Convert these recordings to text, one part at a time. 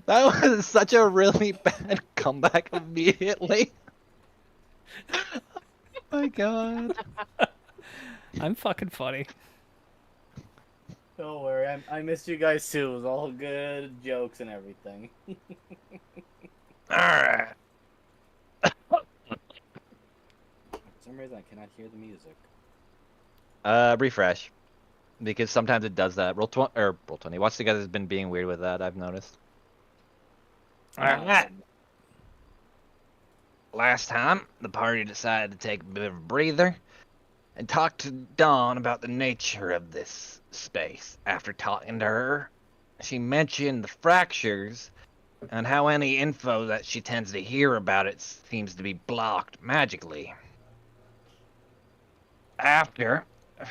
That was such a really bad comeback immediately. Oh my god. I'm fucking funny. Don't worry, I missed you guys too. It was all good jokes and everything. Alright. For some reason, I cannot hear the music. Refresh. Because sometimes it does that. Roll20. Watch Together has been being weird with that, I've noticed. Alright. Last time, the party decided to take a bit of a breather and talk to Dawn about the nature of this space. After talking to her, she mentioned the fractures and how any info that she tends to hear about it seems to be blocked magically. After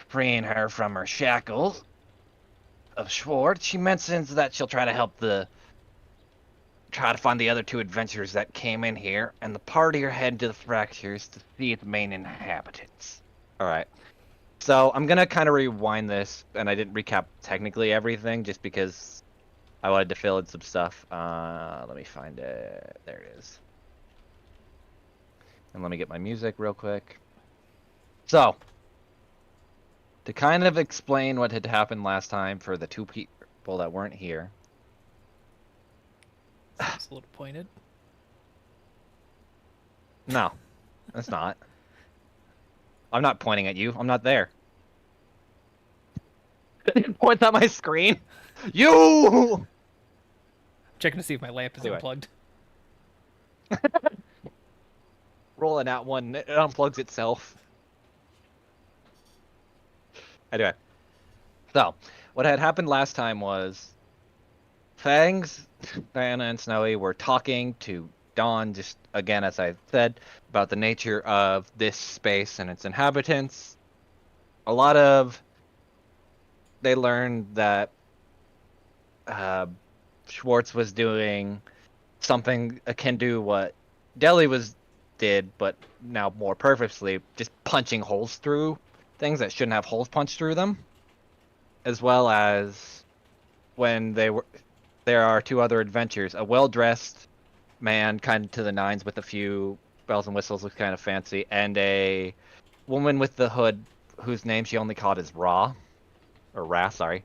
freeing her from her shackles of Schwartz, she mentions that she'll try to find the other two adventurers that came in here, and the party are heading to the fractures to see its main inhabitants. Alright. So I'm gonna kind of rewind this, and I didn't recap technically everything, just because I wanted to fill in some stuff. Let me find it. There it is. And let me get my music real quick. So, to kind of explain what had happened last time for the two people that weren't here. Seems a little pointed. No, that's not. I'm not pointing at you. I'm not there. Points at my screen. You! Checking to see if my lamp is Anyway. unplugged. Rolling out one, it unplugs itself. Anyway. So, what had happened last time was Fangs, Diana, and Snowy were talking to Dawn, just again, as I said, about the nature of this space and its inhabitants. They learned that Schwartz was doing something akin to what Deli did, but now more purposely, just punching holes through things that shouldn't have holes punched through them. As well as when there are two other adventures, a well-dressed man, kind of to the nines with a few bells and whistles, looks kind of fancy, and a woman with the hood whose name she only called as Ra, sorry.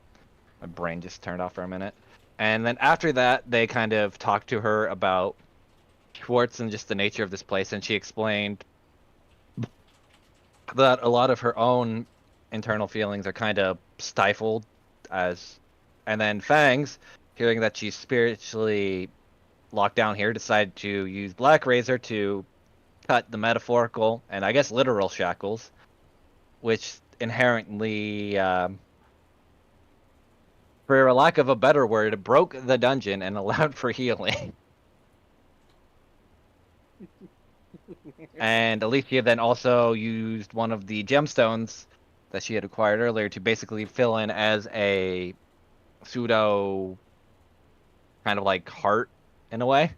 My brain just turned off for a minute. And then after that, they kind of talked to her about Schwartz and just the nature of this place, and she explained that a lot of her own internal feelings are kind of stifled and then Fangs, hearing that she's spiritually locked down here, decided to use Black Razor to cut the metaphorical and I guess literal shackles, which inherently, for a lack of a better word, broke the dungeon and allowed for healing. And Alicia then also used one of the gemstones that she had acquired earlier to basically fill in as a pseudo kind of like heart in a way.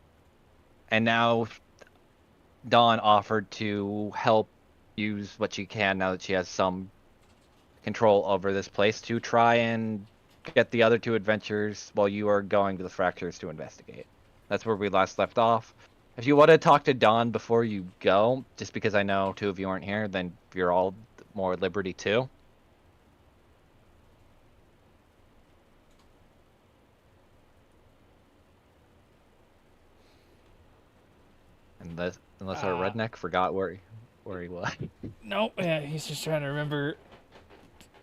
And now Dawn offered to help use what she can now that she has some control over this place to try and get the other two adventurers while you are going to the fractures to investigate. That's where we last left off. If you want to talk to Dawn before you go, just because I know two of you aren't here, then you're all more at liberty too. Unless our redneck forgot where he was. Nope, yeah, he's just trying to remember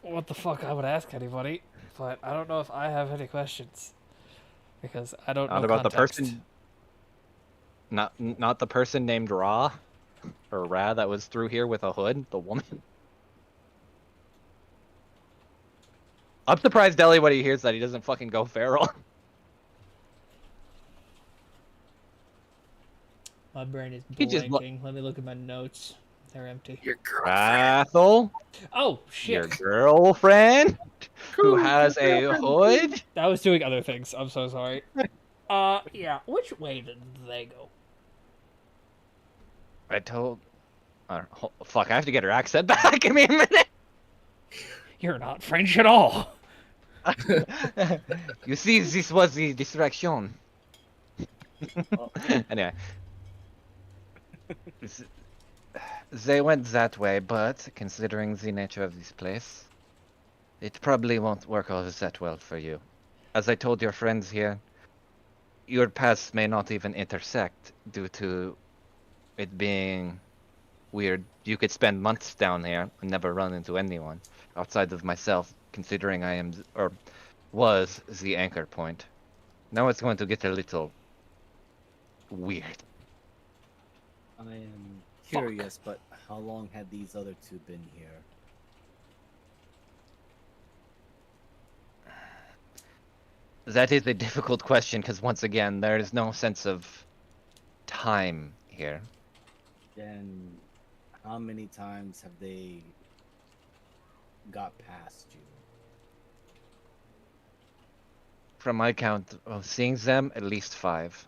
what the fuck I would ask anybody, but I don't know if I have any questions because I don't know Not about context. the person. Not the person named Ra or Ra that was through here with a hood. The woman. I'm surprised Deli when he hears that he doesn't fucking go feral. My brain is He just blanking. Let me look at my notes. They're empty. Your girl. Rathel, Oh shit! your girlfriend, who has a hood. I was doing other things. I'm so sorry. Yeah. Which way did they go? I told. Fuck! I have to get her accent back. Give me a minute. You're not French at all. You see, this was the distraction. Oh, Anyway, s- they went that way, but considering the nature of this place, it probably won't work all that well for you. As I told your friends here, your paths may not even intersect due to it being weird. You could spend months down here and never run into anyone outside of myself, considering I am or was the anchor point. Now it's going to get a little weird. I am curious, but how long had these other two been here? That is a difficult question because once again, there is no sense of time here. Then, how many times have they got past you? From my count of seeing them, at least 5.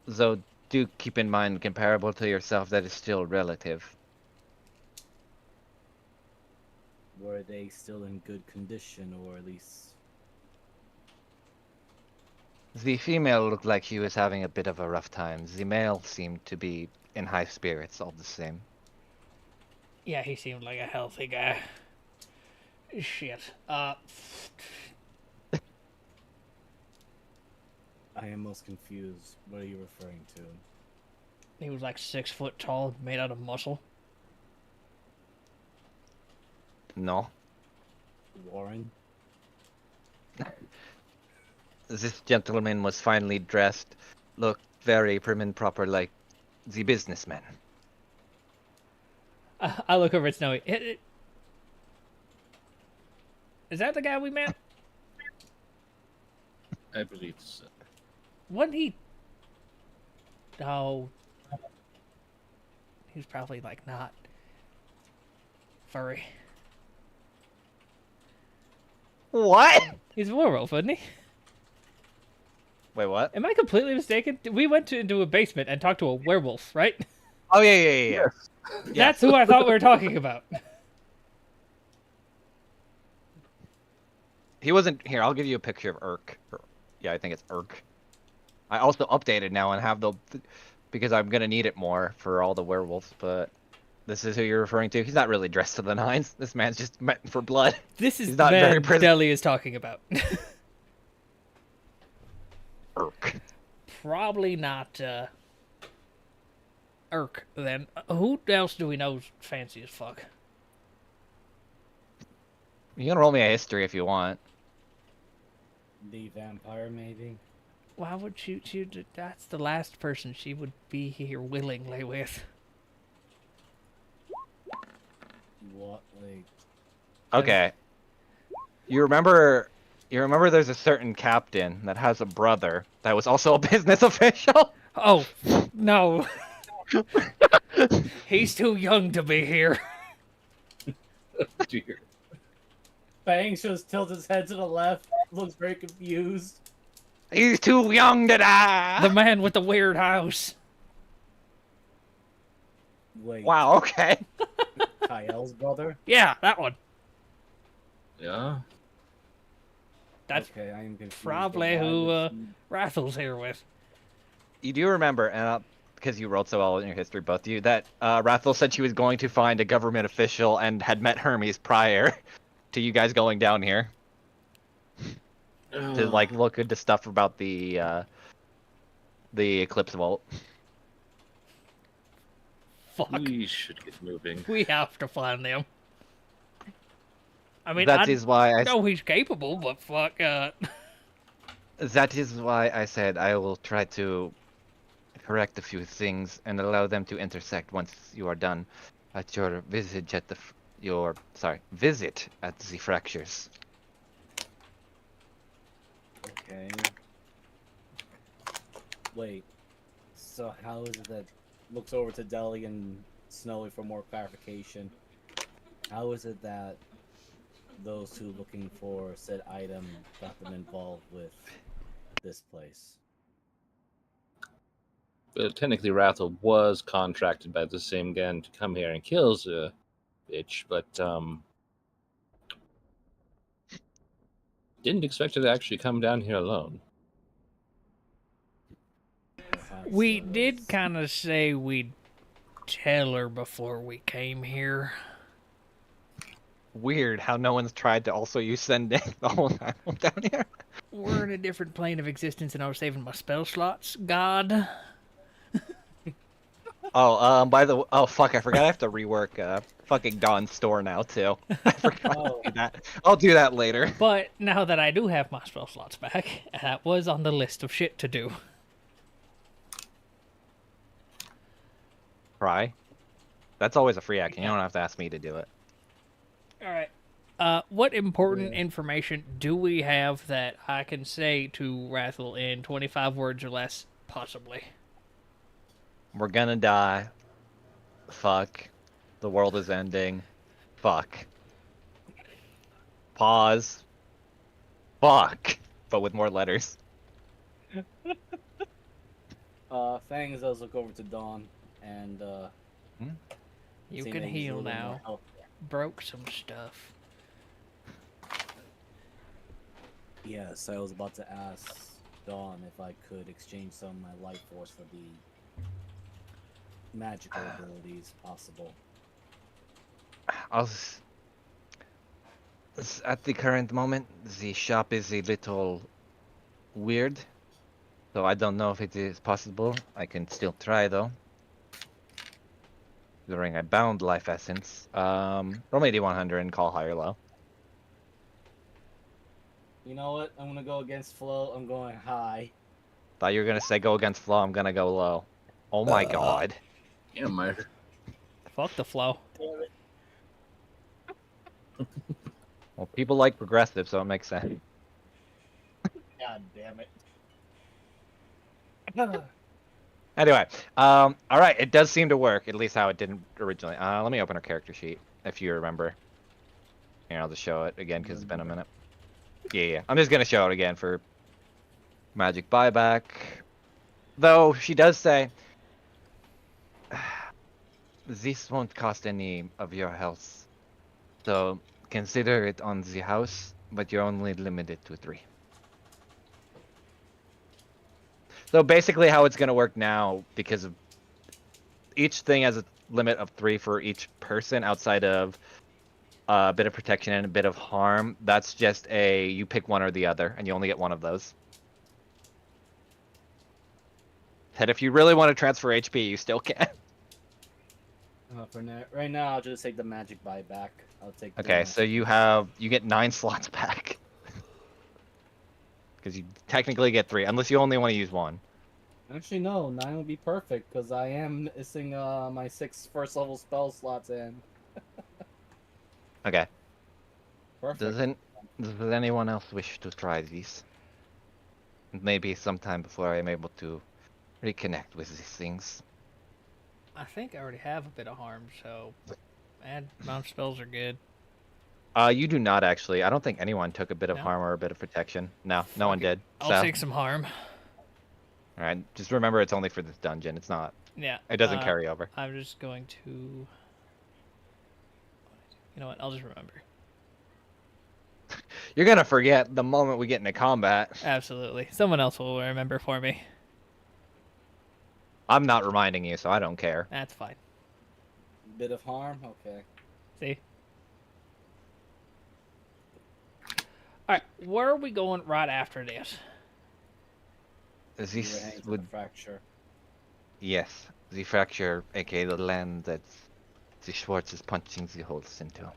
Though, do keep in mind, comparable to yourself, that is still relative. Were they still in good condition, or at least... The female looked like she was having a bit of a rough time. The male seemed to be in high spirits all the same. Yeah, he seemed like a healthy guy. Shit. I am most confused. What are you referring to? He was like 6 foot tall, made out of muscle. No. Warren? This gentleman was finely dressed, looked very prim and proper like the businessman. I look over at Snowy. Is that the guy we met? I believe so. Wasn't he? Oh. He was probably like not furry. What? He's a werewolf, isn't he? Wait, what? Am I completely mistaken? We went into a basement and talked to a werewolf, right? Oh, yeah. That's who I thought we were talking about. He wasn't here. I'll give you a picture of Urk. Yeah, I think it's Urk. I also updated now and have the because I'm gonna need it more for all the werewolves. But this is who you're referring to. He's not really dressed to the nines. This man's just meant for blood. This is He's the not very man present. Deli is talking about. Urk. Probably not Urk then. Who else do we know is fancy as fuck? You can roll me a history if you want. The vampire, maybe? Why would she? That's the last person she would be here willingly with. What, like... Okay. You remember there's a certain captain that has a brother that was also a business official? Oh, no. He's too young to be here. Dear. Bangs just tilts his head to the left, looks very confused. He's too young to die. The man with the weird house. Wait, Wow, okay. Kyle's brother? Yeah, that one. Yeah. That's Okay, I am confused. probably but why who would he- Rathel's here with. You do remember, and because you rolled so well in your history, both of you, that Rathel said she was going to find a government official and had met Hermes prior to you guys going down here to like look into stuff about the Eclipse Vault. Fuck. We should get moving. We have to find them. I mean, That I is why I know he's capable, but fuck. That is why I said I will try to correct a few things and allow them to intersect once you are done at your visit at the visit at the fractures. Okay. Wait. So how is it that... Looks over to Deli and Snowy for more clarification. How is it that those two looking for said item got them involved with this place? But technically, Rathel was contracted by the same gang to come here and kill the bitch, but Didn't expect her to actually come down here alone. Perhaps We there did was- kind of say we'd tell her before we came here. Weird how no one's tried to also use sending the whole time I'm down here. We're in a different plane of existence and I was saving my spell slots. God. Oh, oh fuck, I forgot I have to rework fucking Dawn's store now too. I forgot Oh. to do that. I'll do that later. But now that I do have my spell slots back, that was on the list of shit to do. Cry. That's always a free action. You don't have to ask me to do it. Alright. What important information do we have that I can say to Rathel in 25 words or less, possibly? We're gonna die. Fuck. The world is ending. Fuck. Pause. Fuck. But with more letters. Fangs does look over to Dawn and You see can that he's a heal little more now. healthy. Broke some stuff. Yes, I was about to ask Dawn if I could exchange some of my life force for the magical abilities possible. At the current moment, the shop is a little weird. So I don't know if it is possible. I can still try though. During a bound life essence. Roll me D100 and call high or low. You know what? I'm gonna go against flow. I'm going high. Thought you were gonna say go against flow. I'm gonna go low. Oh my god. Yeah, my Fuck the flow. Well, people like progressive, so it makes sense. God damn it. Anyway, all right, it does seem to work, at least how it didn't originally. Let me open our character sheet, if you remember. Here, I'll just show it again, because it's been a minute. Yeah, I'm just gonna show it again for magic buyback. Though, she does say, this won't cost any of your health. So, consider it on the house, but you're only limited to 3. So basically how it's going to work now, because of each thing has a limit of 3 for each person outside of a bit of protection and a bit of harm. That's just you pick one or the other, and you only get one of those. And if you really want to transfer HP, you still can. For now, right now, I'll just take the magic buyback. I'll take. Okay, so you get 9 slots back. Because you technically get 3, unless you only want to use 1. Actually, no. 9 would be perfect because I am missing my 6 first level spell slots in. Okay. Perfect. Does anyone else wish to try these? Maybe sometime before I'm able to reconnect with these things. I think I already have a bit of harm, so... And my spells are good. You do not actually. I don't think anyone took a bit of No? harm or a bit of protection. No, no one Fuck it. did. I'll So, take some harm. alright, just remember it's only for this dungeon. It's not. Yeah. It doesn't carry over. I'm just going to... You know what? I'll just remember. You're gonna forget the moment we get into combat. Absolutely. Someone else will remember for me. I'm not reminding you, so I don't care. That's fine. Bit of harm. Okay. See? Alright, where are we going right after this? This Hangs with would the fracture. yes, the fracture, aka the land that the Schwartz is punching the holes into.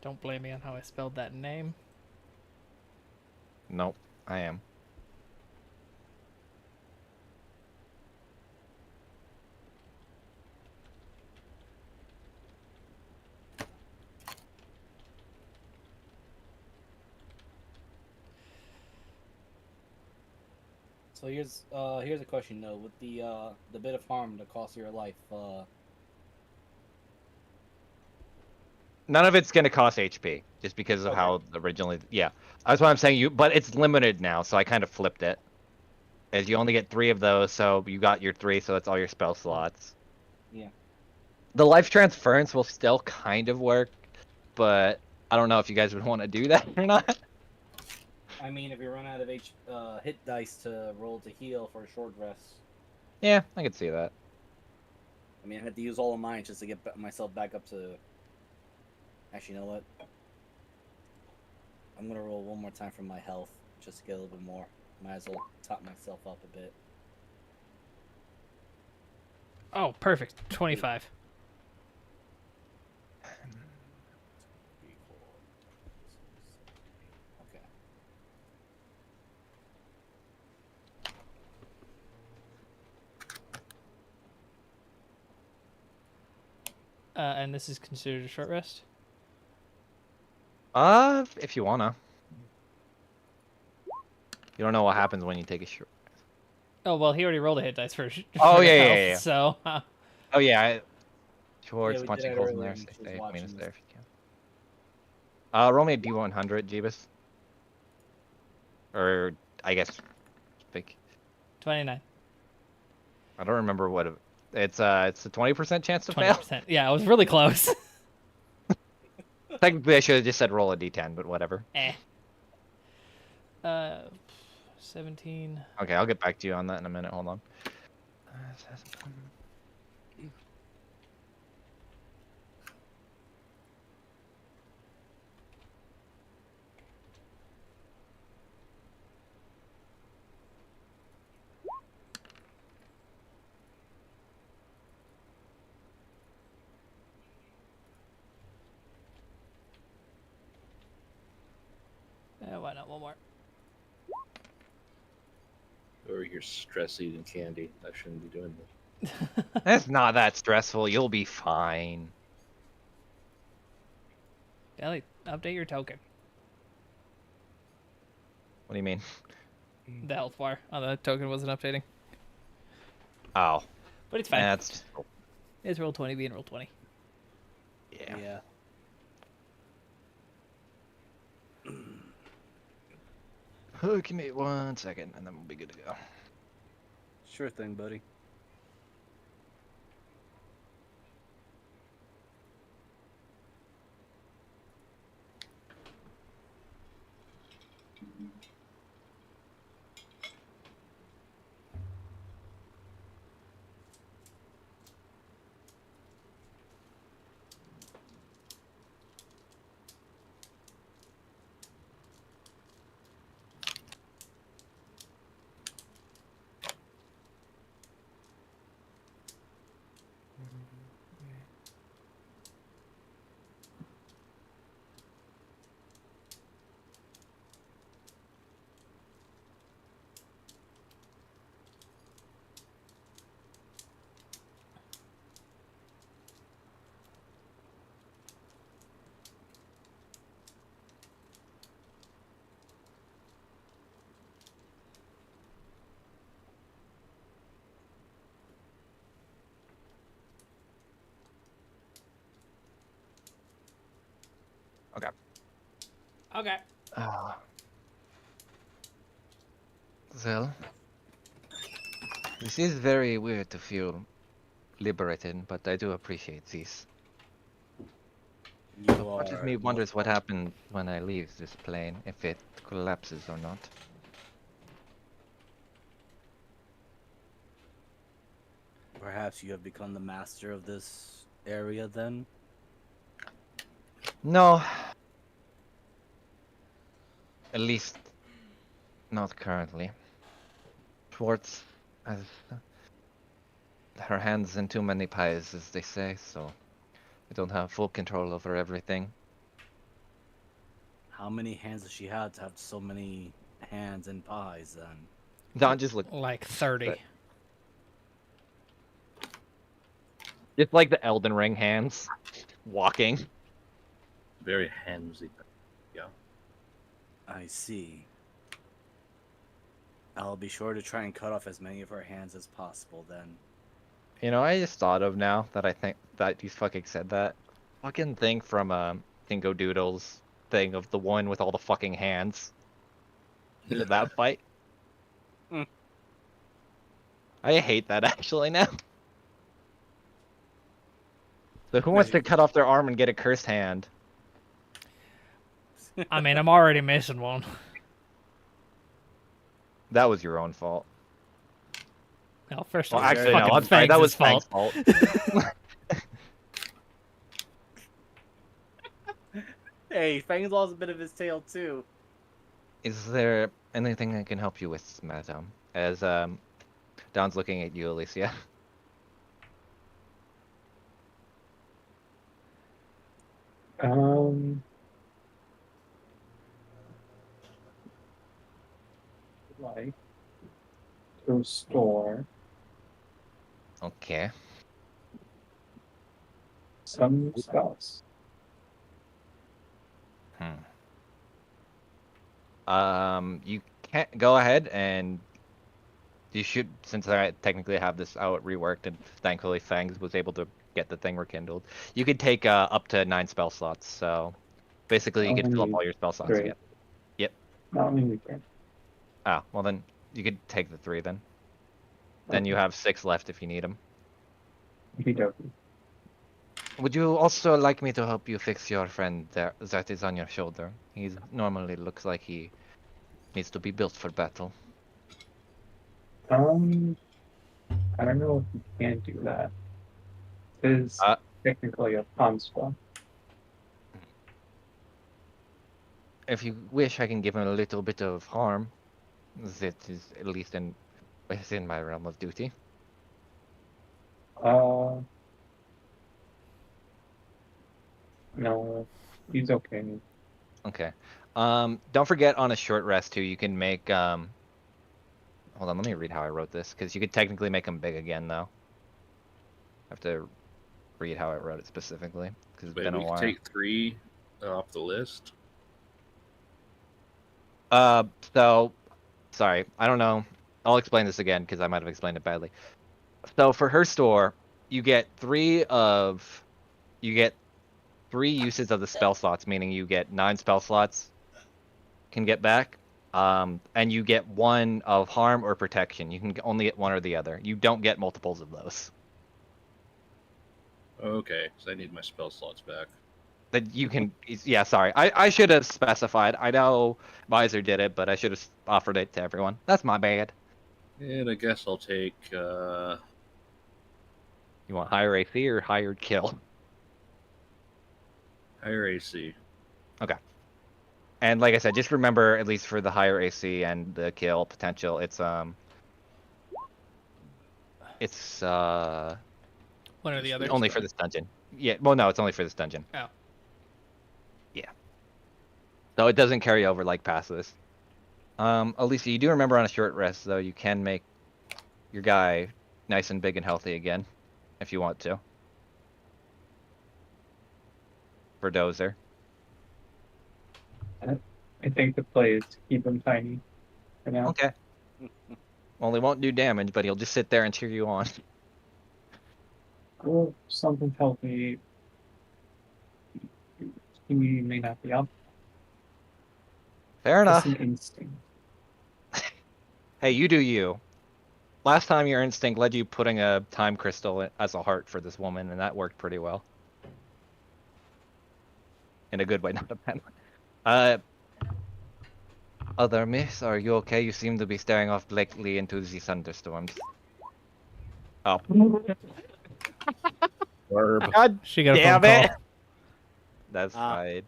Don't blame me on how I spelled that name. Nope, I am. So here's a question though. With the bit of harm, the cost of your life, None of it's gonna cost HP, just because of how originally. Yeah, that's why I'm saying but it's limited now, so I kind of flipped it. is you only get 3 of those, so you got your 3, so that's all your spell slots. Yeah. The life transference will still kind of work, but I don't know if you guys would want to do that or not. I mean, if you run out of hit dice to roll to heal for a short rest, Yeah, I could see that. I mean, I had to use all of mine just to get myself back up to. Actually, you know what? I'm gonna roll one more time for my health, just to get a little bit more. Might as well top myself up a bit. Oh, perfect. 25. 3, 4, 6, 7, 8. Okay. And this is considered a short rest? If you wanna. You don't know what happens when you take a short. Oh, well, he already rolled a hit dice for, Oh, for yeah, health, yeah, yeah. so... Oh yeah, sure. Yeah, It's we did punching that holes in earlier there. when Stay she was safe. watching Minus this. there if you can. Roll me a D100, Jeebus. Or I guess, pick. 29. I don't remember what it's a 20% chance to fail. 20%. Yeah, I was really close. Technically, I should have just said roll a D10, but whatever. 17. Okay, I'll get back to you on that in a minute. Hold on. Why not one more? Or you're stress eating candy. I shouldn't be doing this. It's not that stressful. You'll be fine. Ellie, update your token. What do you mean? The health bar on the token wasn't updating. Oh, But it's fine. that's just, It's roll 20 being roll 20. yeah. Oh, give me 1 second, and then we'll be good to go. Sure thing, buddy. Okay. Well, this is very weird to feel liberated, but I do appreciate this. You Part of are me wonders what happened when I leave this plane, if it collapses or not. Perhaps you have become the master of this area then? No. At least, not currently. Schwartz has her hands in too many pies, as they say, so we don't have full control over everything. How many hands does she have to have so many hands and pies then? Don just look Like 30. But- just like the Elden Ring hands, walking. Very handsy. Yeah. I see. I'll be sure to try and cut off as many of her hands as possible then. You know, I just thought of now that I think that you fucking said that. Fucking thing from Dingo Doodle's thing of the one with all the fucking hands. Did that fight? I hate that actually now. So who wants to cut off their arm and get a cursed hand? I mean, I'm already missing one. That was your own fault. No, first Well, of all, actually, no. fucking I'm sorry. That Fangs' was fault. Fang's fault. Hey, Fang's lost a bit of his tail too. Is there anything I can help you with, madam? As Don's looking at you, Alicia. Um, like to restore Okay. some spells. You can't go ahead and you should, since I technically have this out reworked, and thankfully Fangs was able to get the thing rekindled. You could take up to 9 spell slots. So basically, you could fill up Only all your spell slots 3. again. Yep. Not only 3. Ah, well then you could take the 3 then. Then you have 6 left if you need them. Okey-dokey. Would you also like me to help you fix your friend there that is on your shoulder? He normally looks like he needs to be built for battle. I don't know if you can do that. It is Uh, technically a palm spell. If you wish, I can give him a little bit of harm. That is at least within my realm of duty. No, he's okay. Okay. Don't forget on a short rest too, you can make hold on, let me read how I wrote this, because you could technically make him big again though. I have to read how I wrote it specifically, because it's Wait, been a we can while. take 3 off the list. So sorry, I don't know. I'll explain this again because I might have explained it badly. So for her store, you get 3 uses of the spell slots, meaning you get 9 spell slots can get back. And you get 1 of harm or protection. You can only get 1 or the other. You don't get multiples of those. Okay, so I need my spell slots back. That you can, yeah, sorry. I should have specified. I know Miser did it, but I should have offered it to everyone. That's my bad. And I guess I'll take You want higher AC or higher kill? higher AC. Okay. And like I said, just remember, at least for the higher AC and the kill potential, it's One or the other. only for this dungeon. Yeah, well, no, it's only for this dungeon. Oh. Yeah. So it doesn't carry over like past this. Alicia, you do remember on a short rest, though, you can make your guy nice and big and healthy again, if you want to. For Dozer. I think the play is to keep him tiny for now. Okay. Well, he won't do damage, but he'll just sit there and cheer you on. Well, something tells me he may not be up. Fair Just enough. an instinct. Hey, you do you. Last time your instinct led you putting a time crystal as a heart for this woman, and that worked pretty well. In a good way, not a bad one. Other miss, are you okay? You seem to be staring off blankly into the thunderstorms. Oh. Verb. God She got a damn phone it! call. That's fine.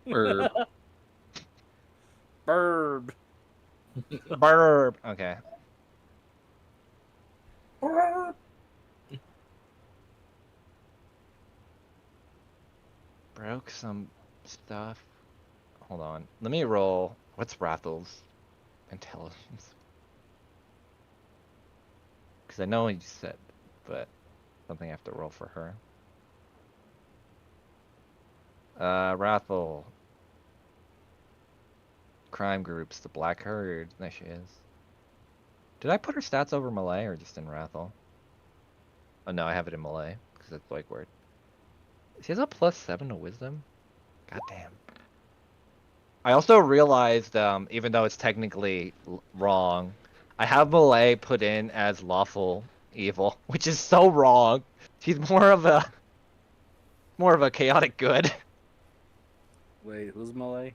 Verb. Burb. Burp. Okay. Broke some stuff. Hold on. Let me roll. What's Rathel's intelligence? Because I know you said, but something I have to roll for her. Rathel. Crime groups, the Black Herd. There she is. Did I put her stats over Malay or just in Rathel? Oh no, I have it in Malay because it's like word. She has a +7 to wisdom. God damn. I also realized, even though it's technically wrong, I have Malay put in as lawful evil, which is so wrong. She's more of a chaotic good. Wait, who's Malay?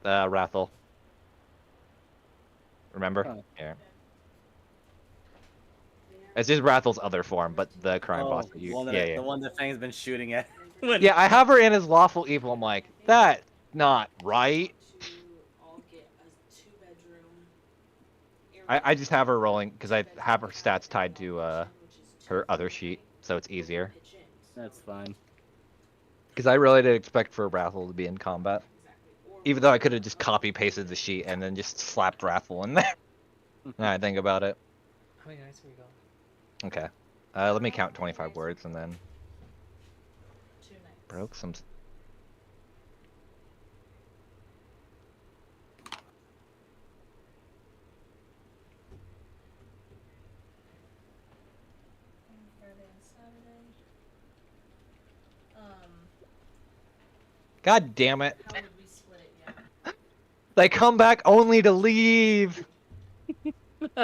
Rathel. Remember? Oh. Yeah. It's just Rathel's other form, but the crime boss. The one that Yeah, yeah. the one that Fang's been shooting at. Yeah, I have her in as lawful evil. I'm like, that's not right. I just have her rolling because I have her stats tied to her other sheet, so it's easier. That's fine. Because I really did expect for Rathel to be in combat, even though I could have just copy pasted the sheet and then just slapped Rathel in there. Now I think about it. How many nights have we gone? Okay, let me count 25 words and then broke some. God damn it! How would we split it yet? They come back only to leave. Okay.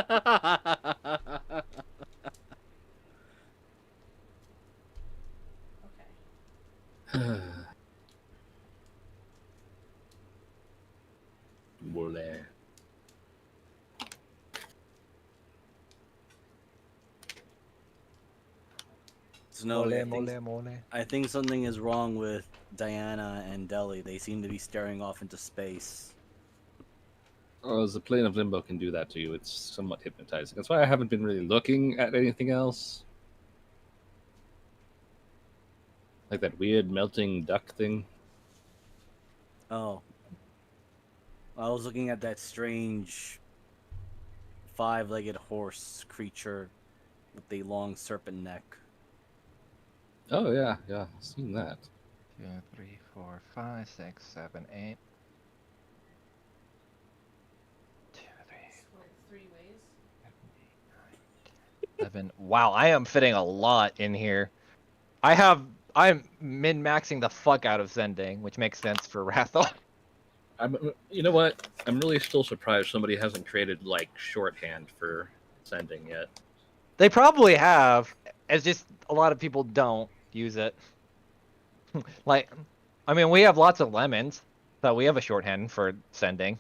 Mole. Snow, I think something is wrong with Diana and Deli. They seem to be staring off into space. Oh, the plane of limbo can do that to you. It's somewhat hypnotizing. That's why I haven't been really looking at anything else. Like that weird melting duck thing. Oh. I was looking at that strange five-legged horse creature with a long serpent neck. Oh yeah, yeah, I've seen that. 2, 3, 4, 5, 6, 7, 8. 2, 3, Split it 3 ways. 11. Wow, I am fitting a lot in here. I'm min-maxing the fuck out of sending, which makes sense for Rathel. You know what? I'm really still surprised somebody hasn't created like shorthand for sending yet. They probably have. It's just a lot of people don't use it. Like, I mean, we have lots of lemons, so we have a shorthand for sending.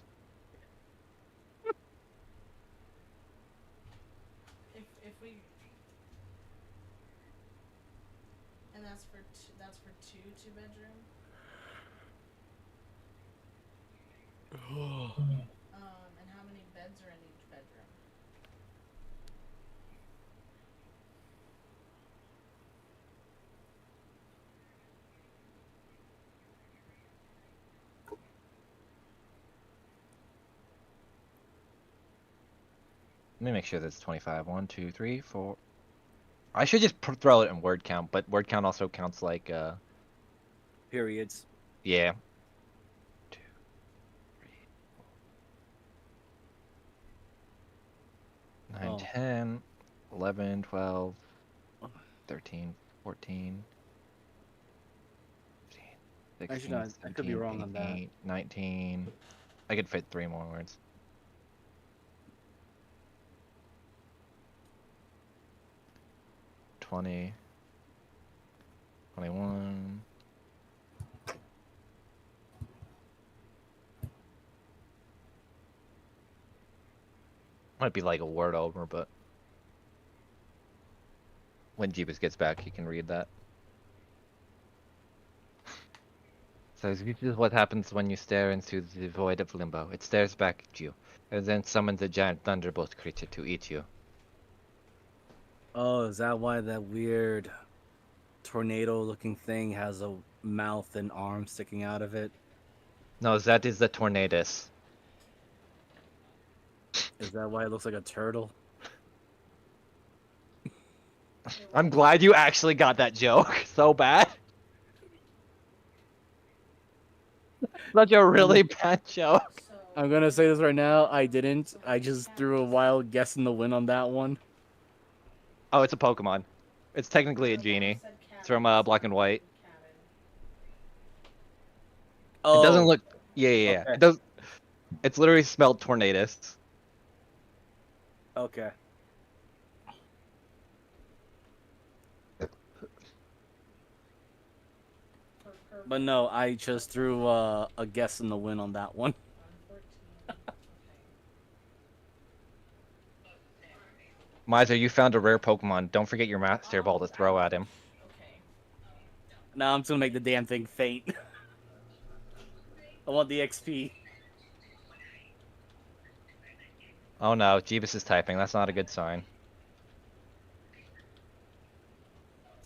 If we, and that's for two bedroom. And how many beds are in each bedroom? Let me make sure that's 25. 1, 2, 3, 4. I should just throw it in word count, but word count also counts like, Periods. yeah. 2, 3, 4. 9, Oh. 10, 11, 12, 13, 14, 15, 16, Actually, no, I could be 17, wrong on that. 18, 19. I could fit 3 more words. 20, 21. Might be like a word over, but when Jeebus gets back, he can read that. So this is what happens when you stare into the void of limbo. It stares back at you, and then summons a giant thunderbolt creature to eat you. Oh, is that why that weird tornado-looking thing has a mouth and arms sticking out of it? No, that is the Tornadus. Is that why it looks like a turtle? I'm glad you actually got that joke so bad. Such a really bad joke. So I'm gonna say this right now. I didn't. I just threw a wild guess in the wind on that one. Oh, it's a Pokemon. It's technically a genie. It's from Black and White. Oh, It doesn't look. Yeah, yeah, yeah. okay. It does. It's literally spelled Tornadus. Okay. But no, I just threw a guess in the wind on that one. On 14. Okay. Miser, you found a rare Pokemon. Don't forget your Master Ball to throw at him. Okay. Now I'm just gonna make the damn thing faint. I want the XP. Oh no, Jeebus is typing. That's not a good sign.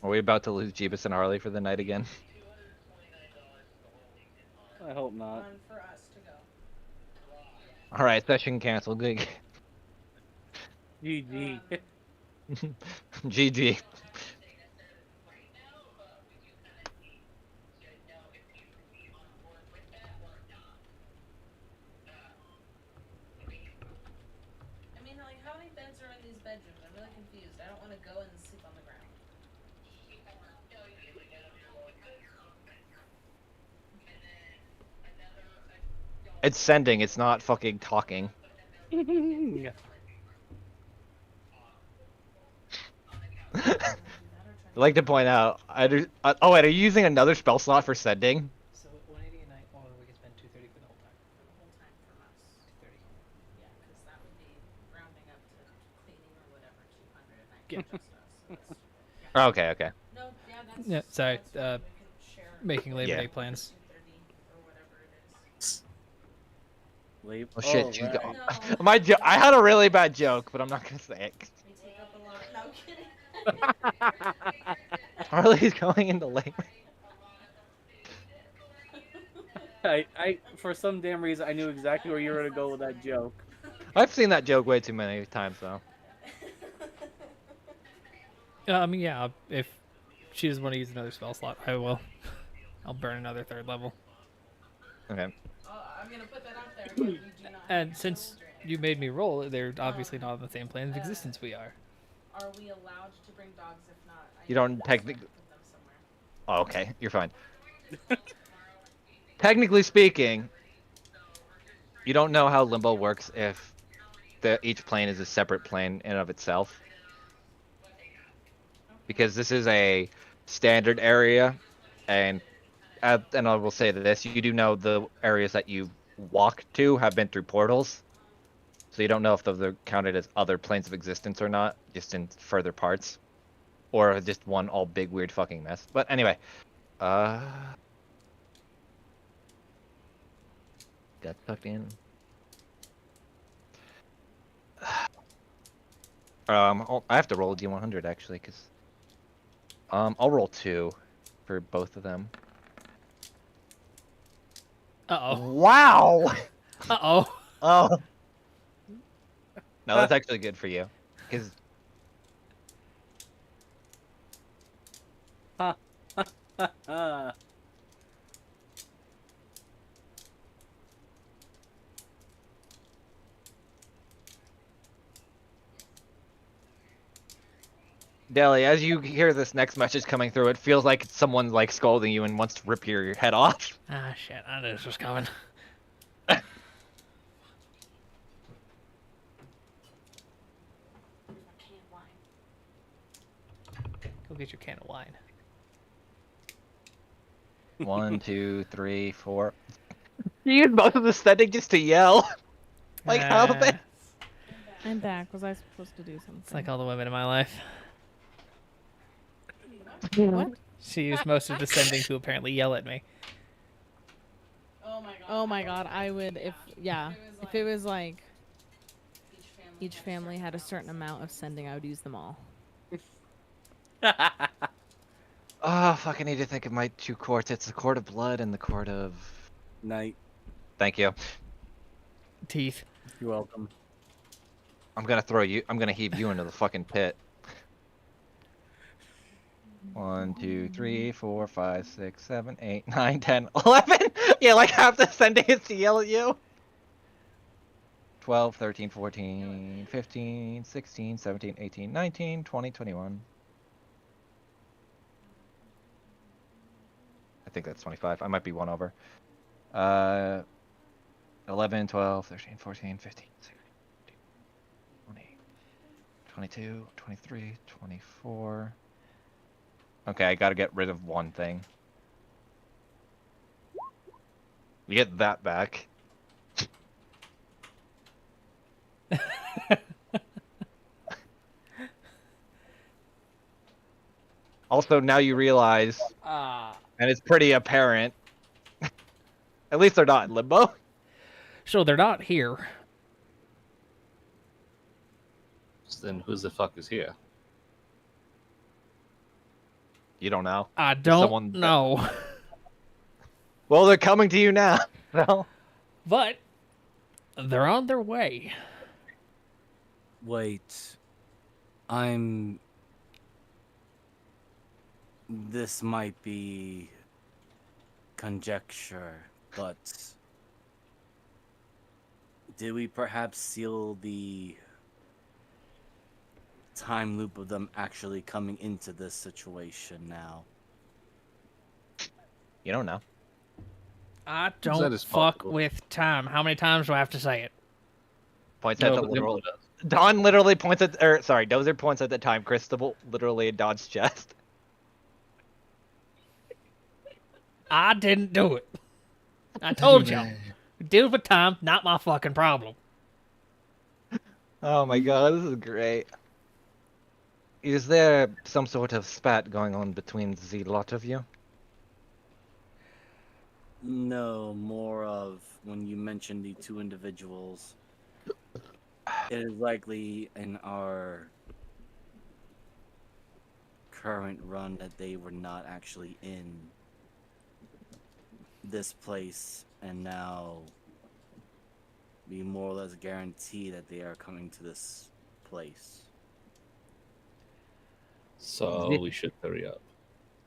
Are we about to lose Jeebus and Harley for the night again? I hope not. For us to go. Alright, session canceled. Good. GG. GG. I mean, like, how many beds are in these bedrooms? I'm really confused. I don't want to go and sleep on the ground. It's sending, it's not fucking talking. I'd like to point out, oh wait, are you using another spell slot for sending? So 180 a night, or we can spend 230 for the whole time. For the whole time from us. 230. Yeah, because that would be rounding up to cleaning or whatever, 200 a night for just us. So that's, yeah. Okay, okay. No, yeah, that's. Yeah, sorry, That's fine. We can share Making Labor Yeah. Day plans. 230 or whatever it is. Oh shit, you right. No. I had a really bad joke, but I'm not gonna say it. We take up a lot. No, I'm kidding. Harley's going into labor. I for some damn reason I knew exactly where you were gonna go with that joke. I've seen that joke way too many times though. I mean, yeah, if she doesn't want to use another spell slot, I will. I'll burn another 3rd level. Okay. I'm gonna put that out there. But we do not And have since children. you made me roll, they're obviously not on the same plane of existence we are. Are we allowed to bring dogs? If not, You don't need to technic- put them somewhere. Oh, okay, you're fine. Technically speaking, you don't know how limbo works if each plane is a separate plane in and of itself. Because this is a standard area, and I will say this: you do know the areas that you walk to have been through portals, so you don't know if those are counted as other planes of existence or not, just in further parts, or just one all big weird fucking mess. But anyway, got sucked in. I have to roll a D100 actually, because I'll roll 2 for both of them. Uh-oh. Wow. Uh-oh. Oh. No, that's actually good for you, because. Deli, as you hear this next message coming through, it feels like someone's like scolding you and wants to rip your head off. Ah, shit. I knew this was coming. Here's my can of wine. Go get your can of wine. 1, 2, 3, 4. You use both of the setting just to yell. Like how the. I'm back. Was I supposed to do something? It's like all the women in my life. What? She used most of descending to apparently yell at me. Oh my god. Oh my god, I would if it was like each family had a certain amount of sending, I would use them all. Oh, fuck, I need to think of my 2 courts. It's the Court of Blood and the Court of... Night. Thank you. Teeth. You're welcome. I'm gonna heave you into the fucking pit. 1, 2, 3, 4, 5, 6, 7, 8, 9, 10, 11! Yeah, like half the sending is to yell at you. 12, 13, 14, 15, 16, 17, 18, 19, 20, 21. I think that's 25. I might be 1 over. 11, 12, 13, 14, 15, 16, 17, 20. 22, 23, 24. Okay, I gotta get rid of one thing. You get that back. Also, now you realize, and it's pretty apparent, at least they're not in limbo. So they're not here. Then who the fuck is here? You don't know. I There's don't someone that- know. Well, they're coming to you now. No. But they're on their way. Wait. This might be conjecture, but did we perhaps seal the time loop of them actually coming into this situation now? You don't know. I That don't is fuck possible. with time. How many times do I have to say it? Points at No, the but literal. Limbo does. Don literally points at, or sorry, Dozer points at the time crystal literally in Don's chest. I didn't do it. I told y'all. Deal with time, not my fucking problem. Oh my god, this is great. Is there some sort of spat going on between the lot of you? No, more of when you mentioned the two individuals. It is likely in our current run that they were not actually in this place, and now we more or less guarantee that they are coming to this place. So we should hurry up.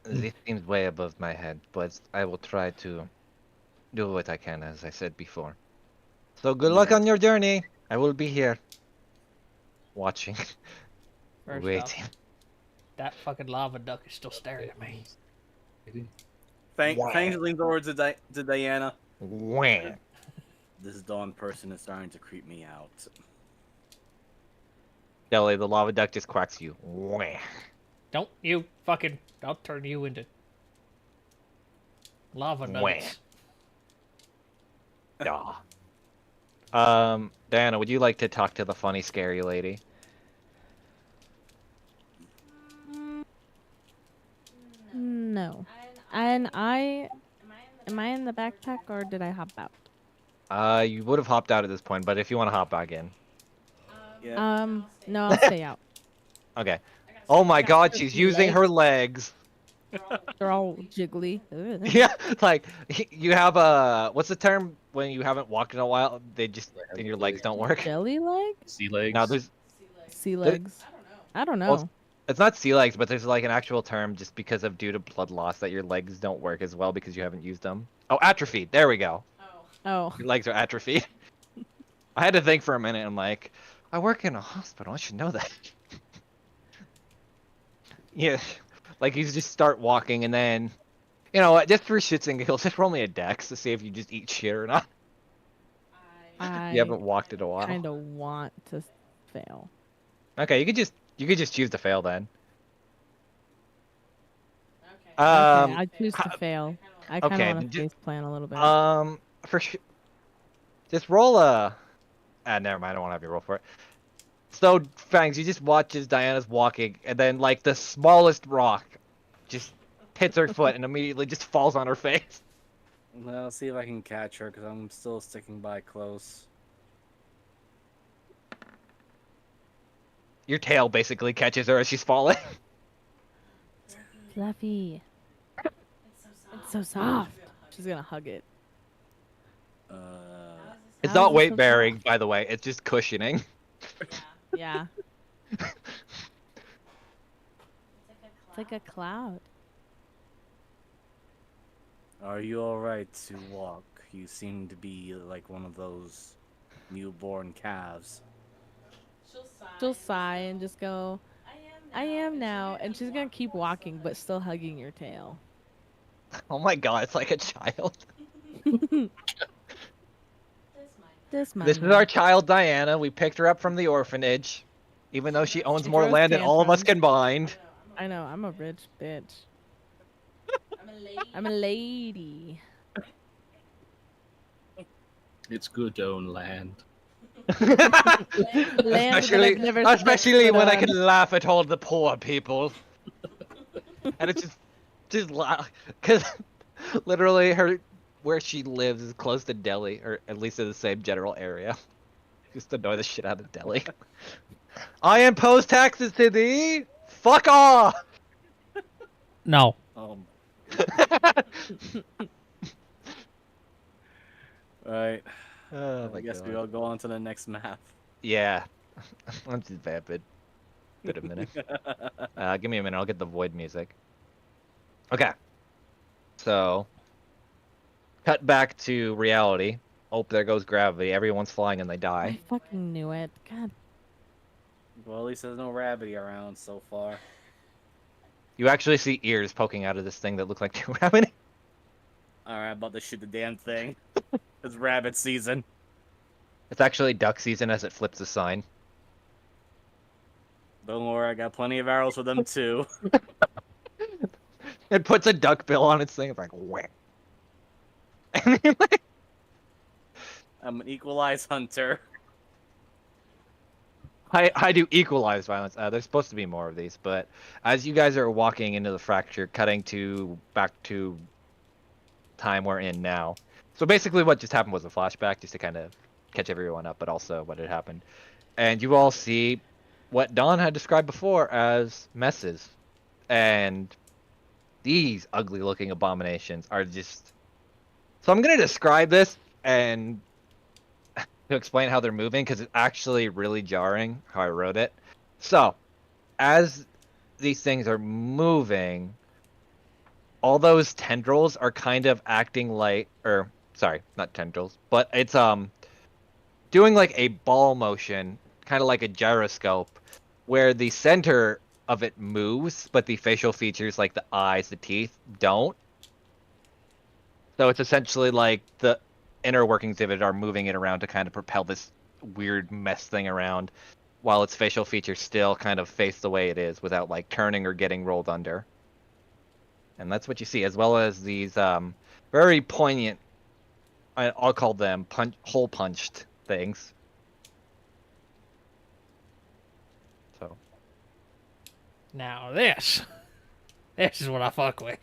This seems way above my head, but I will try to do what I can, as I said before. So good luck on your journey. I will be here. Watching. First Waiting. off, that fucking lava duck is still staring at me. Fangs leans over to Diana. Wham. This Dawn person is starting to creep me out. Deli, the lava duck just quacks you. Wham. Don't you fucking... I'll turn you into... lava nuggets. Yeah. Diana, would you like to talk to the funny, scary lady? No. I'm And I... Am I in the Am I in the backpack or did I hop out? You would have hopped out at this point, but if you want to hop back in. Yeah. No, I'll stay out. Okay. Oh my god, she's using her legs. They're all jiggly. Ugh. Yeah, like, you have a... What's the term when you haven't walked in a while? They just... and your legs don't work? Jelly leg? Sea legs. No, there's... Sea legs. I don't know. Well, it's not sea legs, but there's like an actual term just because of due to blood loss that your legs don't work as well because you haven't used them. Oh, atrophied. There we go. Oh. Your legs are atrophied. I had to think for a minute. I'm like, I work in a hospital. I should know that. Yeah, like you just start walking and then, you know what? Just for shits and giggles, just roll me a dex to see if you just eat shit or not. I You haven't walked in a while. kind of want to fail. Okay, you could just choose to fail then. Okay. Okay, I choose to fail. I kind of okay, want to face plan a little bit. For sure, just roll a. Never mind. I don't want to have you roll for it. So, Fangs, you just watch as Diana's walking, and then, like, the smallest rock just hits her foot and immediately just falls on her face. Well, I'll see if I can catch her because I'm still sticking by close. Your tail basically catches her as she's falling. Fluffy. It's so soft. It's so soft. She's gonna hug it. Uh, It's How not is it weight so bearing, soft? by the way. It's just cushioning. Yeah. Yeah. It's It's like a cloud. are you alright to walk? You seem to be like one of those newborn calves. She'll sigh and just go, I am now. And she's gonna keep walking, but still hugging your tail. Oh my god, it's like a child. This This is our child, Diana. We picked her up from the orphanage. Even though she owns She more throws land than all of us tantrums. combined. I know, I'm a rich bitch. I'm a lady. I'm a lady. It's good to own land. Land that I've never stepped especially foot when I on. can laugh at all the poor people. And it's just because literally where she lives is close to Delhi, or at least in the same general area. Just annoy the shit out of Delhi. I impose taxes to thee. Fuck off. No. Right. Oh my I guess god. we all go on to the next map. Yeah. I'm just vapid. Bit a minute. Give me a minute. I'll get the void music. Okay. So, cut back to reality. Oh, there goes gravity. Everyone's flying and they I die. fucking knew it. God. Well, at least there's no rabbit around so far. You actually see ears poking out of this thing that look like two rabbit. Alright, about to shoot the damn thing. It's rabbit season. It's actually duck season as it flips the sign. Don't worry, I got plenty of arrows for them too. It puts a duck bill on its thing. It's like whack. I'm an equalized hunter. I do equalize violence. There's supposed to be more of these, but as you guys are walking into the fracture, cutting to back to time we're in now. So basically, what just happened was a flashback, just to kind of catch everyone up, but also what had happened. And you all see what Don had described before as messes, and these ugly-looking abominations are just. So I'm gonna describe this and to explain how they're moving because it's actually really jarring how I wrote it. So, as these things are moving, all those tendrils are kind of acting like, or sorry, not tendrils, but it's doing like a ball motion, kind of like a gyroscope, where the center of it moves, but the facial features like the eyes, the teeth don't. So it's essentially like the inner workings of it are moving it around to kind of propel this weird mess thing around, while its facial features still kind of face the way it is without like turning or getting rolled under. And that's what you see, as well as these very poignant, I'll call them hole punched things. So Now this is what I fuck with.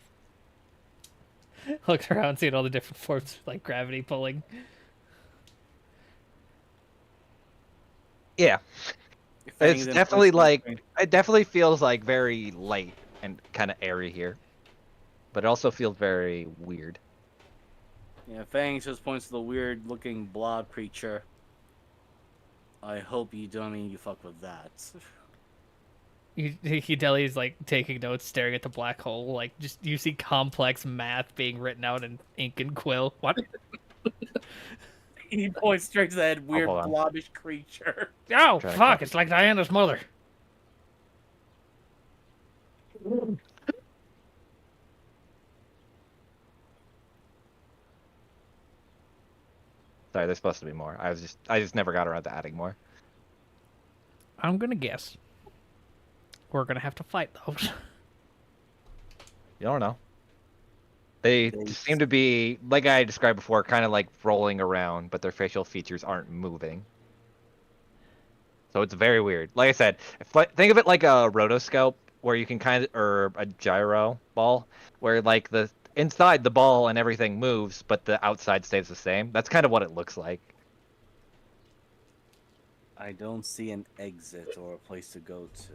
Looked around, seeing all the different forms, like gravity pulling. yeah, Fangs it's and definitely points like between- it definitely feels like very light and kind of airy here, but it also feels very weird. Yeah, Fangs just points to the weird looking blob creature. I hope you don't mean you fuck with that. Deli's like taking notes, staring at the black hole. Like, just you see complex math being written out in ink and quill. What? He points straight to that weird hold on. blobbish creature. Oh, Trying to fuck! copy. It's like Diana's mother. Sorry, there's supposed to be more. I just never got around to adding more. I'm gonna guess we're gonna have to fight those. You don't know. They just seem to be, like I described before, kind of like rolling around, but their facial features aren't moving. So it's very weird. Like I said, think of it like a rotoscope, where you can kind of, or a gyro ball, where like the inside the ball and everything moves, but the outside stays the same. That's kind of what it looks like. I don't see an exit or a place to go to.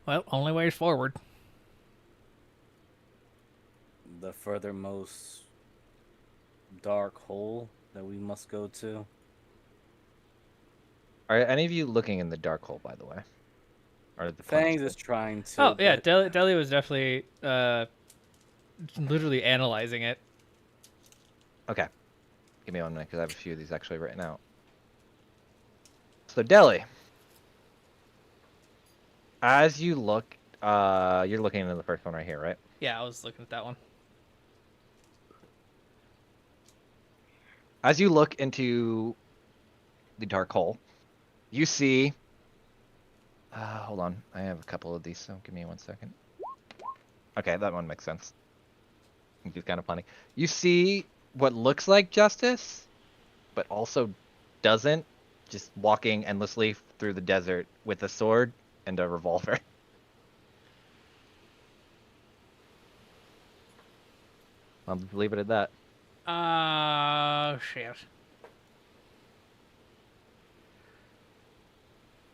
Well, only way is forward. The furthermost dark hole that we must go to. Are any of you looking in the dark hole, by the way? Or the Fangs punch is trying to. Oh yeah, but Deli was definitely literally analyzing it. Okay. Give me 1 minute, because I have a few of these actually written out. So, Deli. As you look, you're looking into the first one right here, right? Yeah, I was looking at that one. as you look into the dark hole, you see. Hold on, I have a couple of these, so give me 1 second. Okay, that one makes sense. It's kind of funny. You see what looks like Justice, but also doesn't, just walking endlessly through the desert with a sword and a revolver. I'll just leave it at that. Shit.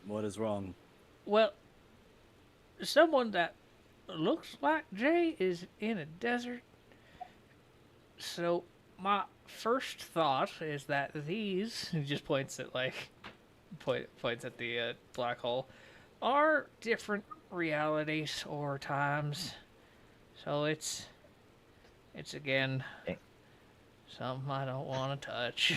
What is wrong? Well, someone that looks like Jay is in a desert. So my first thought is that these he just points at points at the black hole are different realities or times. So it's again Okay. something I don't want to touch.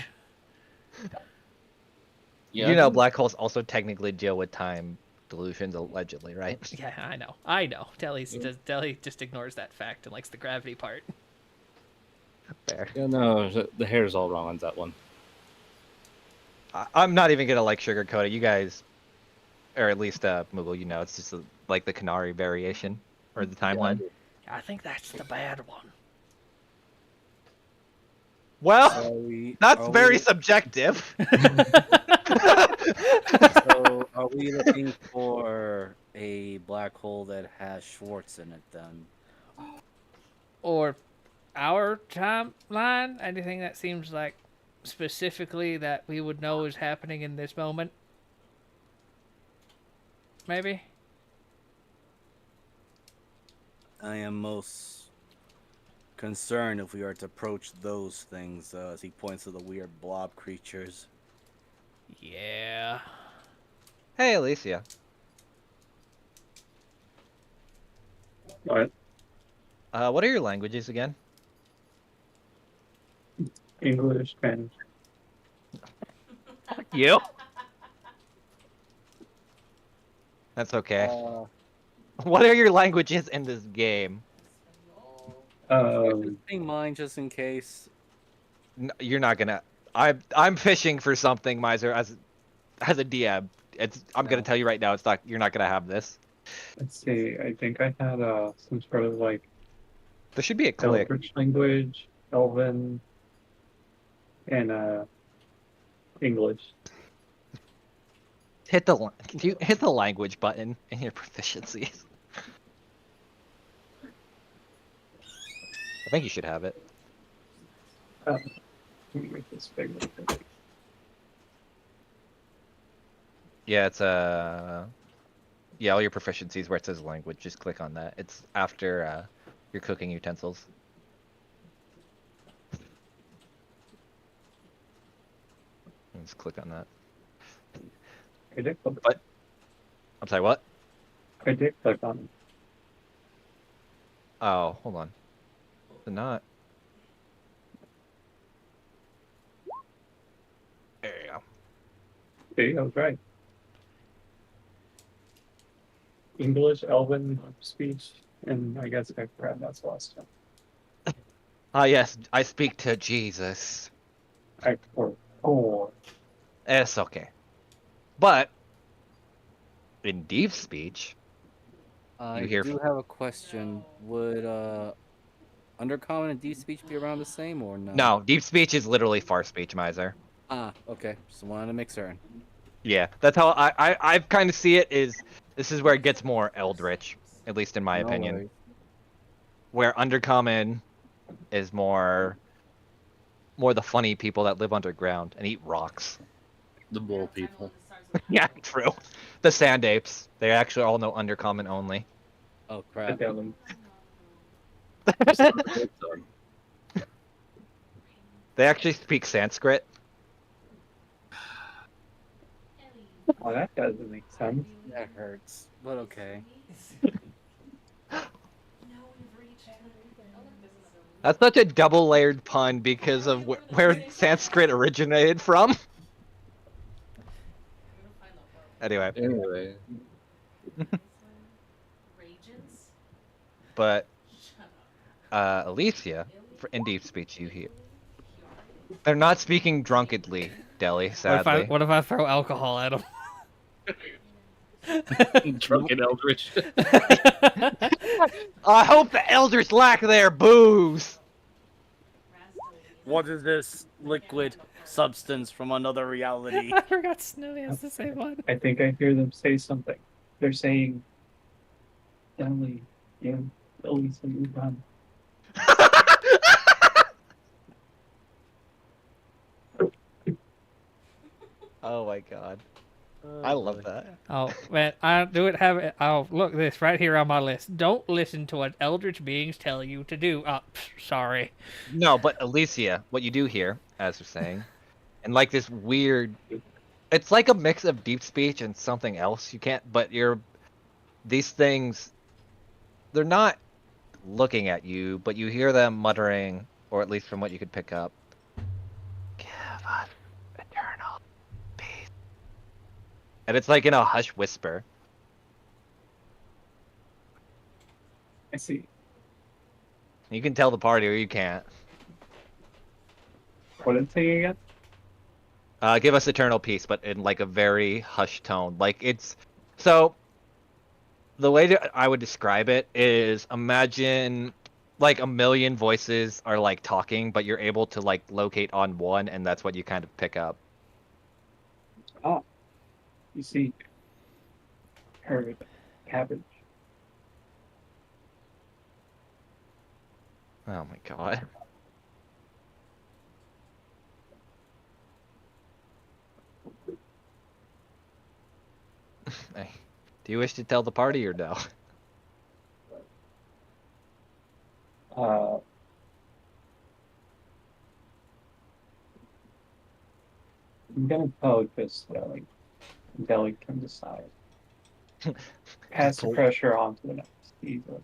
Yeah, You know, black holes also technically deal with time delusions, allegedly, right? Yeah, I know. Deli just ignores that fact and likes the gravity part. Fair. Yeah, no, the hair's all wrong on that one. I'm not even gonna like sugarcoat it. You guys, or at least Moogle, you know, it's just like the Canary variation or the timeline. I think that's the bad one. Well, that's Are very we, subjective. so are we looking for a black hole that has Schwartz in it then? Or our timeline, anything that seems like specifically that we would know is happening in this moment. Maybe. I am most concerned if we are to approach those things, as he points to the weird blob creatures. Yeah. Hey, Alicia. What? What are your languages again? English, Spanish. You? That's okay. What are your languages in this game? Being mine just in case. You're not gonna. I'm fishing for something, Miser. As a DM, I'm gonna No. tell you right now. It's not. You're not gonna have this. Let's see. I think I had some sort of like There should be a click. Eldritch language, Elven, and English. You hit the language button in your proficiencies. I think you should have it. Let me make this bigger. Yeah, it's yeah, all your proficiencies where it says language. Just click on that. It's after your cooking utensils. Just click on that. I did click. But I'm sorry, what? I did click on it. Oh, hold on. Not. There you go. See, I was right. English, Elven speech, and I guess I forgot that's the last one. Ah, yes, I speak to Jesus. I four. It's okay. But in deep speech, I hear do have a question. Would Undercommon and Deep Speech be around the same or no? no, deep speech is literally far speech, Miser. Ah, okay. Just wanted to make certain. Yeah, that's how I kind of see it. This is where it gets more eldritch, at least in my No opinion. worries. Where undercommon is more the funny people that live underground and eat rocks. The bull people. Yeah, true. The sand apes. They actually all know undercommon only. Oh The crap. Elven. They actually speak Sanskrit. Oh, that doesn't make sense. That hurts. But okay. That's such a double-layered pun because of where Sanskrit originated from. Anyway, Anyway, but Alicia, in deep speech, you hear. They're not speaking drunkenly, Deli, sadly. What if I throw alcohol at them? Drunken Eldritch. I hope the elders lack their booze! What is this liquid substance from another reality? I forgot Snowy has the same one. I think I hear them say something. They're saying, Deli, yeah, Deli's a new run. Oh my god. I love that. Oh man, I do it. Have it. Oh, look this right here on my list. Don't listen to what eldritch beings tell you to do. Oh, sorry. No, but Alicia, what you do here, as we're saying, and like this weird, it's like a mix of deep speech and something else. You can't, but these things, they're not looking at you, but you hear them muttering, or at least from what you could pick up, give us eternal peace. And it's like in a hush whisper. I see. You can tell the party or you can't. What did it say again? Give us eternal peace, but in like a very hushed tone. Like it's so. The way that I would describe it is imagine like a million voices are like talking, but you're able to like locate on one, and that's what you kind of pick up. Oh, you see, heard cabbage. Oh my god. Hey, do you wish to tell the party or no? Uh, I'm gonna tell because Deli can decide. Pass the pressure on to the next season.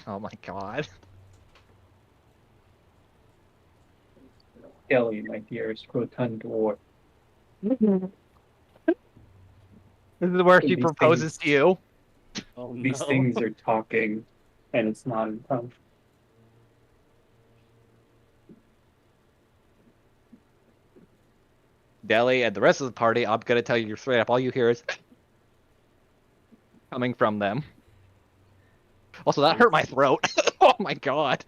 Oh my god. Deli, my dearest rotund dwarf. This is where she These proposes things- to you. Oh These no. things are talking, and it's not in tongue. Deli and the rest of the party, I'm gonna tell you straight up, all you hear is coming from them. Also, that hurt my throat. Oh my god.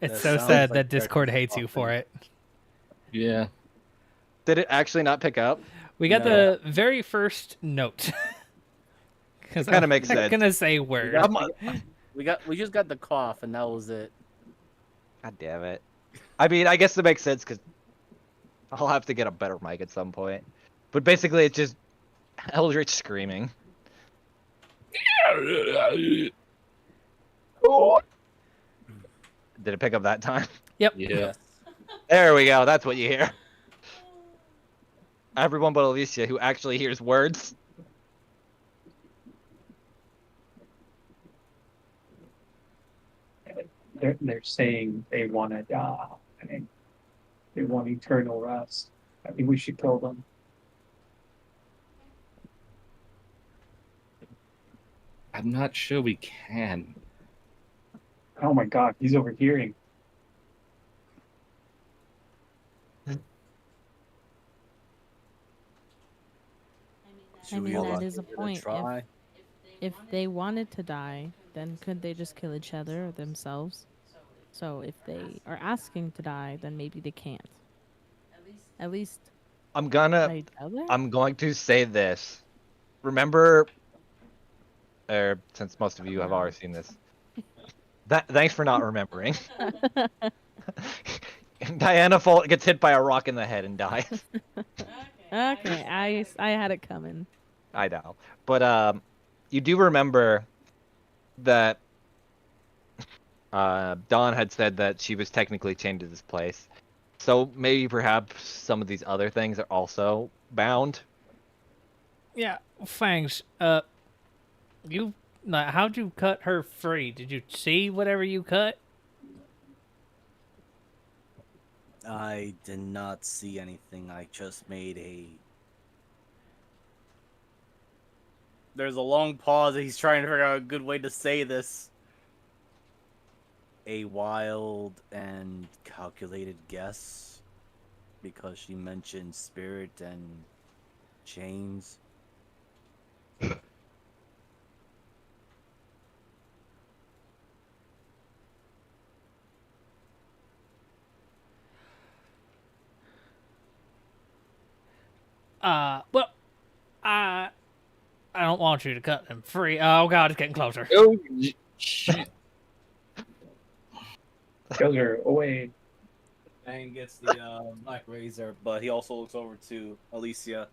It's That so sounds sad like that Discord Darkness hates you for often. it. Yeah. Did it actually not pick up? We got No. the very first note. Because Kinda I'm makes not sense. gonna say We, word. got, I'm- we just got the cough and that was it. God damn it. I mean, I guess it makes sense because I'll have to get a better mic at some point. But basically, it's just Eldritch screaming. Did it pick up that time? Yep. Yeah. Yes. There we go. That's what you hear. Everyone but Alicia, who actually hears words. They're saying they want to die. And they want eternal rest. I think we should kill them. I'm not sure we can. Oh my god, he's overhearing. Should we mean, allow that is a it to point. try? If they wanted to die, then could they just kill each other or themselves? So if they are asking to die, then maybe they can't. At least I'm gonna. each other? I'm going to say this. Remember, or since most of you have already seen this, thanks for not remembering. Diana gets hit by a rock in the head and dies. Okay, I had it coming. I know, but you do remember that Dawn had said that she was technically chained to this place. So maybe perhaps some of these other things are also bound. Yeah, Fangs. You how'd you cut her free? Did you see whatever you cut? I did not see anything. I just made a. There's a long pause. He's trying to figure out a good way to say this. a wild and calculated guess because she mentioned spirit and chains. Well, I don't want you to cut them free. Oh god, it's getting closer. Oh, shit. Those are away. And gets the black razor, but he also looks over to Alicia.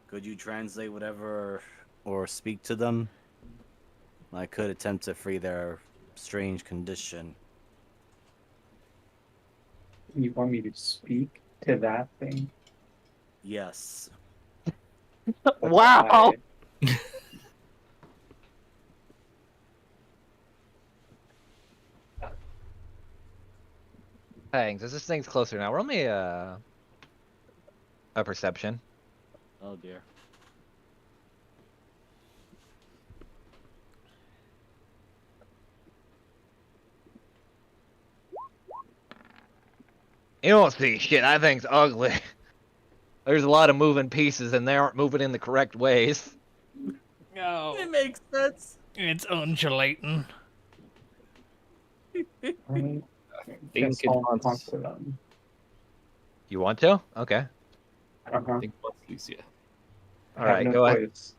Could you translate whatever or speak to them? I could attempt to free their strange condition. You want me to speak to that thing? Yes. But Wow. why? Thanks. This thing's closer now. Roll me a perception. Oh dear. You don't see shit. That thing's ugly. There's a lot of moving pieces, and they aren't moving in the correct ways. No, It makes sense. it's undulating. Right? think it wants- talk to them. You want to? Okay. Uh-huh. I think what's Lucia. I All have right, no go ahead. choice.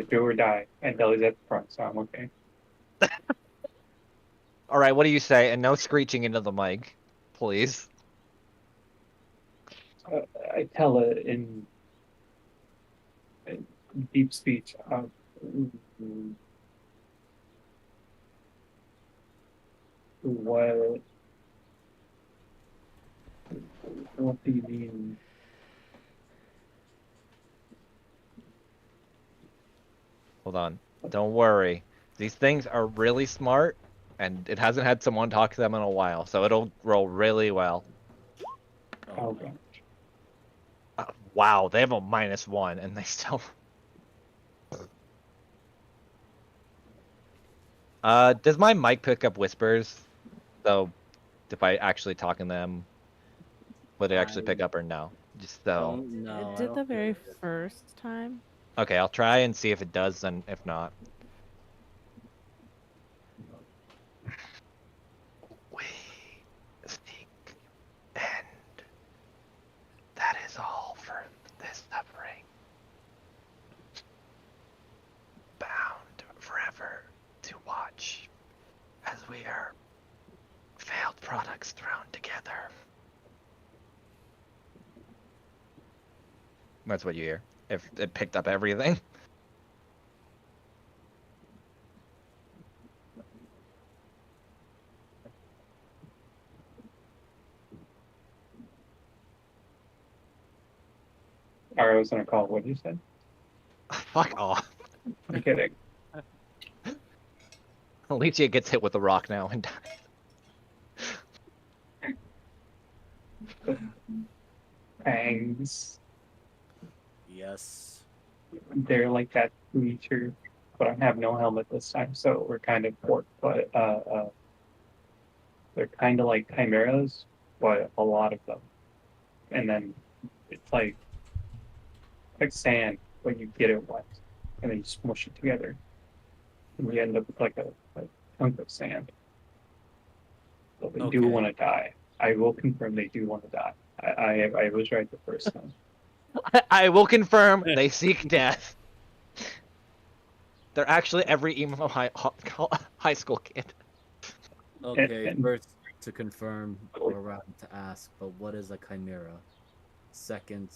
Do or die. And Deli's at the front, so I'm okay. All right, what do you say? And no screeching into the mic, please. I tell it in deep speech. What? What do you mean? Hold on. Don't worry. These things are really smart, and it hasn't had someone talk to them in a while, so it'll roll really well. Oh, God. Wow, they have a -1, and they still. Does my mic pick up whispers? So, if I actually talk in them, would it actually pick up or no? Just so. Don't know. It did the very first time. Okay, I'll try and see if it does, and if not. We seek end. That is all for this suffering. Bound forever to watch as we are failed products thrown together. That's what you hear. If it picked up everything. Alright, I was gonna call what you said. Fuck off. I'm kidding. Alicia gets hit with a rock now and dies. Fangs. Yes. They're like that creature, but I have no helmet this time, so we're kind of forked. But they're kind of like chimeras, but a lot of them. And then it's like sand, but you get it wet, and then you smush it together, and you end up with like a chunk of sand. So they do Okay. want to die. I will confirm they do want to die. I was right the first time. I will confirm they seek death. They're actually every emo high school kid. Okay, and- first to confirm or rather to ask, but what is a chimera? Second,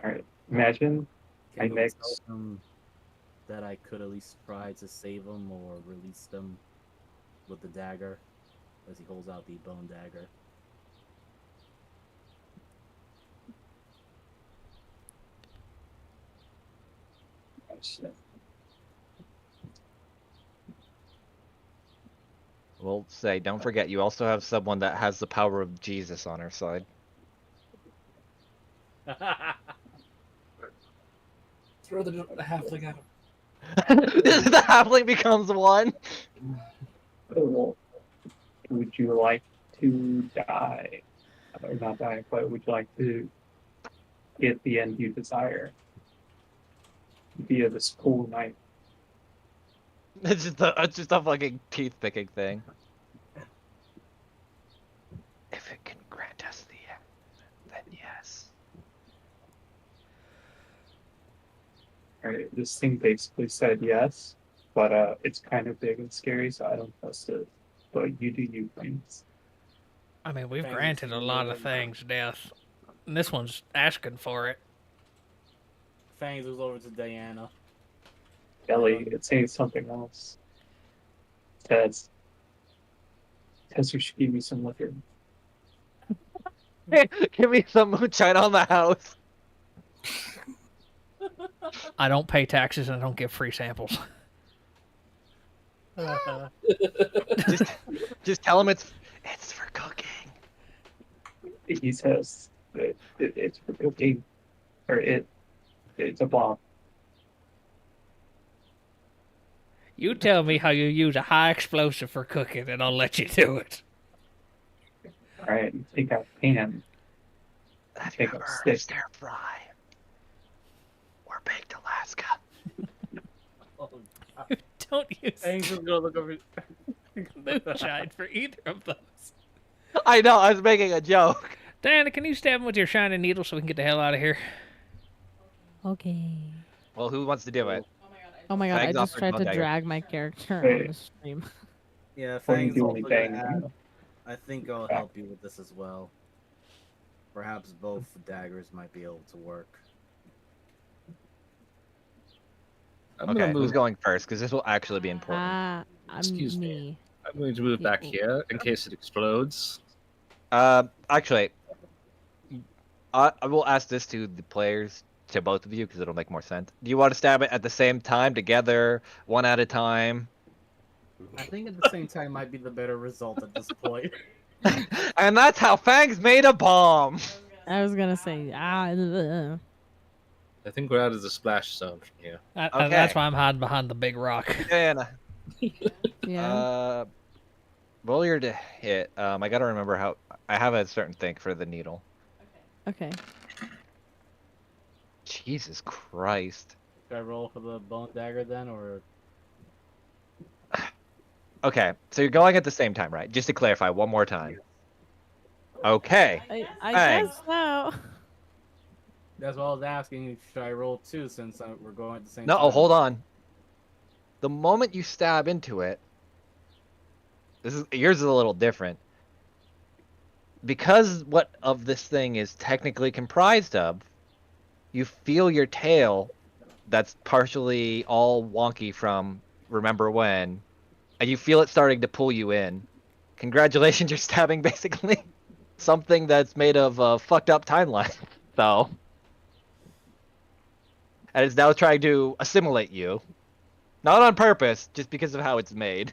All right, imagine can I you mix- tell them that I could at least try to save them or release them with the dagger as he holds out the bone dagger? We'll say, don't forget, you also have someone that has the power of Jesus on her side. Throw the halfling at him. The halfling becomes one. the wolf. would you like to die? Or not die, but would you like to get the end you desire via this cool knife? It's just a fucking teeth picking thing. If it can grant us the end, then yes. Alright, this thing basically said yes, but it's kind of big and scary, so I don't trust it. But you do you things. I mean, we've Fangs granted a lot of moving. things death. And this one's asking for it. Fangs moves over to Diana. Ellie, it's saying something else. It says you should give me some liquor. Give me some moonshine on the house. I don't pay taxes and I don't give free samples. Just tell him it's for cooking. He says that it's for cooking, or it's a bomb. You tell me how you use a high explosive for cooking and I'll let you do it. Alright, take out pan. Have Take you a ever stick. stir fry or baked Alaska? Oh, Don't use Fangs is gonna look over. moonshine for either of those. I know, I was making a joke. Diana, can you stab him with your shining needle so we can get the hell out of here? Okay. Well, who wants to do it? Oh my god, I Fangs just offered tried no to dagger. drag my character Wait. on the stream. Yeah, Or you Fangs do also only gonna bang. add, I think I'll help you with this as well. Perhaps both daggers might be able to work. I'm Okay, gonna who's move. going first? Because this will actually be important. I'm Excuse me. me. I'm going to move back here in case it explodes. Actually, I will ask this to the players, to both of you, because it'll make more sense. Do you want to stab it at the same time, together, one at a time? I think at the same time might be the better result at this point. And that's how Fangs made a bomb. I was gonna say I think we're out of the splash zone from here. Okay. That's why I'm hiding behind the big rock. Diana, yeah. roll your to hit. I gotta remember how. I have a certain thing for the needle. Okay. Jesus Christ. Should I roll for the bone dagger then, or Okay, so you're going at the same time, right? Just to clarify one more time. Okay. I Bang. guess so. that's what I was asking? Should I roll two since we're going at the same No, time? oh, hold on. The moment you stab into it, yours is a little different. Because what of this thing is technically comprised of, you feel your tail that's partially all wonky from remember when, and you feel it starting to pull you in. Congratulations, you're stabbing basically something that's made of a fucked up timeline, though. And it's now trying to assimilate you. Not on purpose, just because of how it's made.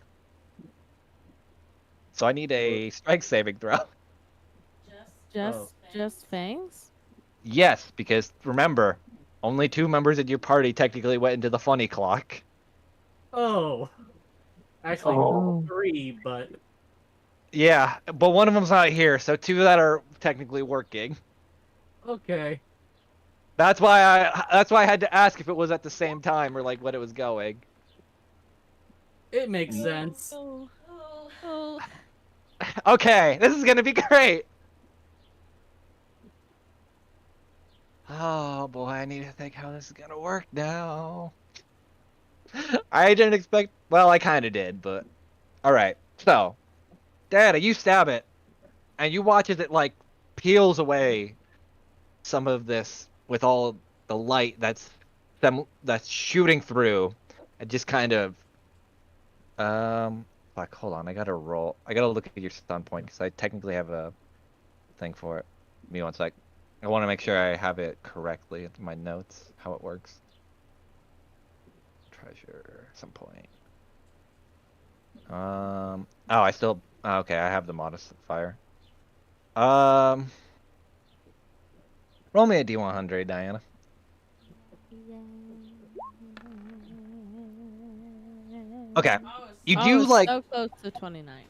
So I need a strength saving throw. Just fangs? Yes, because remember, only 2 members of your party technically went into the funny clock. Oh, actually Oh. 3, but Yeah, but one of them's not here, so 2 that are technically working. okay. That's why I had to ask if it was at the same time or like when it was going. It makes sense. Oh. Okay, this is gonna be great. Oh boy, I need to think how this is gonna work now. I didn't expect. Well, I kind of did, but all right. So, Dada, you stab it, and you watch as it like peels away some of this with all the light that's shooting through, and just kind of. Fuck. Hold on. I gotta roll. I gotta look at your stun point because I technically have a thing for it. Give me one sec. I want to make sure I have it correctly in my notes, how it works. Treasure, some point. Oh, I still. Okay, I have the modifier. Roll me a D100, Diana. Okay, you do it's like. so close to 29.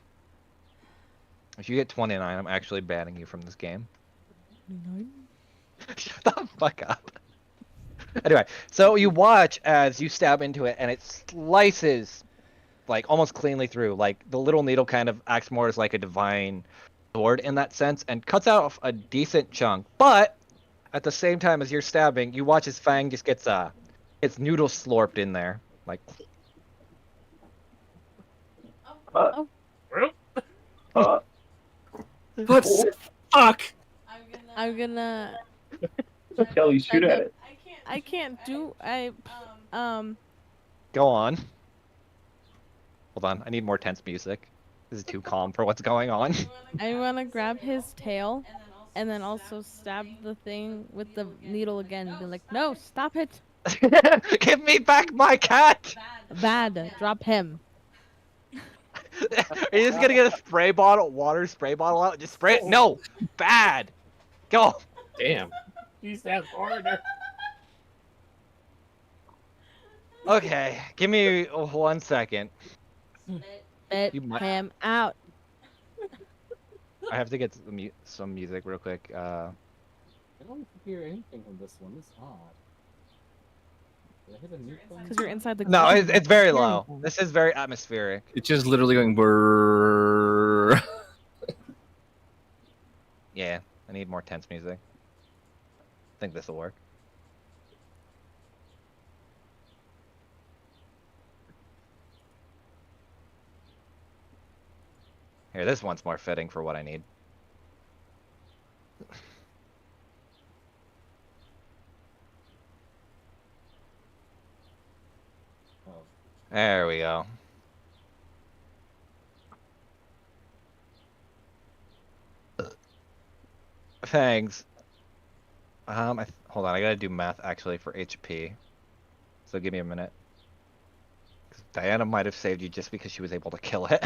If you get 29, I'm actually banning you from this game. No. Shut the fuck up. Anyway, so you watch as you stab into it, and it slices like almost cleanly through. Like the little needle kind of acts more as like a divine sword in that sense, and cuts out a decent chunk. But at the same time as you're stabbing, you watch his fang just gets its noodle slurped in there. Like Uh, What the fuck? I'm gonna. Kelly, shoot at it. I can't do. go on. Hold on, I need more tense music. This is too calm for what's going on. I wanna grab his tail, and then also stab the thing with the needle again. And be like, no, stop it. Give me back my cat! Bad. Drop him. Are you just gonna get a water spray bottle out? Just spray it? No! Bad! Go! Damn. He stabs harder. Okay, give me 1 second. Spit You might- him out. I have to get some music real quick. I don't hear anything from this one. It's odd. Did I hit a mute button? Because you're inside the. No, kitchen. it's very low. This is very atmospheric. It's just literally going brrrr. Yeah, I need more tense music. I think this will work. Here, this one's more fitting for what I need. Oh. There we go. Thanks. Hold on, I gotta do math actually for HP. So give me a minute. 'Cause Diana might have saved you just because she was able to kill it.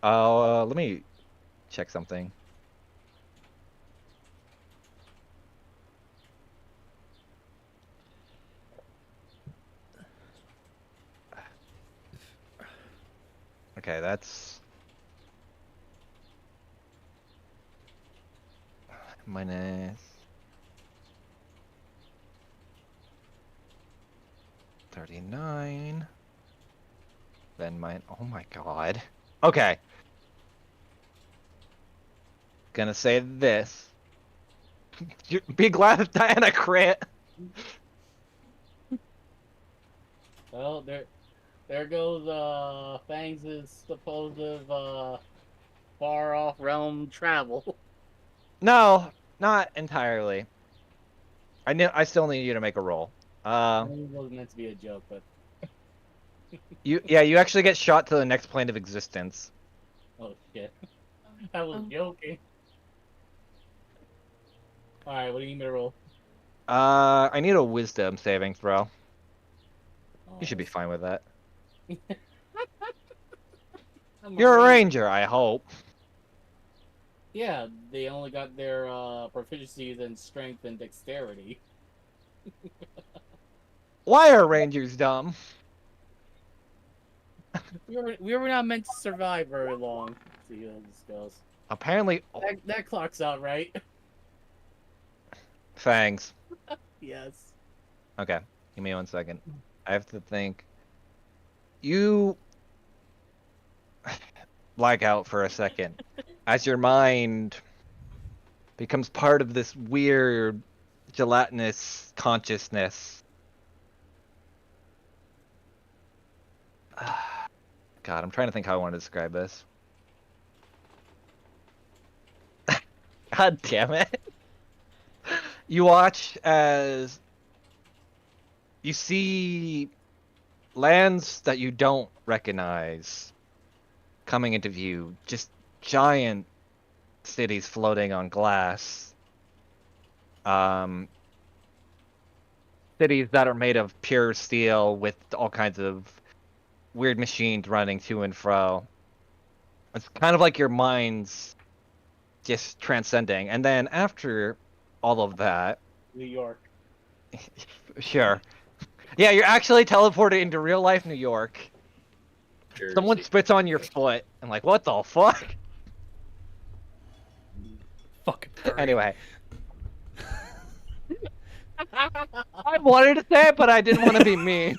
Let me check something. Okay, that's minus 39. Then oh my god. Okay. Gonna say this. Be glad that Diana crit. Well, there goes Fangs' supposed far off realm travel. No, not entirely. I still need you to make a roll. It wasn't meant to be a joke, but You actually get shot to the next plane of existence. oh shit, I was Oh. joking. All right, what do you need me to roll? I need a wisdom saving throw. Oh, You should be fine with that. I'm You're a ranger. ranger, I hope. Yeah, they only got their proficiencies in strength and dexterity. Why are rangers dumb? We were not meant to survive very long. See how this goes. Apparently, That clock's out, right? fangs. Yes. Okay, give me 1 second. I have to think. You black out for a second as your mind becomes part of this weird gelatinous consciousness. God, I'm trying to think how I want to describe this. God damn it. You watch as you see lands that you don't recognize coming into view. Just giant cities floating on glass. Cities that are made of pure steel with all kinds of weird machines running to and fro. It's kind of like your mind's just transcending. And then after all of that, New York. sure. Yeah, you're actually teleported into real life New York. Someone spits on your foot and like, what the fuck? Fucking furry. Anyway. I wanted to say it, but I didn't want to be mean.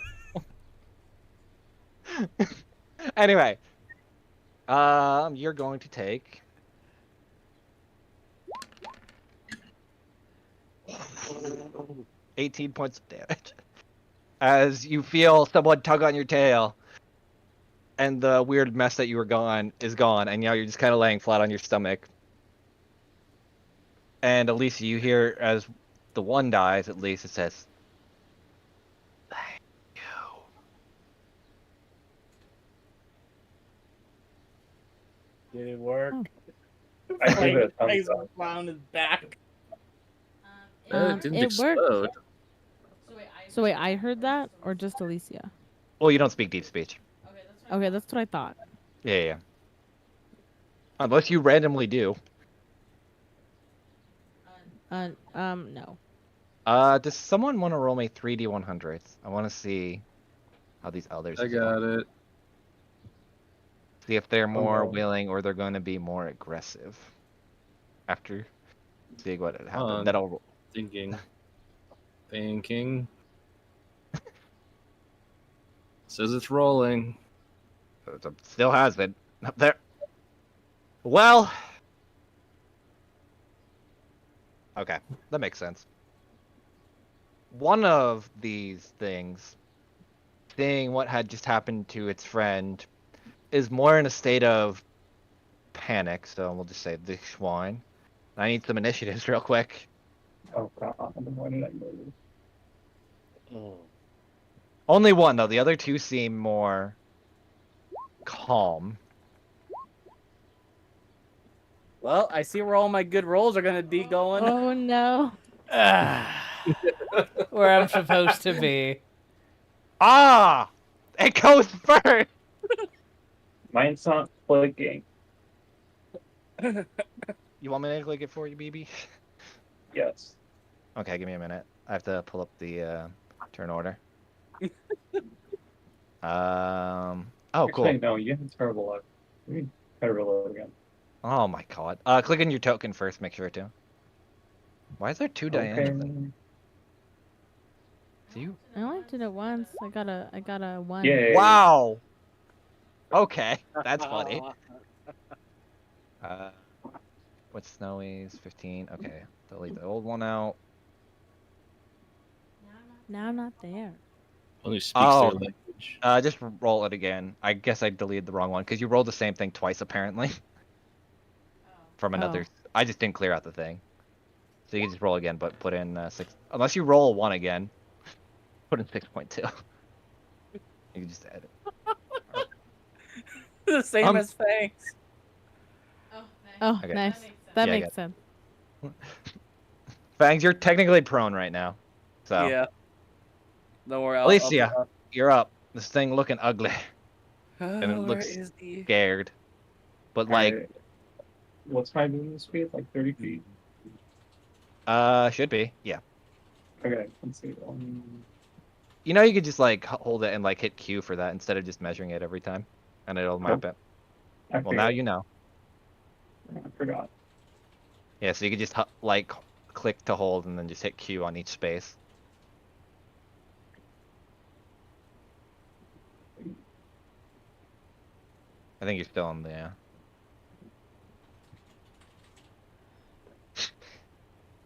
Anyway. You're going to take 18 points of damage. As you feel someone tug on your tail, and the weird mess that you were gone is gone, and now you're just kind of laying flat on your stomach. And Alicia, you hear as the one dies, at least it says, "Thank you." Did it work? Oh. I give it a Legs thumbs up. around his back. It didn't it worked. explode. So wait, I heard that, or just Alicia? Well, you don't speak deep speech. Okay, that's what I thought. Yeah. Unless you randomly do. No. Does someone want to roll me 3d100s? I want to see how these others I got it. see if they're more Oh. willing or they're going to be more aggressive. After seeing what had happened. On. That'll Thinking. Says it's rolling. still has it. Up there. Well. Okay, that makes sense. One of these things, seeing what had just happened to its friend, is more in a state of panic, so we'll just say the swine. I need some initiatives real quick. Oh god, why did I move? Only one, though. The other two seem more calm. Well, I see where all my good rolls are gonna be going. Oh no. Where I'm supposed to be. Ah! It goes first! Mine's not clicking. You want me to click it for you, BB? Yes. Okay, give me a minute. I have to pull up the turn order. Oh, cool. Actually, no, you have terrible luck. We better reload again. Oh my god. Click on your token first, make sure to. Why is there two Dianas? Okay. Do you? I only did it once. I got a 1. Yay. Wow! Okay, that's funny. What's Snowy's? 15. Okay, delete the old one out. Now I'm not there. Only speaks Oh. their language. Just roll it again. I guess I deleted the wrong one, because you rolled the same thing twice, apparently. From another... I just didn't clear out the thing. So you can just roll again, but put in 6... Unless you roll a 1 again, put in 6.2. You can just add it. The same as Fangs. Oh, Okay. nice. That Yeah, I makes sense. Fangs, you're technically prone right now. So, Yeah. Don't worry. Alicia, you're up. This thing looking ugly. And it where looks is the... scared. But, like, Alright. What's my movement speed? Like 30 feet? should be. Yeah. Okay, let's see. You know, you could just, like, hold it and, like, hit Q for that instead of just measuring it every time. And it'll map it. I Well, now you know. forgot. Yeah, so you could just, like, click to hold and then just hit Q on each space. I think you're still on the...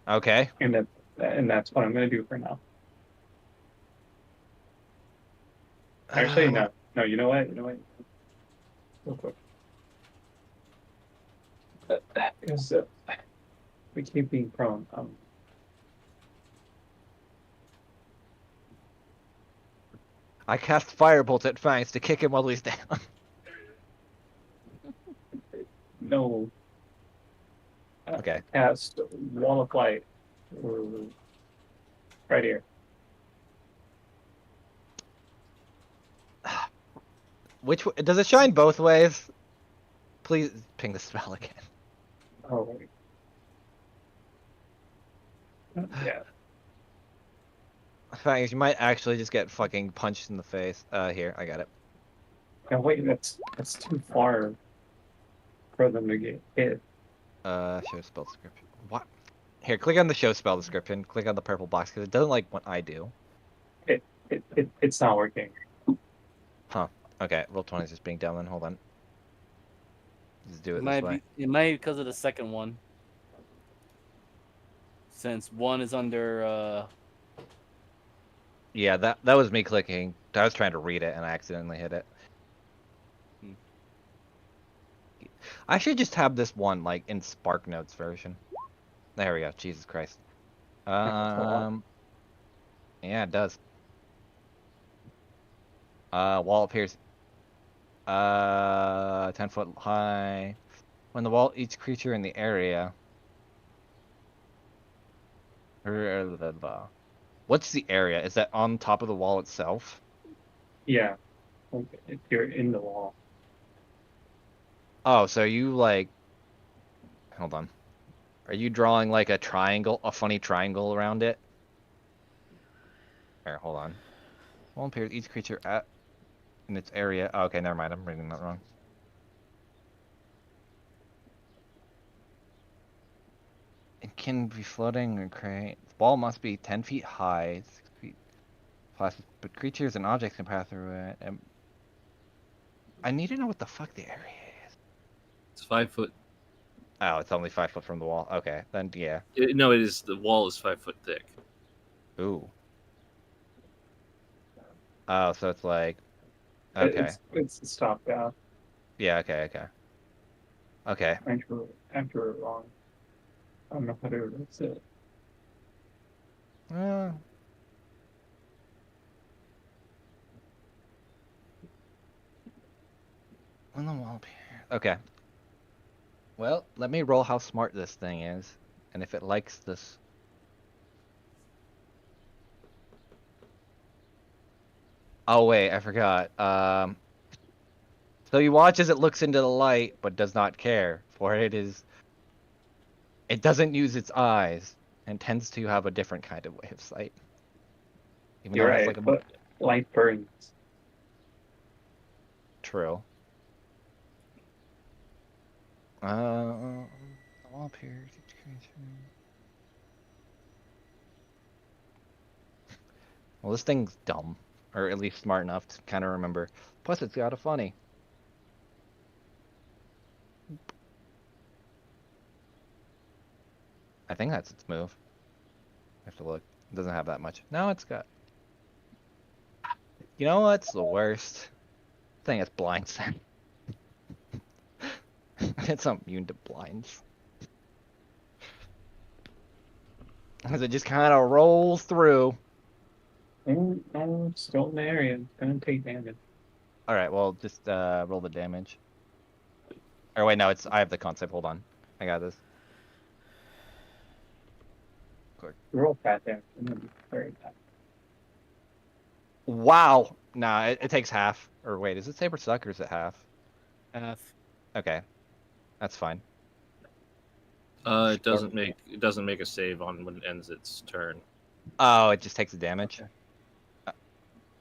Okay. And that's what I'm gonna do for now. Actually, no. No, you know what? Real quick. Because we keep being prone. I cast Firebolt at Fangs to kick him while he's down. No. Okay. Cast Wall of Light. Right here. Does it shine both ways? Please ping the spell again. Oh, wait. Yeah. Fangs, you might actually just get fucking punched in the face. Here, I got it. No, wait, that's too far for them to get hit. Show spell description. What? Here, click on the show spell description. Click on the purple box because it doesn't like what I do. It's not working. Huh. Okay, roll 20 is just being dumb. Then hold on. Just do it this might way. be. It might be because of the second one. Since one is under. Yeah, that was me clicking. I was trying to read it and I accidentally hit it. Hmm. I should just have this one like in Spark Notes version. There we go. Jesus Christ. Yeah, it does. Wall appears 10 foot high. When the wall, each creature in the area. What's the area? Is that on top of the wall itself? Yeah, like, if you're in the wall. Oh, so you like. Hold on. Are you drawing like a triangle, a funny triangle around it? Here, hold on. Wall appears each creature in its area. Oh, okay, never mind. I'm reading that wrong. It can be floating or create. The wall must be 10 feet high, 6 feet plus, but creatures and objects can pass through it. And I need to know what the fuck the area is. It's 5 foot. Oh, it's only 5 foot from the wall. Okay, then yeah. No, it is. The wall is 5 foot thick. Ooh. Oh, so it's like. Okay. It's a stopgap. Yeah. Okay. Okay. Okay. After it wrong. I don't know how to erase it. When the wall appears. Okay. Well, let me roll how smart this thing is, and if it likes this. Oh wait, I forgot. So you watch as it looks into the light, but does not care, for it doesn't use its eyes, and tends to have a different kind of way of sight. Even You're though it has right, like a but light burns. True. The wall appears. Well, this thing's dumb, or at least smart enough to kind of remember. Plus, it's got a funny. I think that's its move. I have to look. It doesn't have that much. No, it's got. You know what's the worst? Thing is blind sense. It's immune to blinds. Because it just kind of rolls through. No, it's still in the area. It's gonna take damage. All right, well, just roll the damage. Or wait, no, I have the concept. Hold on, I got this. Roll fat damage, and then very bad. Wow. Nah, it takes half. Or wait, is it saber suck or is it half? Half. Okay, that's fine. It doesn't make a save on when it ends its turn. Oh, it just takes the damage.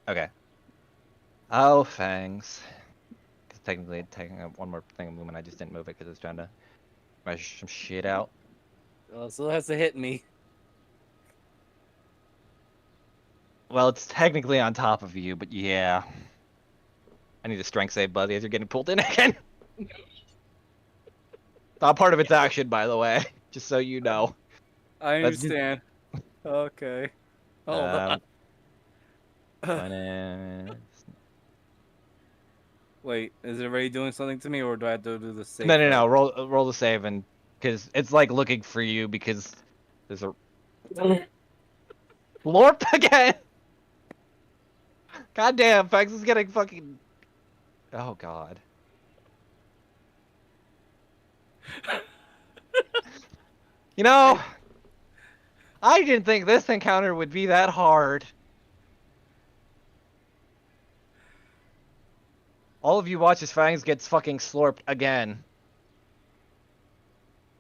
Okay. Oh, fangs. Because technically, taking one more thing of movement, I just didn't move it because I was trying to measure some shit out. So it has to hit me. Well, it's technically on top of you, but yeah. I need a strength save, buddy, as you're getting pulled in again. Not part of its action, by the way, just so you know. I understand. Okay. Hold on. Wait, is it already doing something to me, or do I have to do the save? No. Roll the save, and because it's like looking for you because there's a Lorp again. God damn, Fax is getting fucking. Oh god. You know, I didn't think this encounter would be that hard. All of you watch as Fangs gets fucking slurped again.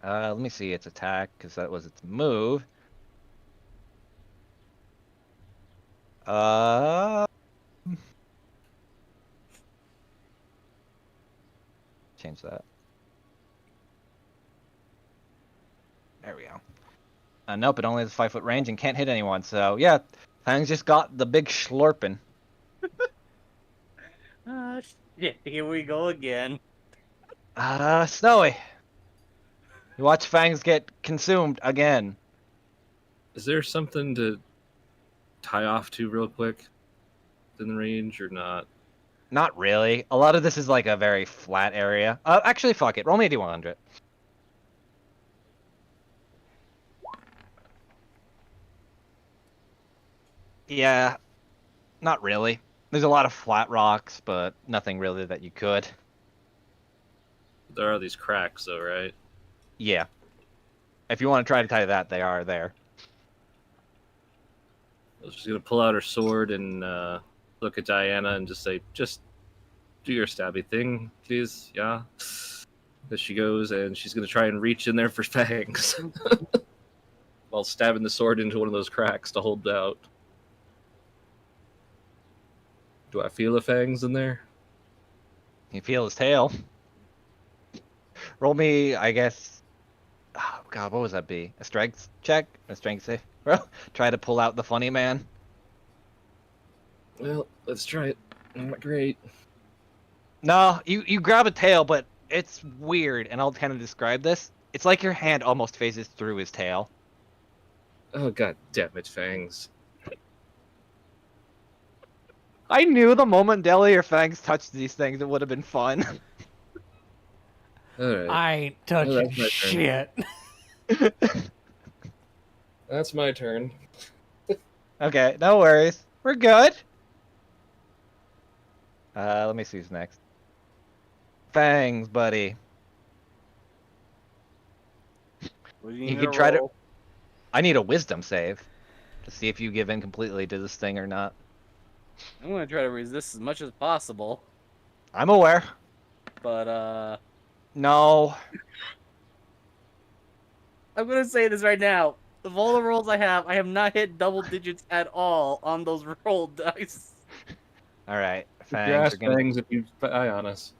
Let me see its attack, because that was its move. change that. There we go. Nope, it only has 5-foot range and can't hit anyone. So yeah, Fangs just got the big slurping. Ah, shit. Here we go again. Snowy. You watch Fangs get consumed again. Is there something to tie off to real quick in the range or not? Not really. A lot of this is like a very flat area. Actually, fuck it. Roll me a d100. Yeah, not really. There's a lot of flat rocks, but nothing really that you could. There are these cracks, though, right? Yeah. If you want to try to tie that, they are there. I was just gonna pull out her sword and look at Diana and just say, "Just do your stabby thing, please." Yeah. As she goes, and she's gonna try and reach in there for Fangs, while stabbing the sword into one of those cracks to hold out. Do I feel a Fangs in there? You feel his tail. Roll me, I guess. Oh God, what would that be? A strength check? A strength save? Well, try to pull out the funny man. Well, let's try it. Not great. No, you grab a tail, but it's weird, and I'll kind of describe this. It's like your hand almost phases through his tail. Oh god damn it, Fangs. I knew the moment Deli or Fangs touched these things, it would have been fun. Alright. I ain't touching that's my turn. shit. That's my turn. Okay, no worries. We're good. Let me see who's next. Fangs, buddy. What do You need could to try to. roll? I need a wisdom save to see if you give in completely to this thing or not. I'm gonna try to resist as much as possible, I'm aware. but No. I'm gonna say this right now. Of all the rolls I have not hit double digits at all on those rolled dice. All right, Keep your Fangs. ass You're gonna... Fangs if you eye on us.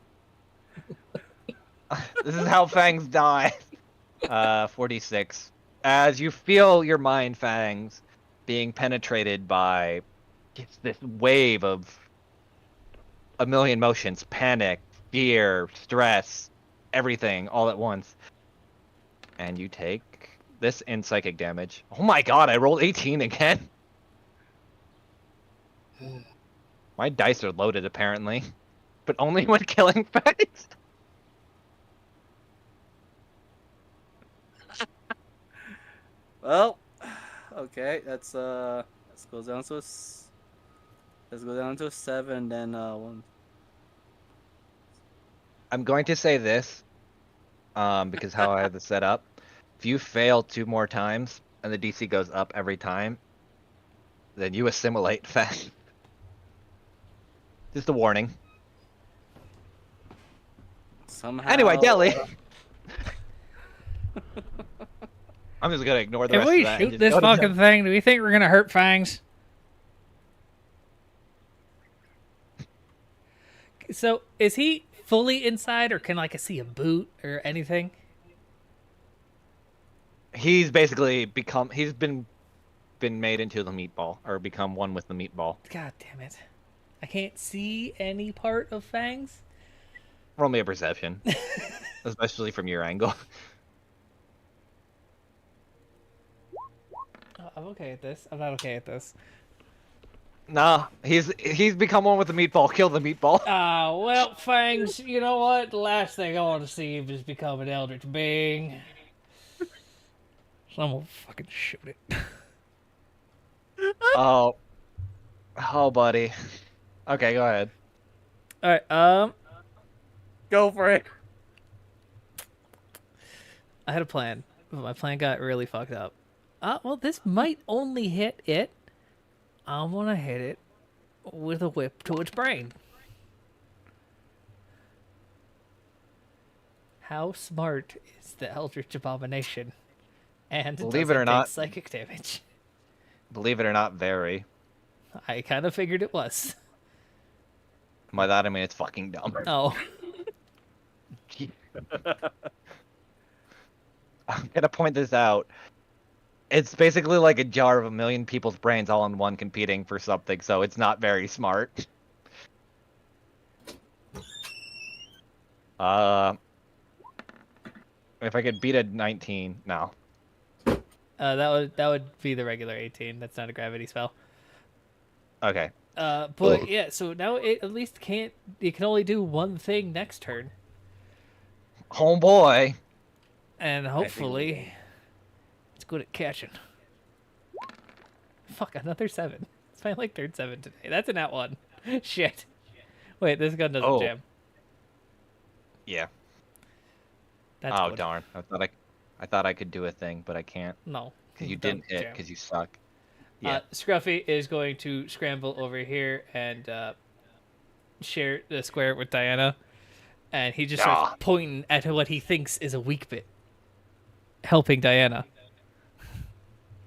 This is how Fangs die. 46. As you feel your mind, Fangs, being penetrated by this wave of a million emotions, panic, fear, stress, everything all at once. And you take this in psychic damage. Oh my god, I rolled 18 again. My dice are loaded apparently, but only when killing Fangs. Well, okay, let's go down to let's go down to a 7, then 1. I'm going to say this, because how I have this set up. If you fail 2 more times and the DC goes up every time, then you assimilate Fangs. Just a warning. Somehow. Anyway, Deli. I'm just gonna ignore the If rest we of that. and shoot just this go to fucking Deli. thing, do we think we're gonna hurt Fangs? So, is he fully inside, or can like I see a boot or anything? He's basically become. He's been made into the meatball, or become one with the meatball. God damn it! I can't see any part of Fangs. Roll me a perception, especially from your angle. I'm okay at this. I'm not okay at this. Nah, he's become one with the meatball. Kill the meatball. Ah, well, Fangs, you know what? The last thing I want to see him is become an eldritch being. So I'm gonna fucking shoot it. Oh, buddy. Okay, go ahead. Alright, Go for it. I had a plan, but my plan got really fucked up. Well, this might only hit it. I'm gonna hit it with a whip to its brain. How smart is the Eldritch Abomination? And Believe does it or take not- psychic damage. Believe it or not, very. I kind of figured it was. By that I mean it's fucking dumb. Oh, I'm gonna point this out. It's basically like a jar of a million people's brains all in one competing for something, so it's not very smart. If I could beat a 19, no. That would be the regular 18. That's not a gravity spell. Okay. But yeah, so now it at least can't. It can only do one thing next turn, Homeboy. and I think we hopefully did. it's good at catching. Fuck, another 7. It's my like third 7 today. That's an at one. Shit. Wait, this gun doesn't Oh. jam. Yeah. That's Oh good. darn! I thought I could do a thing, but I can't No. because you Doesn't didn't hit jam. because you suck. Yeah. Scruffy is going to scramble over here and share the square with Diana, and he just starts Ah. pointing at what he thinks is a weak bit, helping Diana.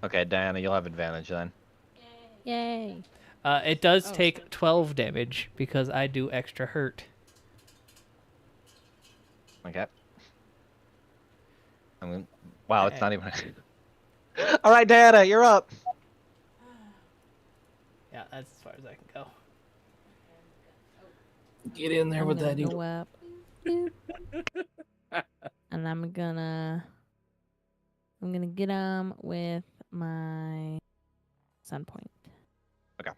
Okay, Diana, you'll have advantage then. Yay. It does Oh, take 12 damage because I do extra hurt. Okay. I mean, wow, it's Eh. not even. All right, Diana, you're up. Yeah, that's as far as I can go. Get in there I'm with gonna that go needle. up. Boop. And I'm gonna get him with my sun point. Okay.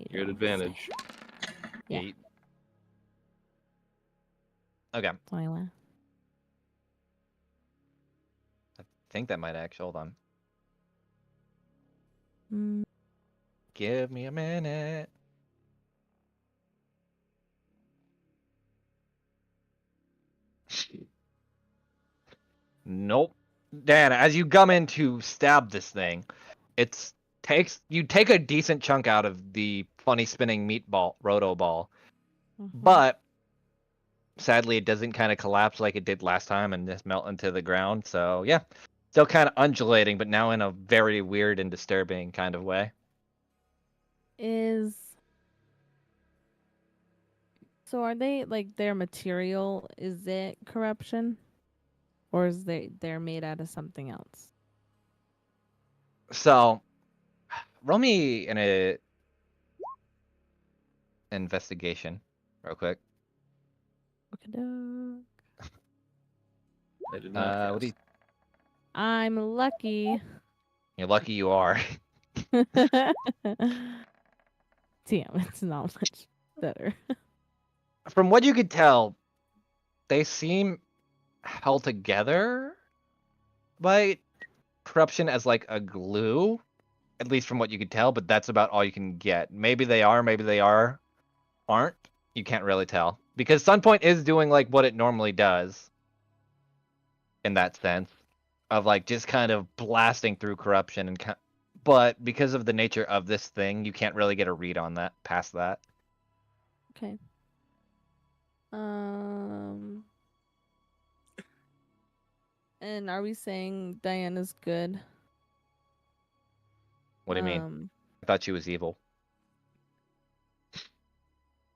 You're at advantage. Yeah. Yeet. Okay. I 21. think that might actually. Hold on. Mm, Give me a minute. Nope. Diana, as you come in to stab this thing, you take a decent chunk out of the funny spinning meatball roto ball, mhm. but sadly it doesn't kind of collapse like it did last time and just melt into the ground. So yeah, still kind of undulating, but now in a very weird and disturbing kind of way. So are they like their material? Is it corruption, or is they're made out of something else? So roll me an investigation real quick. Okey-doke. I did not What do you? cast. I'm lucky. You're lucky you are. Damn, it's not much better. From what you could tell, they seem held together by corruption as like a glue, at least from what you could tell, but that's about all you can get. Maybe they aren't. You can't really tell. Because Sunpoint is doing like what it normally does in that sense of like just kind of blasting through corruption and but because of the nature of this thing, you can't really get a read on that past that. Okay. And are we saying Diana's good? What do you mean? I thought she was evil.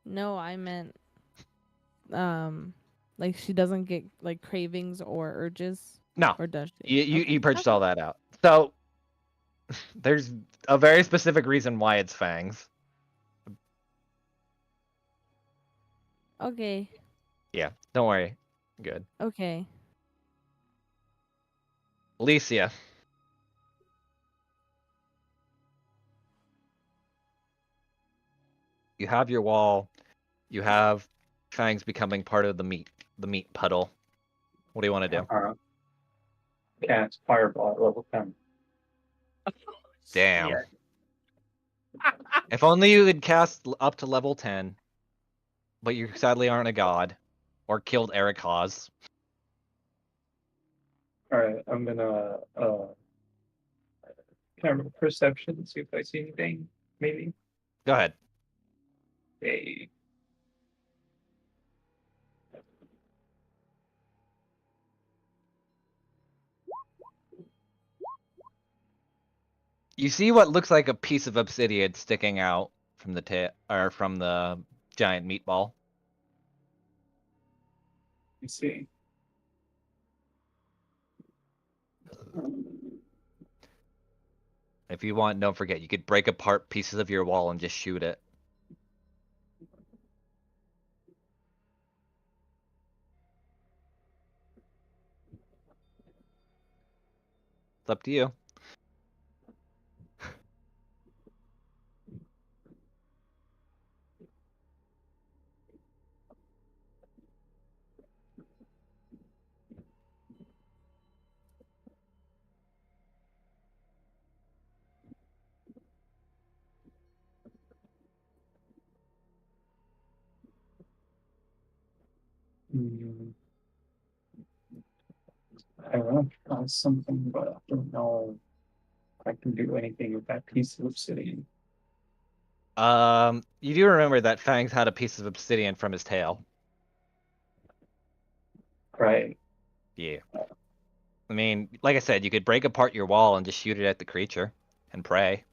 No, I meant like she doesn't get like cravings or urges, No. or does she? You Okay. purged all that out. So there's a very specific reason why it's fangs. Okay. Yeah, don't worry. Good. Okay. Alicia. You have your wall. You have fangs becoming part of the meat puddle. What do you want to do? Cast Fireball at level 10. Damn. Yeah. If only you could cast up to level 10, but you sadly aren't a god, or killed Eric Hawes. Alright, I'm gonna camera perception, see if I see anything. Maybe. Go ahead. Okay. You see what looks like a piece of obsidian sticking out from the or from the giant meatball. Let's see. If you want, don't forget, you could break apart pieces of your wall and just shoot it. It's up to you. Hmm. I want to try something, but I don't know if I can do anything with that piece of obsidian. You do remember that Fangs had a piece of obsidian from his tail. Right. Yeah. I mean, like I said, you could break apart your wall and just shoot it at the creature and pray.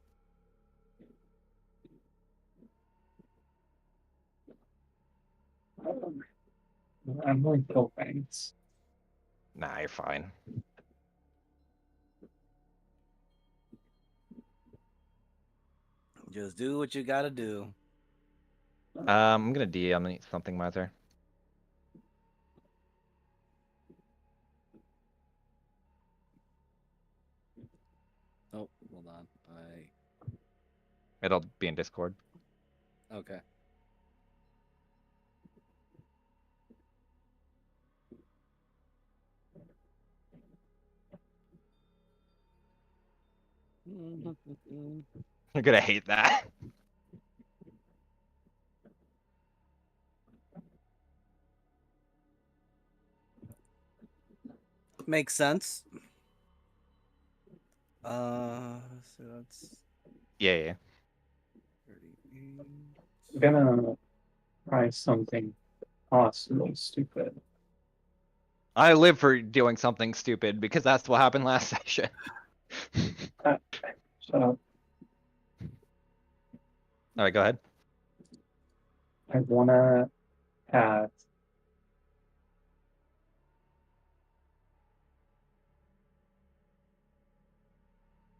I'm going to kill fangs. Nah, you're fine. Just do what you gotta do. I'm gonna DM something, Miser. Oh, hold on. It'll be in Discord. Okay. You're gonna hate that. Makes sense. So that's Yeah. 38. I'm gonna try something possibly stupid. I live for doing something stupid because that's what happened last session. Shut up. All right, go ahead. I wanna have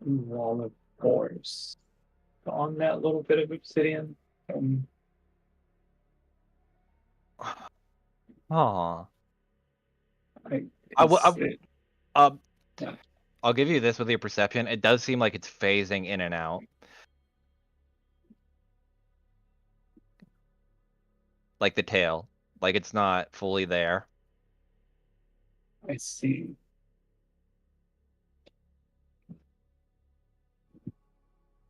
a wall of force on that little bit of obsidian. Aw. I, I'll yeah. give you this with your perception. It does seem like it's phasing in and out. Like the tail. Like it's not fully there. I see.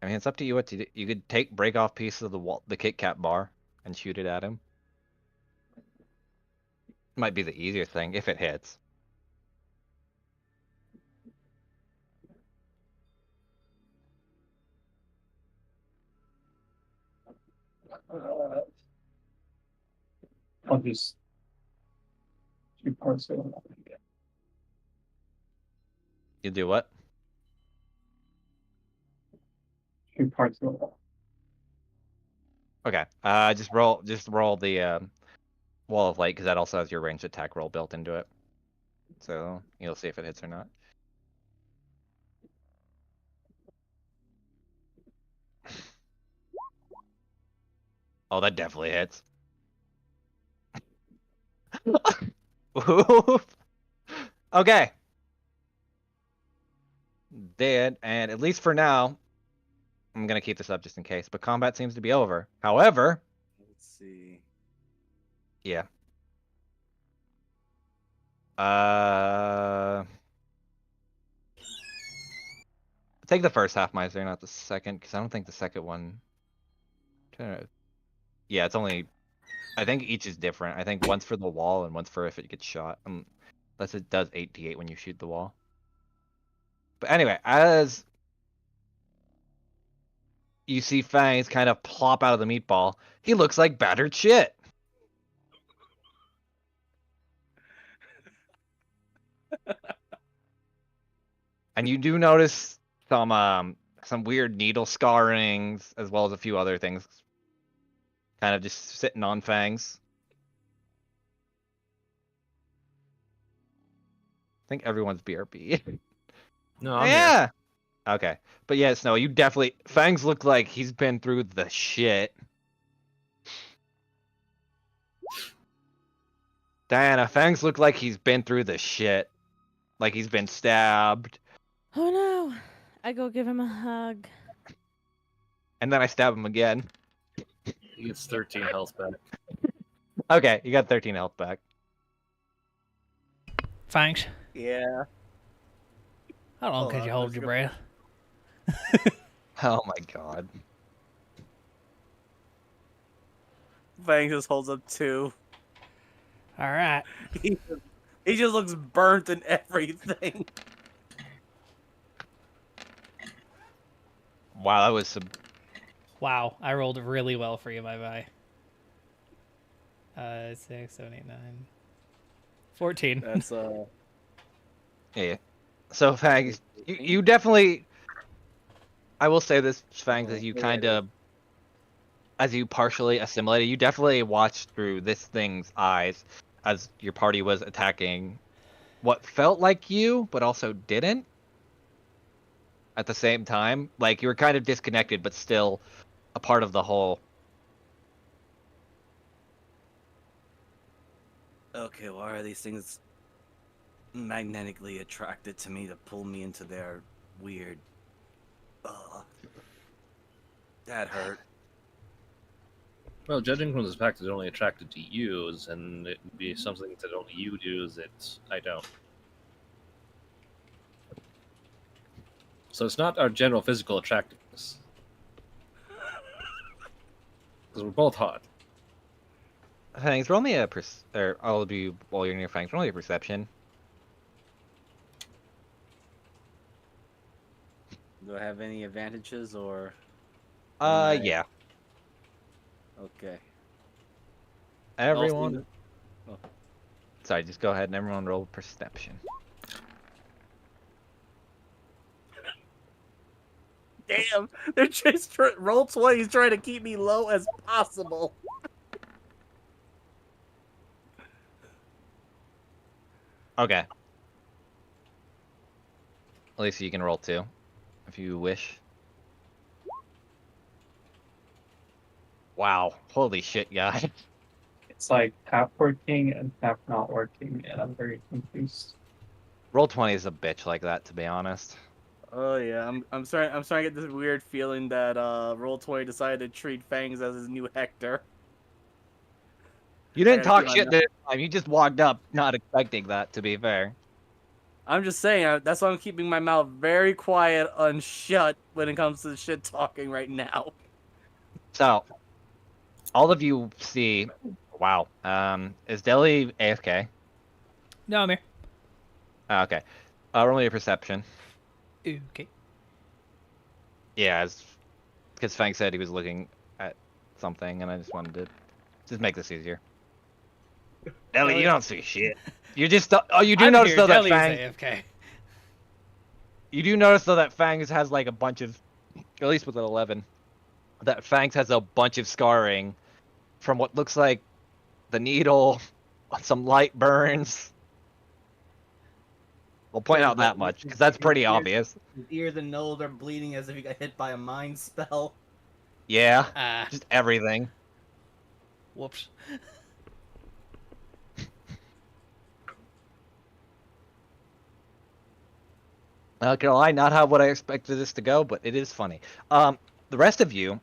I mean, it's up to you what to do. You could break off pieces of the Kit Kat bar and shoot it at him. Might be the easier thing if it hits. Uh, I'll just two parts of it. You do what? Two parts of it. Okay. Just roll the wall of light because that also has your ranged attack roll built into it. So you'll see if it hits or not. Oh, that definitely hits. Okay. Dead, and at least for now, I'm gonna keep this up just in case. But combat seems to be over. However, Let's see. yeah. Take the first half, Miser, not the second, because I don't think the second one. Yeah, it's only. I think each is different. I think one's for the wall and one's for if it gets shot. Unless it does 8d8 when you shoot the wall. But anyway, as you see Fangs kind of plop out of the meatball, he looks like battered shit. And you do notice some weird needle scarrings as well as a few other things kind of just sitting on Fangs. I think everyone's BRB. No, I'm Yeah. here. Okay. But yeah, Snow, you definitely... Fangs look like he's been through the shit. Diana, Fangs look like he's been through the shit. Like he's been stabbed. Oh no! I go give him a hug. And then I stab him again. He gets 13 health back. Okay, you got 13 health back. Thanks. Yeah. How long Hold could on, you I'm hold just your gonna- breath? Oh my god. Fang just holds up 2. All right. He just looks burnt and everything. Wow, that was some... Wow, I rolled really well for you, my guy. 6, 7, 8, 9, 14. That's Yeah. So, Fangs, you definitely... I will say this, Fangs, as you kind of... As you partially assimilated, you definitely watched through this thing's eyes as your party was attacking what felt like you, but also didn't. At the same time. Like, you were kind of disconnected, but still a part of the whole. okay. Why are these things magnetically attracted to me to pull me into their weird? That hurt. Well, judging from the fact that they're only attracted to use, and it would be something that only you do, that I don't. So it's not our general physical attractiveness. Because we're both hot. Fangs, roll me a or all of you while you're near Fangs, roll me a perception. Do I have any advantages or? Yeah. Okay. Everyone. Oh. Sorry, just go ahead and everyone roll perception. Damn, they're just roll 20s trying to keep me low as possible. Okay. At least you can roll 2, if you wish. Wow. Holy shit, guys. It's like half working and half not working, and I'm very confused. Roll 20 is a bitch like that, to be honest. Oh yeah, I'm starting to get this weird feeling that Roll 20 decided to treat Fangs as his new Hector. You didn't gotta talk keep my shit this time. You just walked up not expecting that, to be fair. I'm just saying, that's why I'm keeping my mouth very quiet and shut when it comes to shit talking right now. So, all of you see... Wow. Is Deli AFK? No, I'm here. Okay. Roll me a perception. Okay. Yeah, because Fang said he was looking at something, and I just wanted to just make this easier. Ellie, you don't see shit. You just you do I'm notice here. though that Deli's Fang. AFK. You do notice though that Fangs has like a bunch of, at least with an 11, that Fangs has a bunch of scarring from what looks like the needle, some light burns. We'll point out that much because that's pretty obvious. His ears and nose are bleeding as if he got hit by a mind spell. Yeah, just everything. Whoops. Not gonna lie, not how what I expected this to go, but it is funny. The rest of you,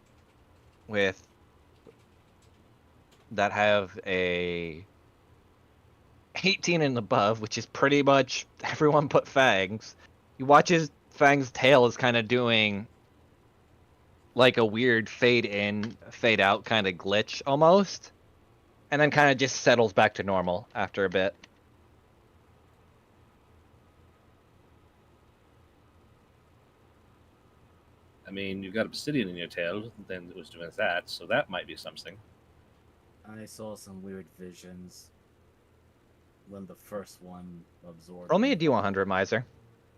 with that have a 18 and above, which is pretty much everyone but Fangs. You watch his Fang's tail is kind of doing like a weird fade in, fade out kind of glitch almost, and then kind of just settles back to normal after a bit. I mean, you've got obsidian in your tail, then it was doing that, so that might be something. I saw some weird visions when the first one absorbed. Roll me a D100, Miser.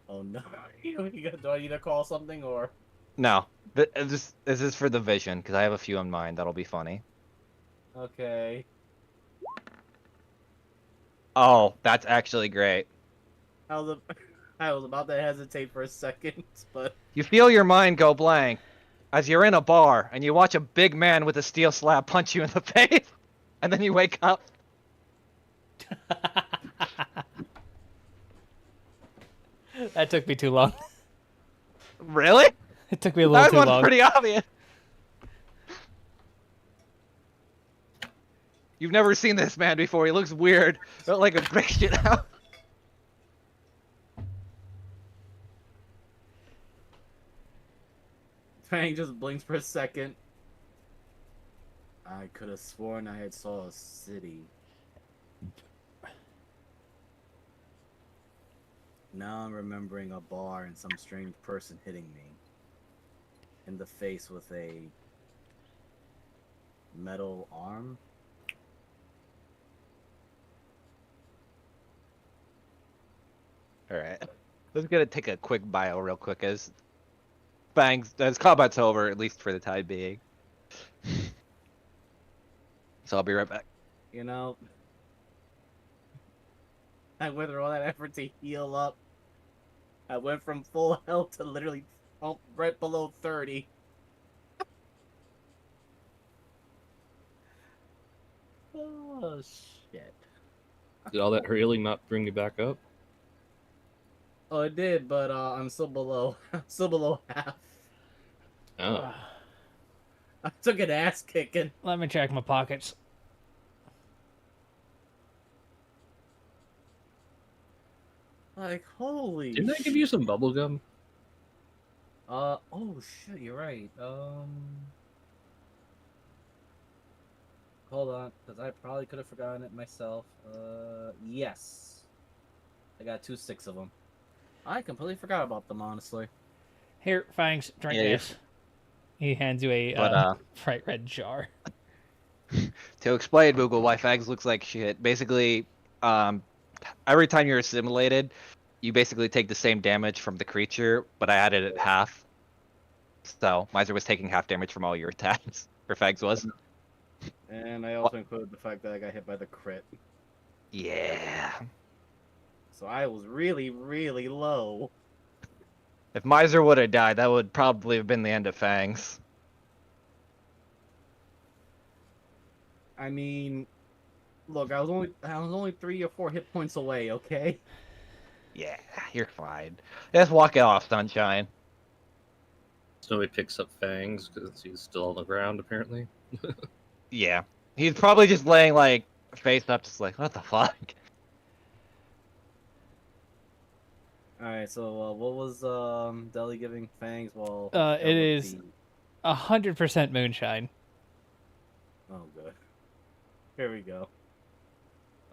Oh no! Do I need to call something or? No, this is for the vision because I have a few in mind that'll be funny. Okay. Oh, that's actually great. How's I was about to hesitate for a second, but You feel your mind go blank as you're in a bar and you watch a big man with a steel slab punch you in the face, and then you wake up. That took me too long. Really? It took me a little That too one's long. pretty obvious. You've never seen this man before. He looks weird. But like a break shit out. Fang just blinks for a second. I could have sworn I had saw a city. Now I'm remembering a bar and some strange person hitting me in the face with a metal arm. Alright. Let's gonna take a quick bio real quick as combat's over, at least for the time being. So I'll be right back. You know, I went through all that effort to heal up. I went from full health to literally right below 30. Oh, shit. Did all that healing not bring you back up? Oh, it did, but I'm still below. Still below half. Oh. I took an ass kicking. Let me check my pockets. Like, holy Didn't I give you some bubble gum? oh shit, you're right. Hold on, because I probably could have forgotten it myself. Yes. I got 2 sticks of them. I completely forgot about them, honestly. Here, Fangs, drink Yeah, this. He hands you a But, bright red jar. To explain, Moogle, why Fags looks like shit, basically, every time you're assimilated, you basically take the same damage from the creature, but I added it half. So, Miser was taking half damage from all your attacks, or Fags was. And I also included the fact that I got hit by the crit. Yeah. So I was really, really low. If Miser would have died, that would probably have been the end of Fangs. I mean, look, I was only 3 or 4 hit points away, okay? Yeah, you're fine. Just walk it off, Sunshine. Snowy picks up Fangs because he's still on the ground, apparently. Yeah. He's probably just laying, like, face up, just like, what the fuck? Alright, so what was Deli giving Fangs while It is 100% moonshine. Oh good. Here we go.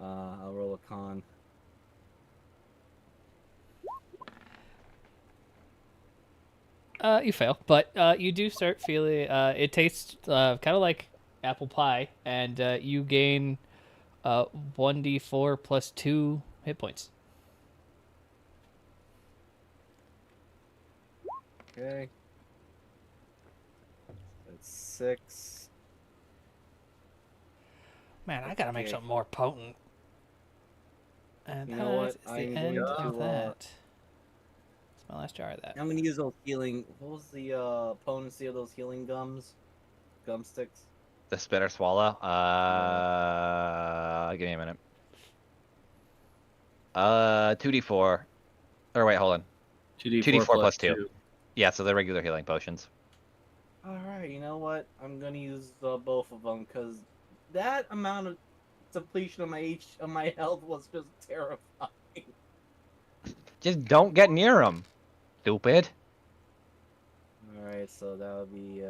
I'll roll a con. You fail, but you do start feeling. It tastes kind of like apple pie, and you gain 1d4 plus 2 hit points. Okay. That's 6. Man, I gotta make Okay. something more potent. And You know what? that is the I'm end going of to, that. It's my last jar of that. I'm gonna use those healing. What was the potency of those healing gums? Gum sticks? The spit or swallow? Give me a minute. 2d4. Or wait, hold on. 2d4 plus 2. Yeah, so they're regular healing potions. Alright, you know what? I'm gonna use both of them, because that amount of depletion of my health was just terrifying. Just don't get near them, stupid. Alright, so that would be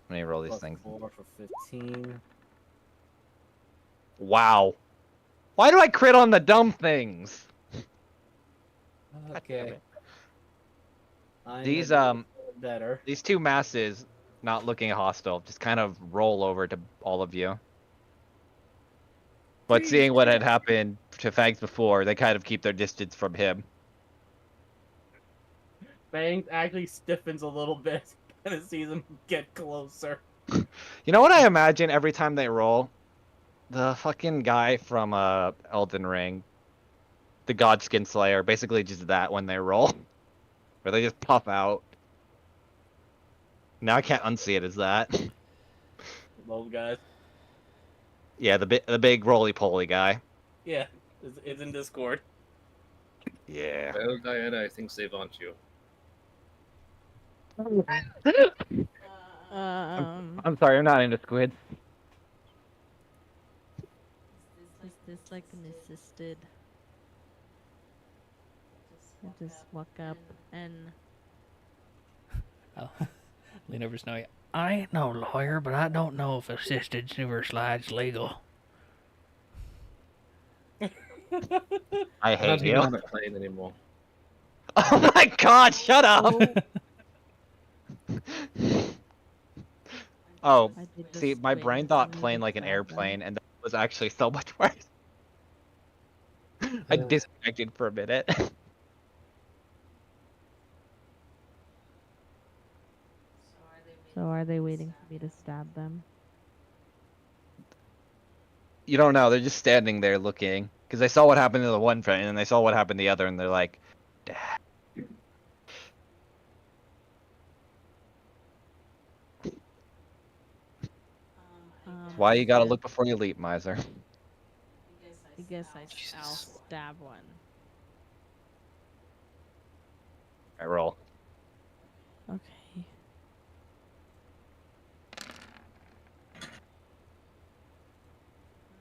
Let me roll these plus things. 4 for 15. Wow. Why do I crit on the dumb things? Okay. I'm These gonna do better. these two masses, not looking hostile, just kind of roll over to all of you. But seeing what had happened to Fags before, they kind of keep their distance from him. Fangs actually stiffens a little bit and it sees him get closer. You know what I imagine every time they roll? The fucking guy from Elden Ring. the God Skin Slayer, basically just that when they roll, where they just pop out. Now I can't unsee it as that. Those guys. Yeah, the big roly poly guy. Yeah, it's in Discord. Yeah. Well, Diana, I think save on you. Um, sorry, I'm not into squids. is this like an assisted? I just walk up and Oh, lean over to Snowy. I ain't no lawyer, but I don't know if assisted sewer slide's legal. I I'm hate not you. even on that plane anymore. Oh my god, shut up! Oh, I did see, just my wait brain and thought see plane if like an that airplane, and that was actually so much worse. I disconnected for a minute. So are they waiting for me to stab them? You don't know, they're just standing there looking. Because they saw what happened to the one friend, and then they saw what happened to the other, and they're like, "Dad." Why you gotta look before you leap, miser? I guess I'll Jesus. stab one. I roll. Okay.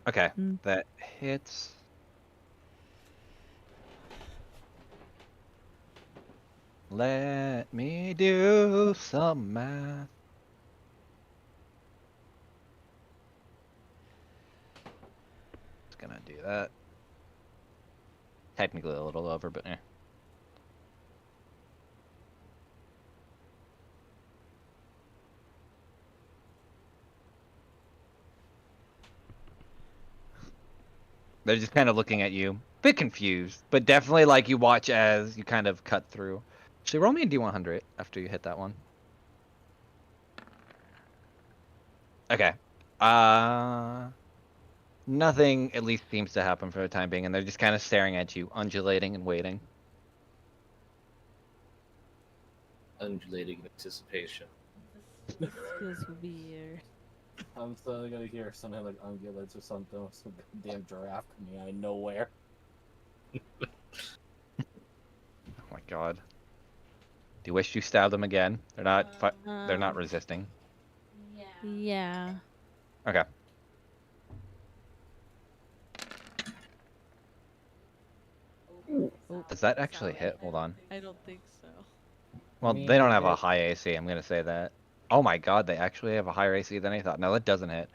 Okay, Mm. that hits. Let me do some math. Just gonna do that. Technically a little over, but eh. They're just kind of looking at you, bit confused, but definitely like you watch as you kind of cut through. Actually, roll me a D100 after you hit that one. Okay. Nothing at least seems to happen for the time being, and they're just kind of staring at you, undulating and waiting. Undulating anticipation. This feels weird. I'm suddenly gonna hear something like ungulates or something, or some damn giraffe coming out of nowhere. Oh my god. Do you wish you stabbed them again? They're not. They're not resisting. Yeah. Okay. Oh, Does that actually hit? Hold on. I don't think so. Well, mean, they don't have a it- high AC. I'm gonna say that. Oh my god, they actually have a higher AC than I thought. No, that doesn't hit.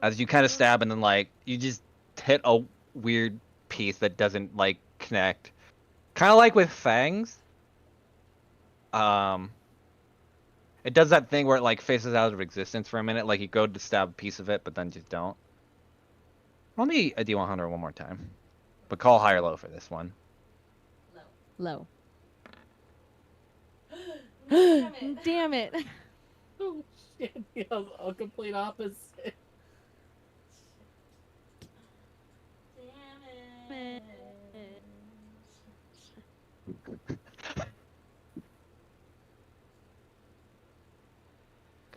As you kind of stab, and then like you just hit a weird piece that doesn't like connect. Kind of like with fangs. It does that thing where it like faces out of existence for a minute. Like you go to stab a piece of it, but then just don't. Roll me a D100 one more time. But call high or low for this one. Low. Damn it. Oh shit! Yeah, a complete opposite.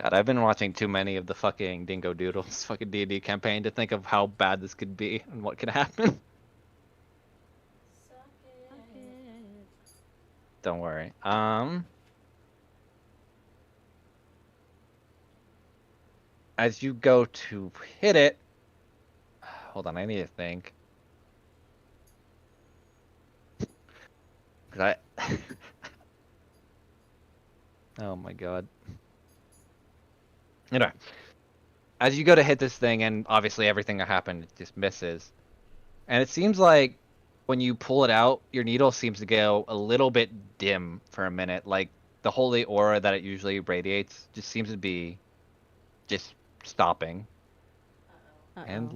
God, I've been watching too many of the fucking Dingo Doodles fucking D&D campaign to think of how bad this could be and what could happen. Don't worry. As you go to hit it, hold on, I need to think. 'Cause I Oh my god. Anyway, as you go to hit this thing, and obviously everything that happened it just misses. And it seems like when you pull it out, your needle seems to go a little bit dim for a minute. Like the holy aura that it usually radiates just seems to be just stopping. And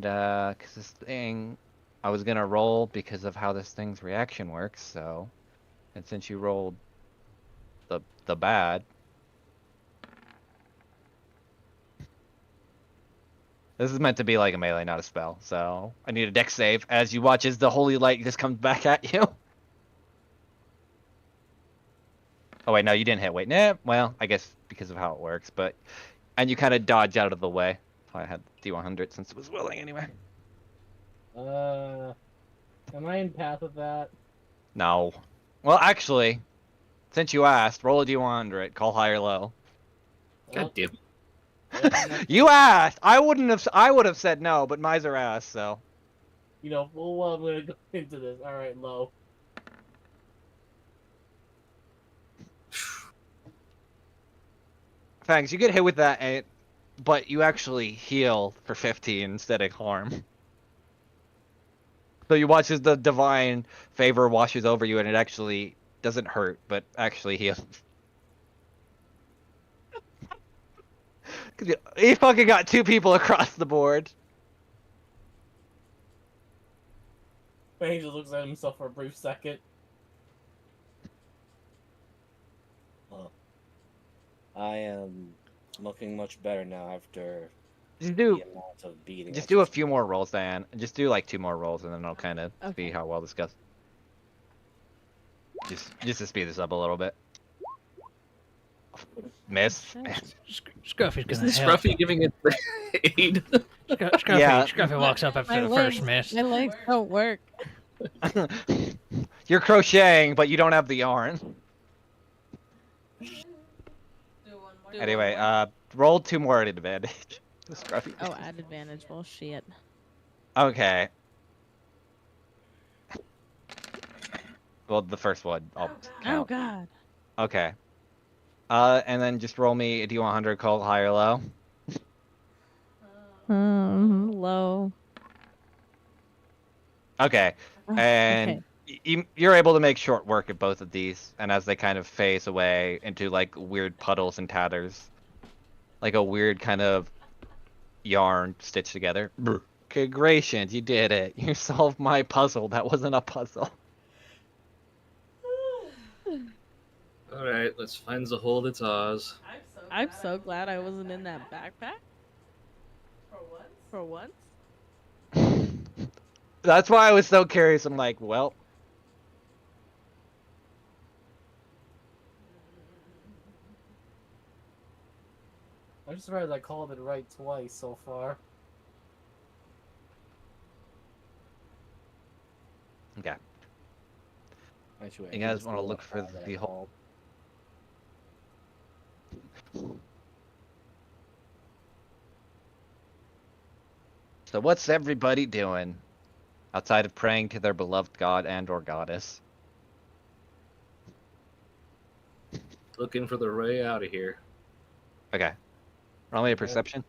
Uh-oh. cause this thing, I was gonna roll because of how this thing's reaction works. So, and since you rolled the bad, This is meant to be like a melee, not a spell. So I need a dex save as you watch as the holy light just comes back at you. Oh wait, no, you didn't hit. Wait, nah. Well, I guess because of how it works, but and you kind of dodge out of the way. If I had D100 since it was willing anyway. Am I in path of that? No. Well, actually, since you asked, roll a D100. Call high or low. God damn. You asked. I wouldn't have. I would have said no, but Miser asked. So You know, full well I'm gonna go into this. All right, low. thanks. You get hit with that, but you actually heal for 15 instead of harm. So you watch as the divine favor washes over you, and it actually doesn't hurt, but actually heals. He fucking got 2 people across the board. He just looks at himself for a brief second. I am looking much better now after Just the do, amount of beating. just I do a just- few more rolls, Diane. Just do like 2 more rolls, and then I'll kind of see Okay. how well this goes. Just to speed this up a little bit. Miss. Scruffy's gonna Isn't help. Scruffy giving it aid? Scruffy, Yeah. Scruffy walks up after My the legs, first miss. my legs don't work. You're crocheting, but you don't have the yarn. Do one more. Anyway, roll 2 more at advantage. Scruffy. Oh, at advantage. Well, shit. Okay. Well, the first one. I'll Oh count. god. Okay. And then just roll me a D100 called high or low. Low. Okay. And Okay. you're able to make short work of both of these, and as they kind of phase away into like weird puddles and tatters, like a weird kind of yarn stitched together. Congratulations, you did it. You solved my puzzle. That wasn't a puzzle. All right, let's find the hole that's Oz. I'm so glad I wasn't in that backpack For once. for once. That's why I was so curious. I'm like, well, I'm just surprised I called it right twice so far. okay. Actually, You guys want to look for the hole? So what's everybody doing outside of praying to their beloved god and or goddess? Looking for the way out of here. Okay. Roll me a perception.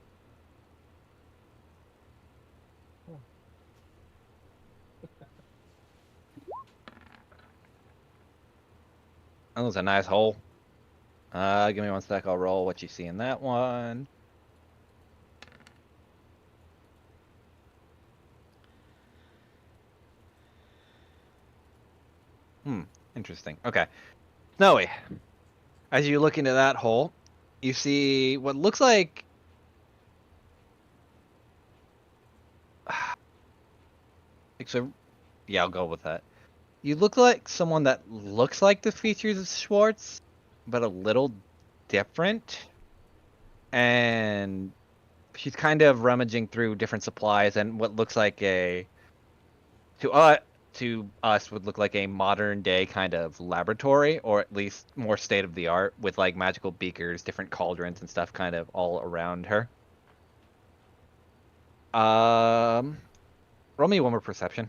That was a nice hole. Give me 1 sec. I'll roll what you see in that one. Interesting. Okay. Snowy. As you look into that hole, you see what looks like so yeah, I'll go with that. You look like someone that looks like the features of Schwartz, but a little different. And she's kind of rummaging through different supplies and what looks like a to us would look like a modern day kind of laboratory, or at least more state of the art, with like magical beakers, different cauldrons and stuff kind of all around her. Roll me 1 more perception.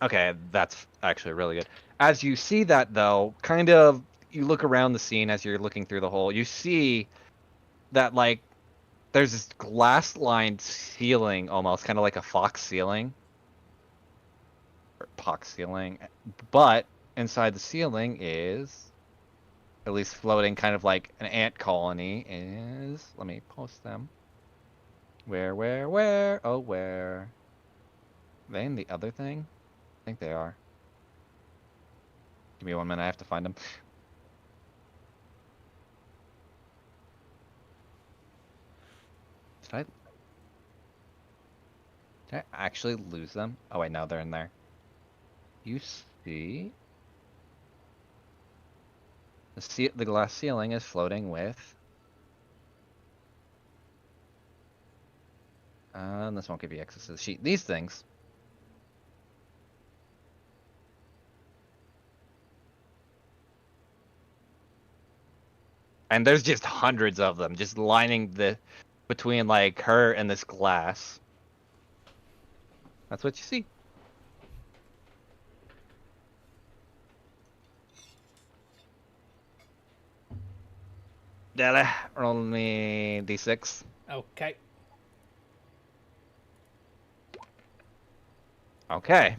Okay, that's actually really good. As you see that though, kind of you look around the scene as you're looking through the hole, you see that like there's this glass lined ceiling, almost kind of like a fox ceiling or pox ceiling, but inside the ceiling is, at least floating kind of like an ant colony, is, let me post them. Where? Oh, where? Are they in the other thing? I think they are. Give me 1 minute, I have to find them. Did I actually lose them? Oh wait, no, they're in there. You see, the glass ceiling is floating with. This won't give you access to the sheet. These things. And there's just hundreds of them, just lining the between like her and this glass. That's what you see. Della, roll me d6. Okay. Okay.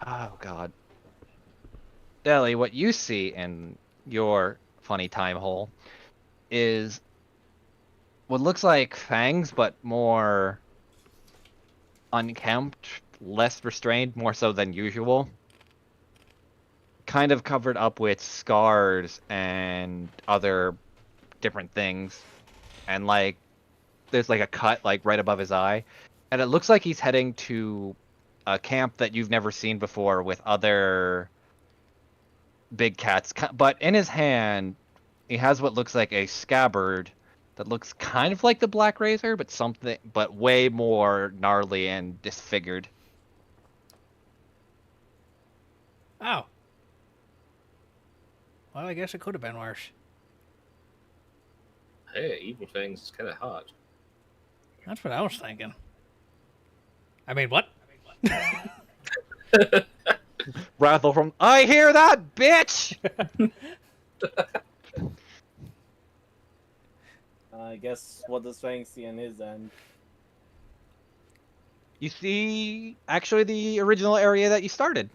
Oh god. Deli, what you see in your funny time hole is what looks like fangs, but more unkempt, less restrained, more so than usual. Kind of covered up with scars and other different things. And like there's like a cut like right above his eye. And it looks like he's heading to a camp that you've never seen before with other big cats. But in his hand, he has what looks like a scabbard that looks kind of like the Black Razor, but way more gnarly and disfigured. Oh. Well, I guess it could have been worse. Hey, Evil Fangs is kind of hot. That's what I was thinking. I mean, what? Wrathful from, I hear that, bitch! I guess what does Fang see on his end? You see, actually, the original area that you started.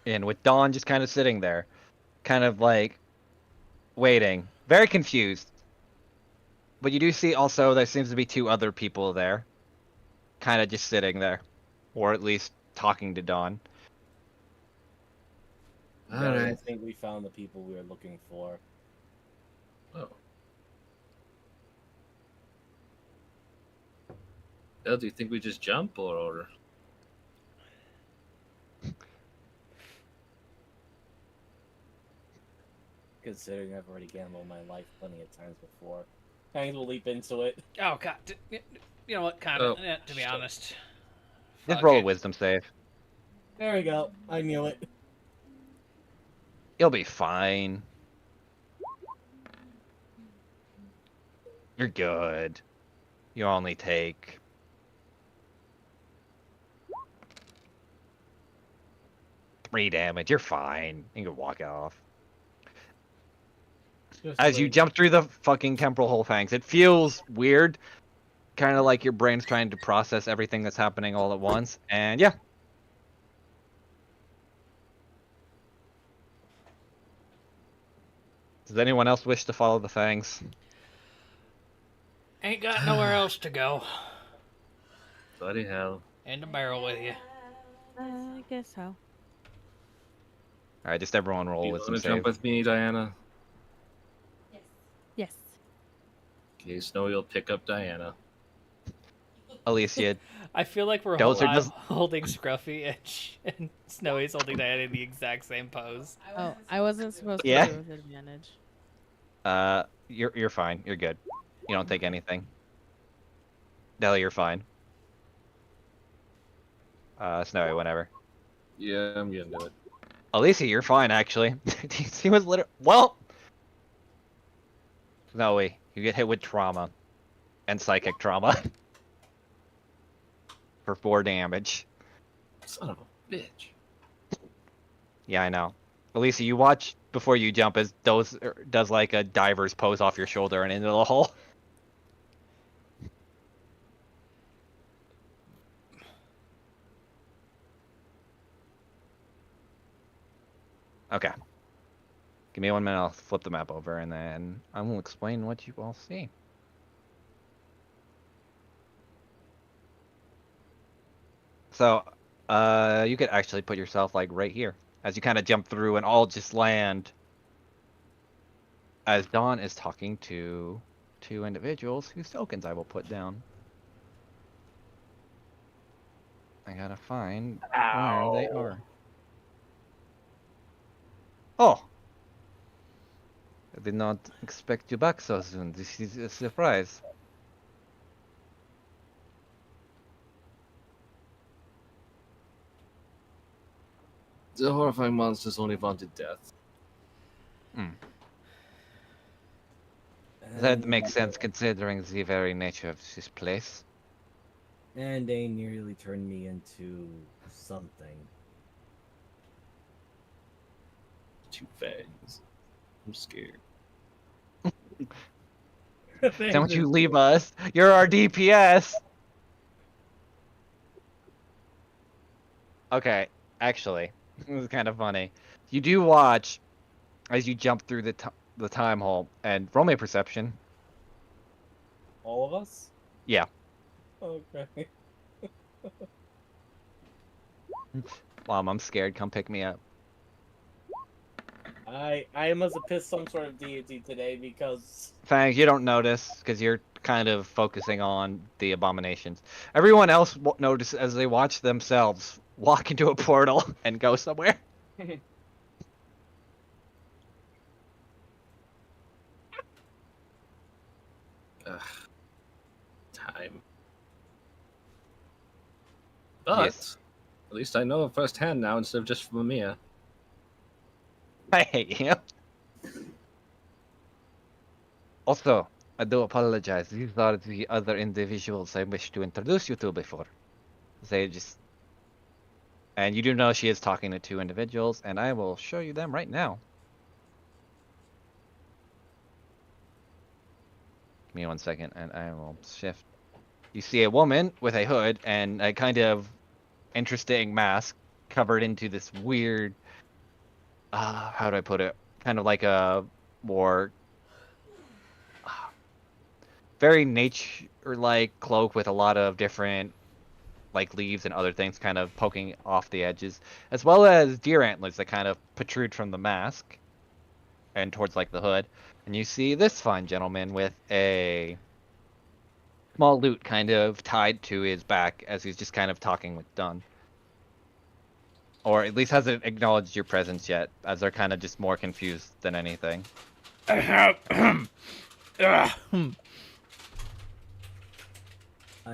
And with Dawn just kind of sitting there, kind of like waiting, very confused. But you do see also there seems to be two other people there, kind of just sitting there, or at least talking to Dawn. All I right. don't think we found the people we were looking for. Oh. Well, do you think we just jump or? Considering I've already gambled my life plenty of times before. Fangs will leap into it. Oh, God. You know what? Kind of. Oh, To be shit. honest. Just Fuck roll a it. wisdom save. There we go. I knew it. You'll be fine. You're good. You only take 3 damage. You're fine. You can walk off. Just As you wait. jump through the fucking temporal hole fangs, it feels weird. Kind of like your brain's trying to process everything that's happening all at once. And yeah. Does anyone else wish to follow the fangs? Ain't got nowhere else to go. Bloody hell. In the barrel with you. I guess so. Alright, just everyone roll You with want some to jump save. with me, Diana? Yes. Yes. Okay, Snowy will pick up Diana. Alicia, I feel like we're Those are I'm just- holding Scruffy and Snowy's holding Diana in the exact same pose. Oh, I wasn't supposed to Yeah. do it with advantage. you're fine. You're good. You don't take anything. Deli, you're fine. Snowy, whatever. Yeah, I'm gonna do it. Alicia, you're fine, actually. He was literally... Well... Snowy, you get hit with trauma. And psychic trauma. For 4 damage. Son of a bitch. Yeah, I know. Alicia, you watch before you jump as does like a diver's pose off your shoulder and into the hole. Okay. Give me 1 minute, I'll flip the map over, and then I will explain what you all see. So, you could actually put yourself, like, right here. As you kind of jump through and all just land as Dawn is talking to two individuals whose tokens I will put down. I gotta find where they Ow. are. Oh! I did not expect you back so soon. This is a surprise. The horrifying monsters only wanted death. That makes sense considering the very nature of this place. And they nearly turned me into something. Two fangs. I'm scared. Don't you leave us! You're our DPS! Okay, actually, this is kind of funny. You do watch as you jump through the time hole, and roll me a perception. All of us? Yeah. Okay. Mom, I'm scared. Come pick me up. I must have pissed some sort of deity today because Fangs, you don't notice because you're kind of focusing on the abominations. Everyone else notices as they watch themselves walk into a portal and go somewhere. Ugh. Time. But Yes. at least I know firsthand now instead of just from Mamiya. I hate you. Also, I do apologize. These are the other individuals I wish to introduce you to before. They just... And you do know she is talking to two individuals, and I will show you them right now. Give me 1 second, and I will shift. You see a woman with a hood and a kind of interesting mask covered into this weird... how do I put it? Kind of like a more... very nature-like cloak with a lot of different like leaves and other things kind of poking off the edges, as well as deer antlers that kind of protrude from the mask and towards like the hood. And you see this fine gentleman with a small lute kind of tied to his back as he's just kind of talking with Dunn. Or at least hasn't acknowledged your presence yet, as they're kind of just more confused than anything. I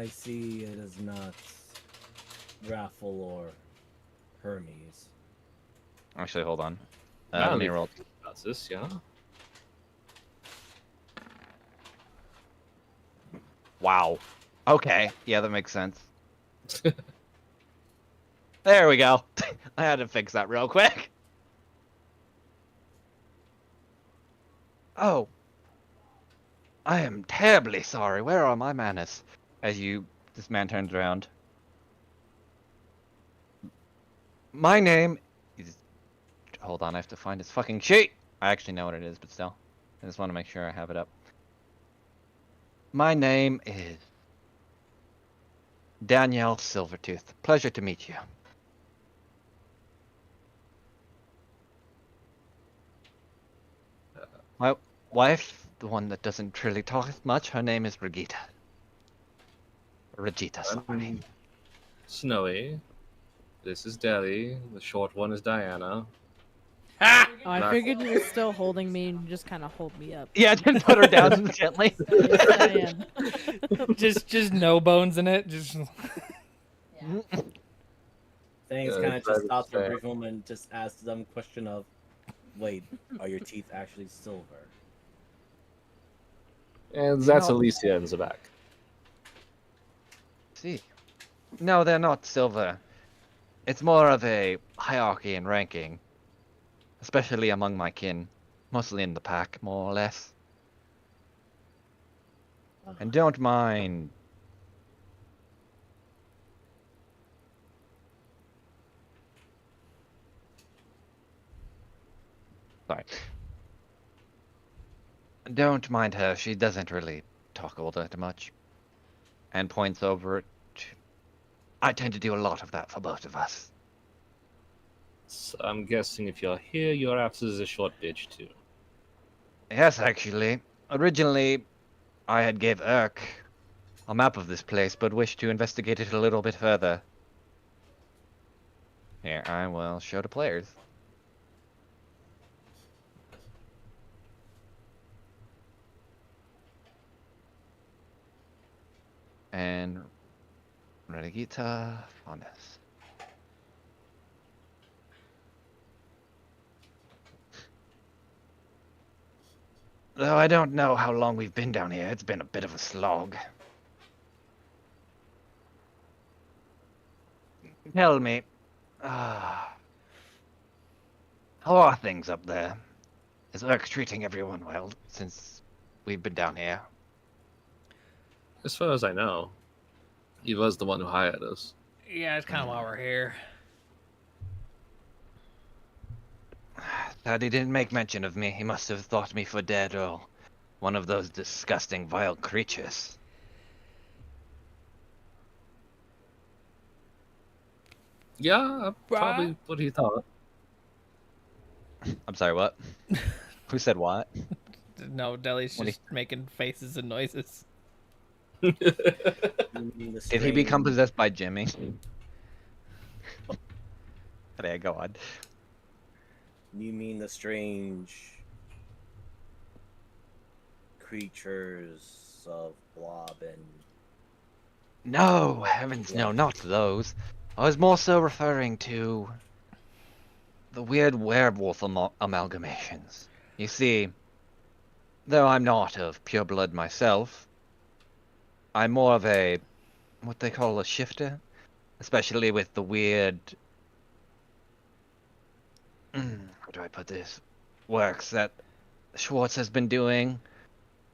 see it is not Raffle or Hermes. Actually, hold on. Now Let me that roll. That's this, yeah. Wow. Okay. Yeah, that makes sense. There we go. I had to fix that real quick. Oh. I am terribly sorry. Where are my manners? This man turns around. My name is... Hold on, I have to find his fucking sheet. I actually know what it is, but still. I just want to make sure I have it up. My name is... Danielle Silvertooth. Pleasure to meet you. My wife, the one that doesn't really talk much, her name is Regita. Regita, sorry. Snowy. This is Deli. The short one is Diana. Oh, I figured you were still holding me and you just kind of hold me up. Yeah, just put her down gently. Yes, I am. just no bones in it. Just Things Yeah, kind of just private stopped for a fair. brief moment and just asked them question of, wait, are your teeth actually silver? And that's No. Alicia in the back. See. No, they're not silver. It's more of a hierarchy and ranking. Especially among my kin. Mostly in the pack, more or less. And don't mind... Sorry. Don't mind her, she doesn't really talk all that much. And points over to... I tend to do a lot of that for both of us. So I'm guessing if you're here, you're after the short bitch too. Yes, actually. Originally, I had gave Urk a map of this place, but wished to investigate it a little bit further. Here, I will show the players. And Renegita on this. Though I don't know how long we've been down here, it's been a bit of a slog. Tell me, how are things up there? Is Urk treating everyone well since we've been down here? As far as I know, he was the one who hired us. Yeah, it's kind of why we're here. Sad he didn't make mention of me. He must have thought me for dead or one of those disgusting, vile creatures. Yeah, probably what he thought. I'm sorry, what? Who said what? No, Deli's What do just making faces and noises. You mean the Did he become strange- possessed by Jimmy? Okay, go on. You mean the strange creatures of Blob and No, heavens no, not those. I was more so referring to the weird werewolf amalgamations. You see, though I'm not of pure blood myself, I'm more of a, what they call a shifter, especially with the weird, how do I put this, works that Schwartz has been doing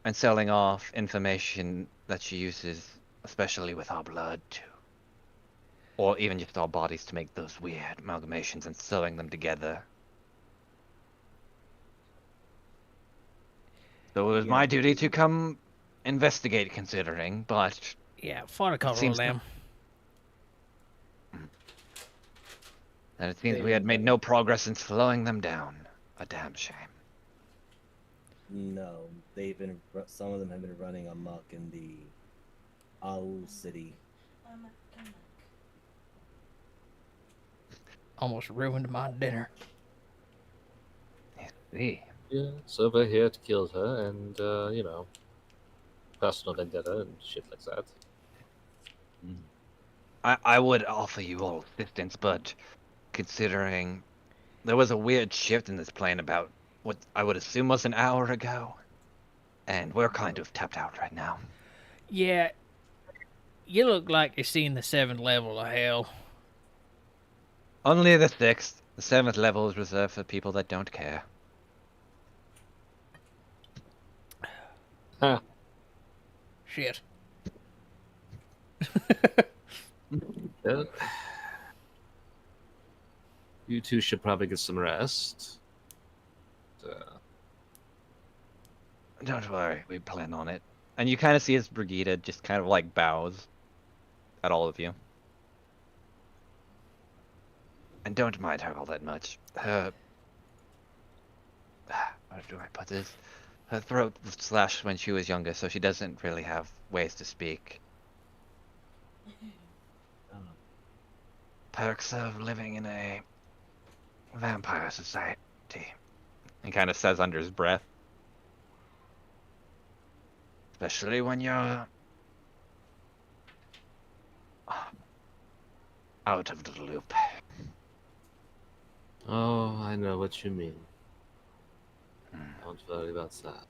and selling off information that she uses, especially with our blood, or even just our bodies, to make those weird amalgamations and sewing them together. So it was my duty to come investigate, considering, but Yeah, fought a couple of seems them. and it seems we had made no progress in slowing them down. A damn shame. no, some of them have been running amok in the Owl City. Almost ruined my dinner. See. Yeah, so we're here to kill her and, personal vendetta and shit like that. I would offer you all assistance, but considering there was a weird shift in this plane about what I would assume was an hour ago, and we're kind of tapped out right now. Yeah, you look like you're seeing the 7th level of hell. Only the 6th. The 7th level is reserved for people that don't care. Huh. Shit. Yeah. You two should probably get some rest. Don't worry, we plan on it. And you kind of see as Brigida just kind of like bows at all of you. And don't mind her all that much. Her... Where do I put this? Her throat was slashed when she was younger, so she doesn't really have ways to speak. Perks of living in a vampire society. He kind of says under his breath. Especially when you're out of the loop. Oh, I know what you mean. Don't worry about that.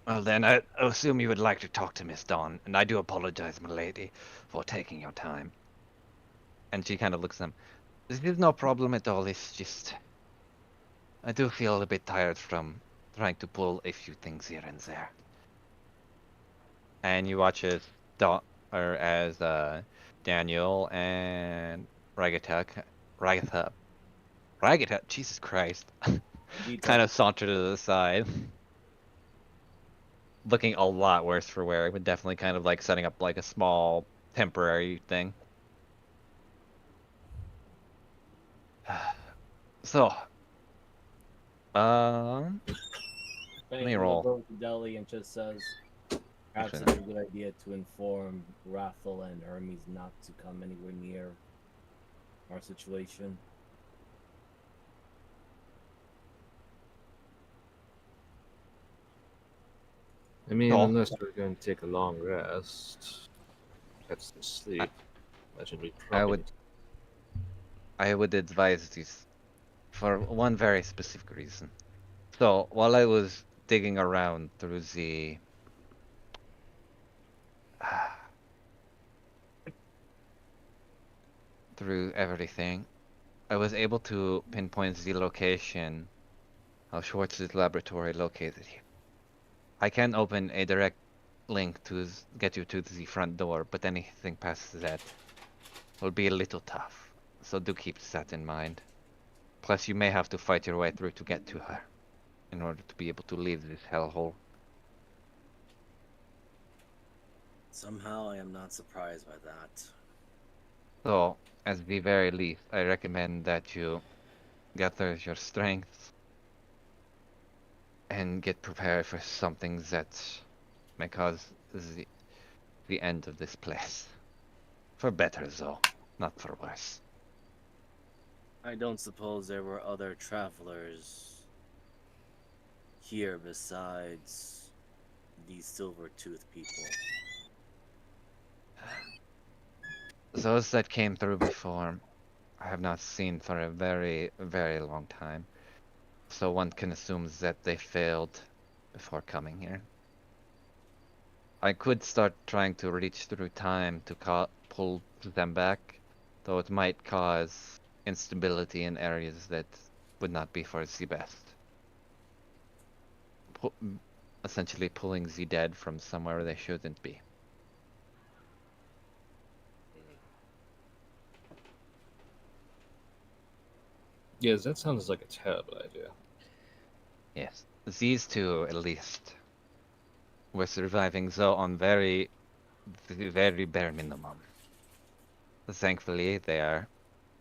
Well then, I assume you would like to talk to Miss Dawn, and I do apologize, my lady, for taking your time. And she kind of looks at him. This is no problem at all, it's just... I do feel a bit tired from trying to pull a few things here and there. And you watch as Daniel and Ragatuk, Jesus Christ, kind of saunter to the side. Looking a lot worse for wear, but definitely kind of like setting up like a small temporary thing. So, me Bang roll. looks over to Deli and just says, perhaps Actually, it's a good idea to inform Rathel and Hermes not to come anywhere near our situation. I mean, Oh. unless we're going to take a long rest, get some sleep. Imagine we I probably would I would advise this for one very specific reason. So while I was digging around through the through everything, I was able to pinpoint the location of Schwartz's laboratory located here. I can open a direct link to get you to the front door, but anything past that will be a little tough. So do keep that in mind. Plus, you may have to fight your way through to get to her in order to be able to leave this hellhole. Somehow I am not surprised by that. So, at the very least, I recommend that you gather your strength and get prepared for something that may cause the end of this place. For better, though, not for worse. I don't suppose there were other travelers here besides these silver-toothed people. Those that came through before, I have not seen for a very, very long time. So one can assume that they failed before coming here. I could start trying to reach through time to pull them back, though it might cause instability in areas that would not be for the best. Essentially pulling the dead from somewhere they shouldn't be. Yes, that sounds like a terrible idea. Yes, these two at least were surviving, though on the very bare minimum. Thankfully, they are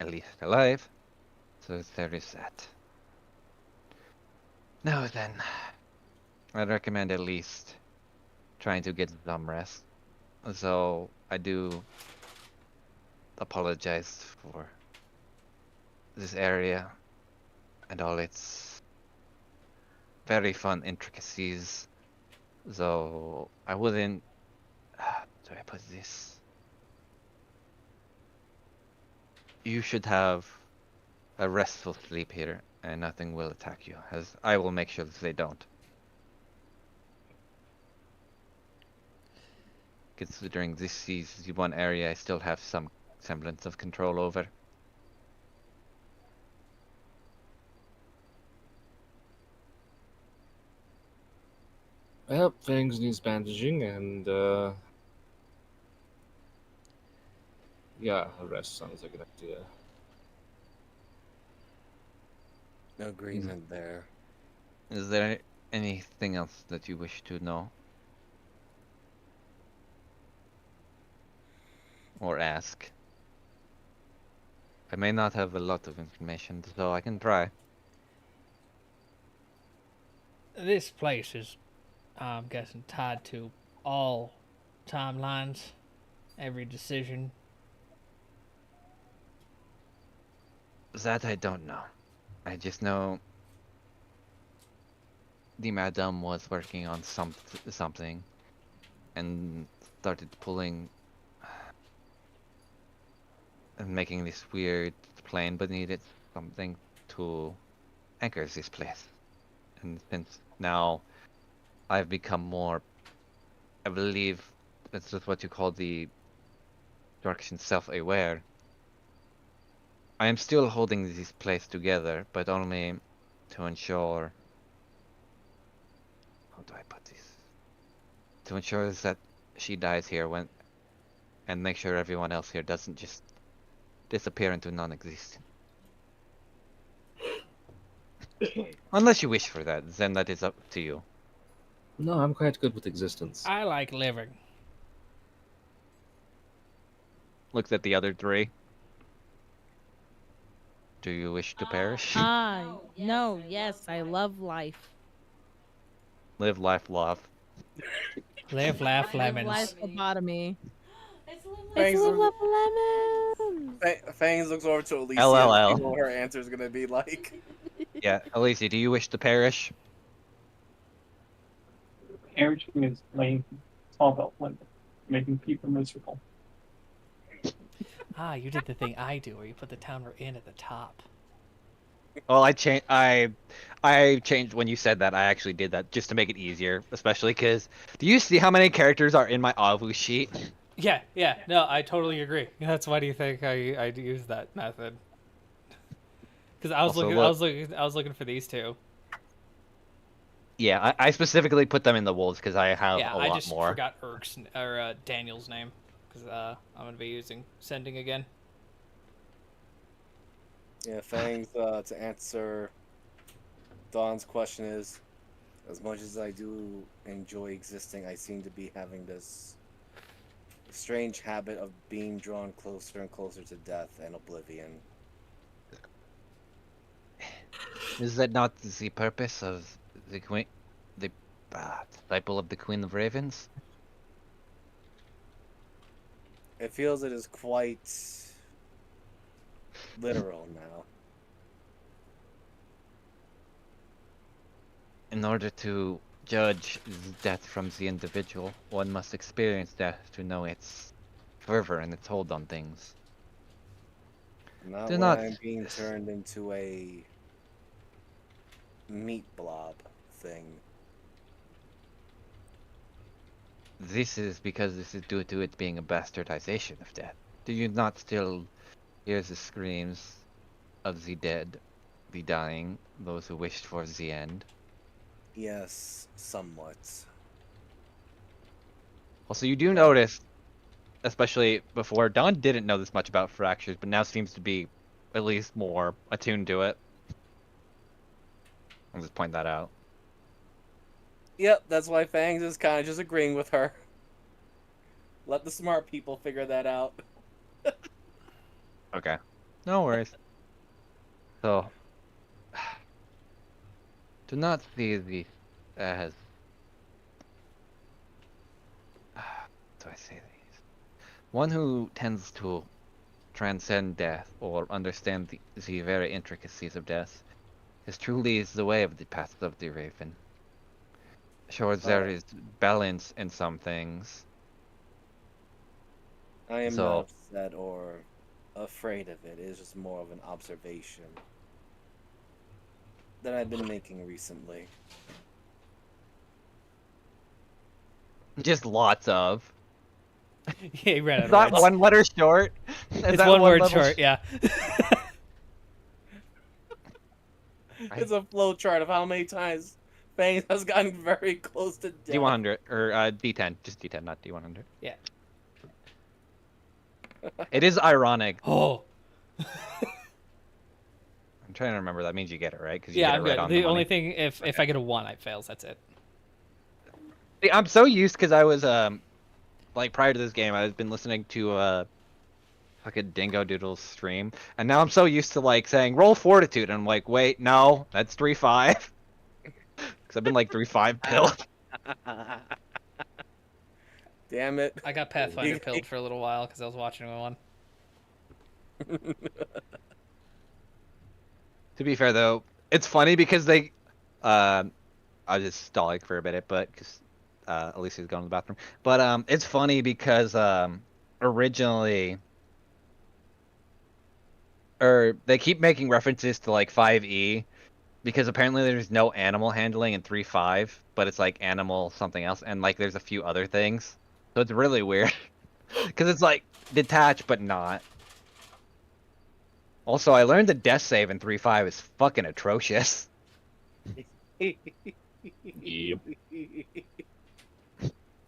at least alive, so there is that. Now then, I'd recommend at least trying to get some rest. So I do apologize for this area and all its very fun intricacies, though I wouldn't. How do I put this? You should have a restful sleep here, and nothing will attack you, as I will make sure that they don't. Considering this is the one area I still have some semblance of control over. Well, Fangs needs bandaging, and yeah, a rest sounds like an idea. Agreement there. Is there anything else that you wish to know? Or ask? I may not have a lot of information, so I can try. This place is, I'm guessing, tied to all timelines, every decision. That I don't know. I just know the madam was working on something and started pulling and making this weird plane, but needed something to anchor this place. And since now I've become more, I believe that's just what you call the direction self-aware. I am still holding this place together, but only to ensure. How do I put this? To ensure that she dies here and make sure everyone else here doesn't just disappear into non-existence. Unless you wish for that, then that is up to you. No, I'm quite good with existence. I like living. Looks at the other three. Do you wish to perish? No, yes, I love life. Live, life, love. Live, laugh, Live lemons. life lobotomy. It's a little It's Fangs, live like life lemons. Fangs looks over to Alicia LLL. and see what her answer is gonna be like. Yeah, Alicia, do you wish to perish? Perishing is lame. It's all about limit, making people miserable. Ah, you did the thing I do, where you put the town we're in at the top. Well, I changed when you said that. I actually did that just to make it easier, especially because do you see how many characters are in my Avu sheet? Yeah, yeah. No, I totally agree. That's why do you think I use that method? Because I was Also, looking, look- I was looking for these two. Yeah, I specifically put them in the wolves because I have Yeah, a I lot just more. forgot Urk's or Daniel's name because I'm gonna be using sending again. Yeah, Fangs, to answer Dawn's question is, as much as I do enjoy existing, I seem to be having this strange habit of being drawn closer and closer to death and oblivion. Is that not the purpose of the queen, the disciple of the Queen of Ravens? It feels it is quite literal now. In order to judge death from the individual, one must experience death to know its fervor and its hold on things. Not Do when not- I'm being turned into a meat blob thing. This is because this is due to it being a bastardization of death. Do you not still hear the screams of the dead, the dying, those who wished for the end? Yes, somewhat. Also, you do notice, especially before, Don didn't know this much about fractures, but now seems to be at least more attuned to it. I'll just point that out. Yep, that's why Fangs is kind of just agreeing with her. Let the smart people figure that out. Okay. No worries. So, do not see these as... How do I say these? One who tends to transcend death or understand the very intricacies of death is truly the way of the path of the Raven. Sure, there is balance in some things. I am So- not upset or afraid of it. It is just more of an observation that I've been making recently. Just lots of. Yeah, he ran out Is of that words. one letter short? Is It's that one word level short. Yeah. It's a flow chart of how many times Fangs has gotten very close to death. D100 or D10, just D10, not D100. Yeah. It is ironic. Oh. I'm trying to remember. That means you get it right because you Yeah, get I'm it right good. on The the only money. thing, if I get a 1, I fails. That's it. See, I'm so used because I was like prior to this game, I've been listening to fucking Dingo Doodle's stream, and now I'm so used to like saying roll fortitude, and I'm like, wait, no, that's 3-5. Because I've been like 3-5 pilled. Damn it. I got Pathfinder pilled for a little while because I was watching one. To be fair though, it's funny because they, I was just stalling for a minute, but because Alicia's going to the bathroom. But it's funny because originally, or they keep making references to like 5e, because apparently there's no animal handling in 3.5, but it's like animal something else, and like there's a few other things. So it's really weird, because it's like detached but not. Also, I learned the death save in 3.5 is fucking atrocious. Yep.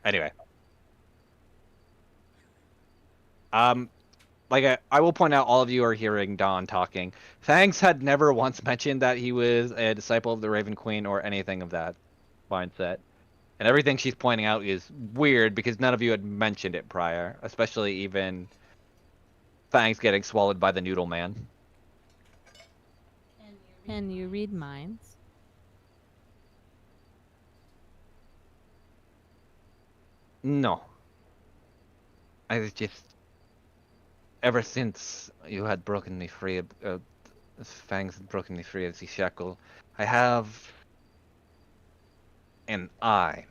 Anyway. Like I will point out, all of you are hearing Don talking. Fangs had never once mentioned that he was a disciple of the Raven Queen or anything of that mindset. And everything she's pointing out is weird because none of you had mentioned it prior, especially even Fangs getting swallowed by the Noodle Man. Can you read minds? No. I was just ever since you had broken me free, Fangs had broken me free of the shackle, I have an eye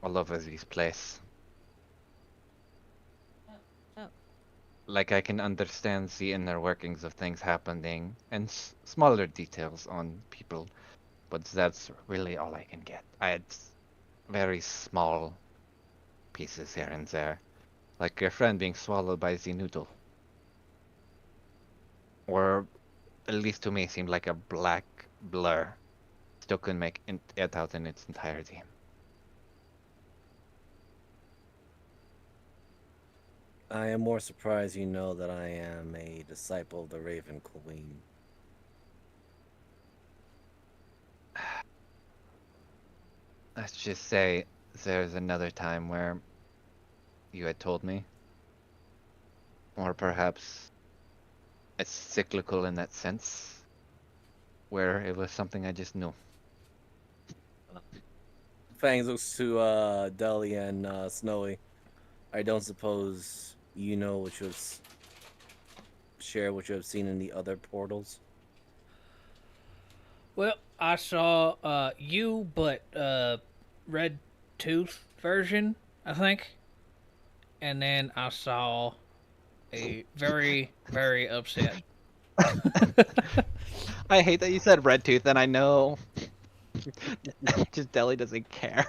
all over this place. Oh. Like I can understand the inner workings of things happening and smaller details on people, but that's really all I can get. I had very small pieces here and there, like your friend being swallowed by the noodle. Or at least to me seemed like a black blur. Still couldn't make it out in its entirety. I am more surprised you know that I am a disciple of the Raven Queen. Let's just say there's another time where you had told me. Or perhaps it's cyclical in that sense, where it was something I just knew. Fangs looks to Deli and Snowy. I don't suppose you know what you have share what you have seen in the other portals. Well, I saw you, but red tooth version, I think. And then I saw a very, very upset. I hate that you said red tooth, and I know. Just Deli doesn't care.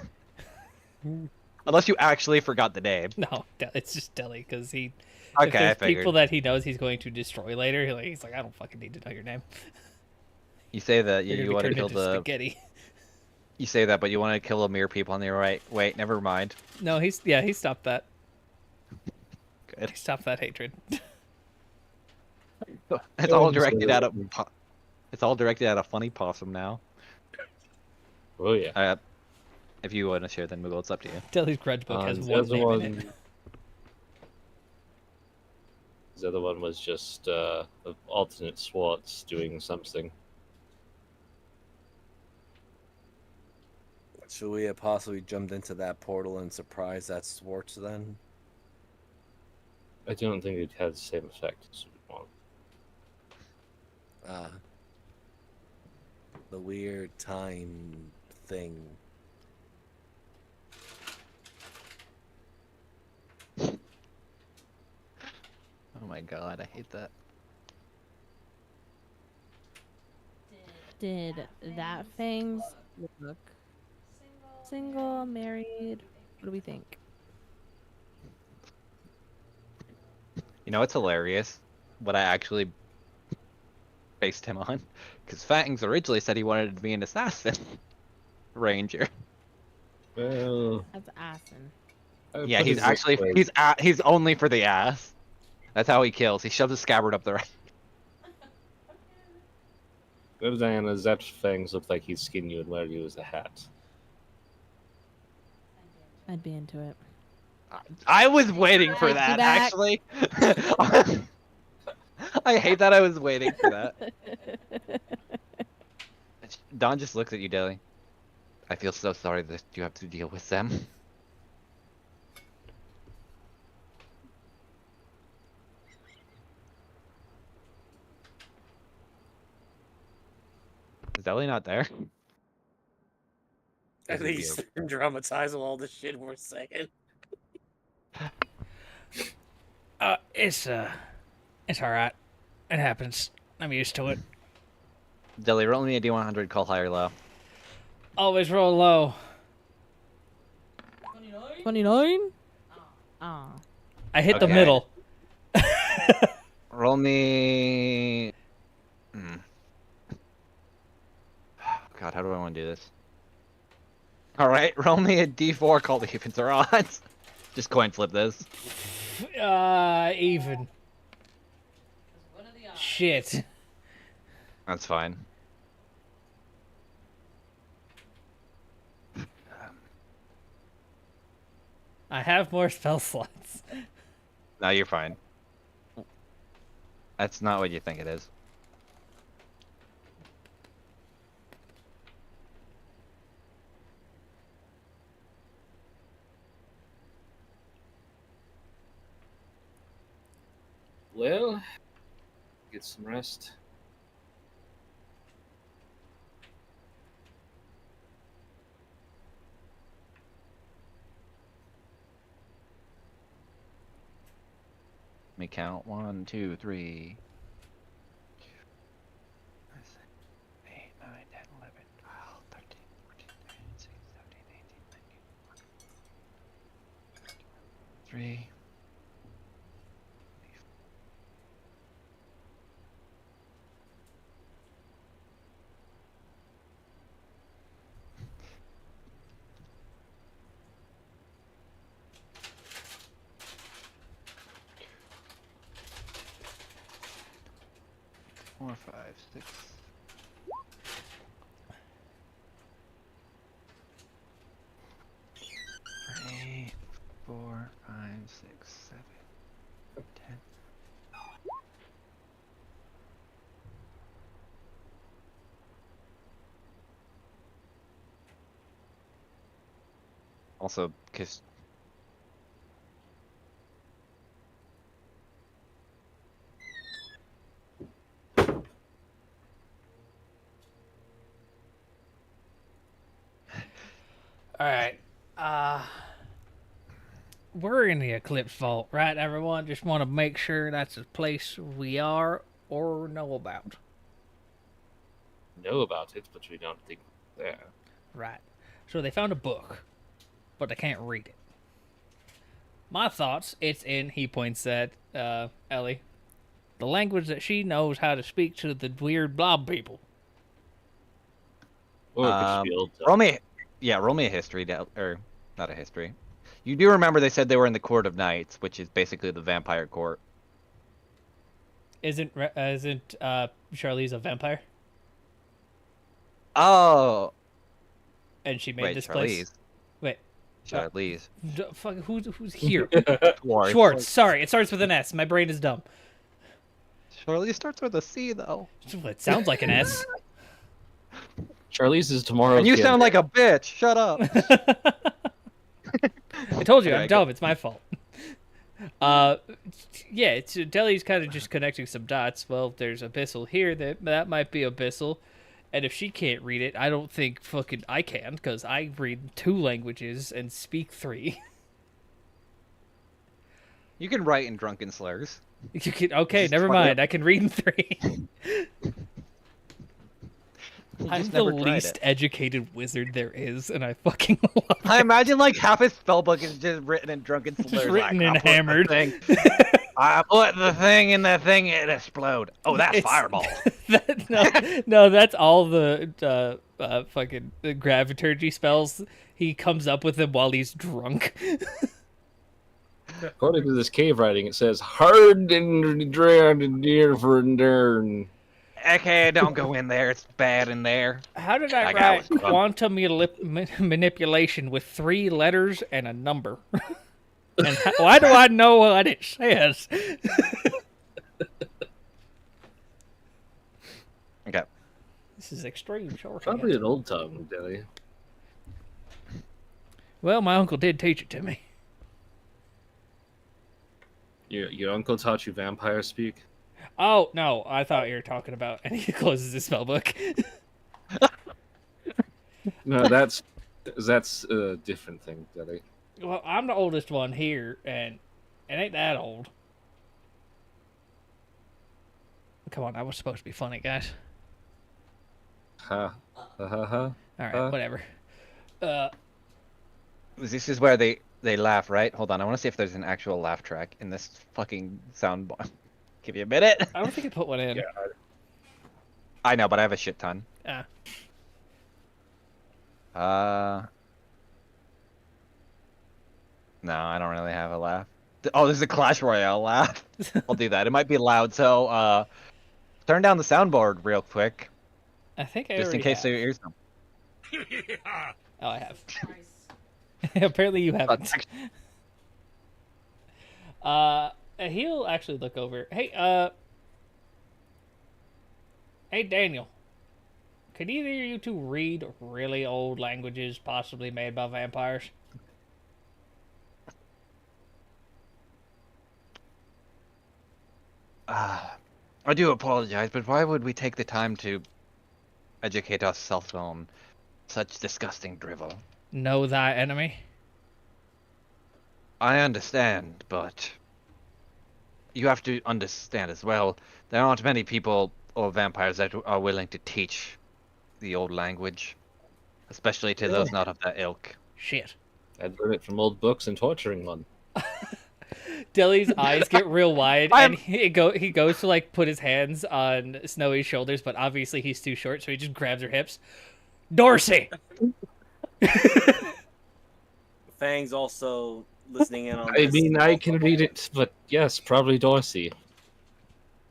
Unless you actually forgot the name. No, it's just Deli because he. Okay, If there's I figured. people that he knows he's going to destroy later, he's like, I don't fucking need to know your name. You say that You're you gonna want be to turned kill into the. spaghetti. You say that, but you want to kill the mere people on the right. Wait, never mind. No, he stopped that. Good. He stopped that hatred. It's all directed at a. It's all directed at a funny possum now. Oh yeah. If you want to share, then Moogle, it's up to you. Deli's grudge book has The one other name one. in it. The other one was just alternate SWATs doing something. Should we have possibly jumped into that portal and surprised that Swartz then? I don't think it had the same effect as one. The weird time thing. Oh my god, I hate that. Did that Fangs look single, married? What do we think? You know, it's hilarious what I actually based him on. Because Fangs originally said he wanted to be an assassin. Ranger. Well, That's Asin. Yeah, he's actually he's only for the ass. That's how he kills. He shoves a scabbard up the right. Diana, that Fangs looked like he'd skin you and wear you as a hat. I'd be into it. I was waiting for Take me that, back. actually. I hate that I was waiting for that. Don just looks at you, Deli. I feel so sorry that you have to deal with them. Is Deli not there? I think he's dramatizing all the shit we're saying. It's alright. It happens. I'm used to it. Deli, roll me a D100, call high or low. Always roll low. 29? Ah. I hit the Okay. middle. Roll me... God, how do I want to do this? Alright, roll me a D4, call the evens or odds. Just coin flip this. Even. Shit. That's fine. I have more spell slots. No, you're fine. That's not what you think it is. get some rest. Let me count. 1, 2, 3. 8, 9, 10, 11, 12, 13, 14, 15, 16, 17, 18, 19, 3. Four, 5, 6. Eight, 4, 5, 6, 7, 10. Also, because All right. We're in the Eclipse Vault, right, everyone? Just want to make sure that's a place we are or know about. Know about it, but we don't think there. Right. So they found a book, but they can't read it. My thoughts, it's in, he points at Ellie, the language that she knows how to speak to the weird blob people. Or it could just be old. roll me a history, or not a history. You do remember they said they were in the Court of Knights, which is basically the vampire court. Isn't Charlize a vampire? Oh, And she made wait, this Charlize. place. Wait, Charlize. fuck, who's here? Schwartz. Schwartz. Sorry, it starts with an S. My brain is dumb. Charlize starts with a C, though. It sounds like an S. Charlize is tomorrow's And you kid. sound like a bitch. Shut up. I told you, Okay, I'm dumb. It's my fault. Yeah, it's Deli's kind of just connecting some dots. Well, there's Abyssal here. That might be Abyssal. And if she can't read it, I don't think fucking I can, because I read 2 languages and speak 3. You can write in drunken slurs. You can, okay, Just never fuck it mind. I can read in 3. You I'm just the never tried least it. educated wizard there is, and I fucking love it. I imagine like half his spellbook is just written in drunken slurs. written like, in I put the hammered. thing- I put the thing in the thing, it explode. Oh, that's It's- fireball. no, that's all the fucking graviturgy spells. He comes up with them while he's drunk. According to this cave writing, it says hard and drowned and dear for dern. Okay, don't go in there. It's bad in there. How did I That guy write was drunk. quantum manipulation with 3 letters and a number? And why do I know what it says? Okay. This is extreme shorthand. Probably an old tongue, Deli. Well, my uncle did teach it to me. Your uncle taught you vampire speak? Oh, no, I thought you were talking about... And he closes his spellbook. No, that's a different thing, Deli. Well, I'm the oldest one here, and it ain't that old. Come on, I was supposed to be funny, guys. Ha. Ha ha ha. Alright, whatever. This is where they laugh, right? Hold on, I want to see if there's an actual laugh track in this fucking sound bar. Give you a minute. I don't think I put one in. Yeah. I know, but I have a shit ton. Ah. No, I don't really have a laugh. Oh, there's a Clash Royale laugh. I'll do that. It might be loud, so turn down the soundboard real quick, I think I just in already case have. your ears don't. Oh, I have. Nice. Apparently you haven't. He'll actually look over. Hey, Daniel. Could either of you two read really old languages possibly made by vampires? I do apologize, but why would we take the time to educate ourselves on such disgusting drivel? Know thy enemy. I understand, but you have to understand as well, there aren't many people or vampires that are willing to teach the old language, especially to those not of that ilk. Shit. I'd learn it from old books and torturing one. Dilly's eyes get real wide, I'm- and he goes to like put his hands on Snowy's shoulders, but obviously he's too short, so he just grabs her hips. Dorsey. Fang's also listening in on I this. mean, I can read it, but yes, probably Dorsey.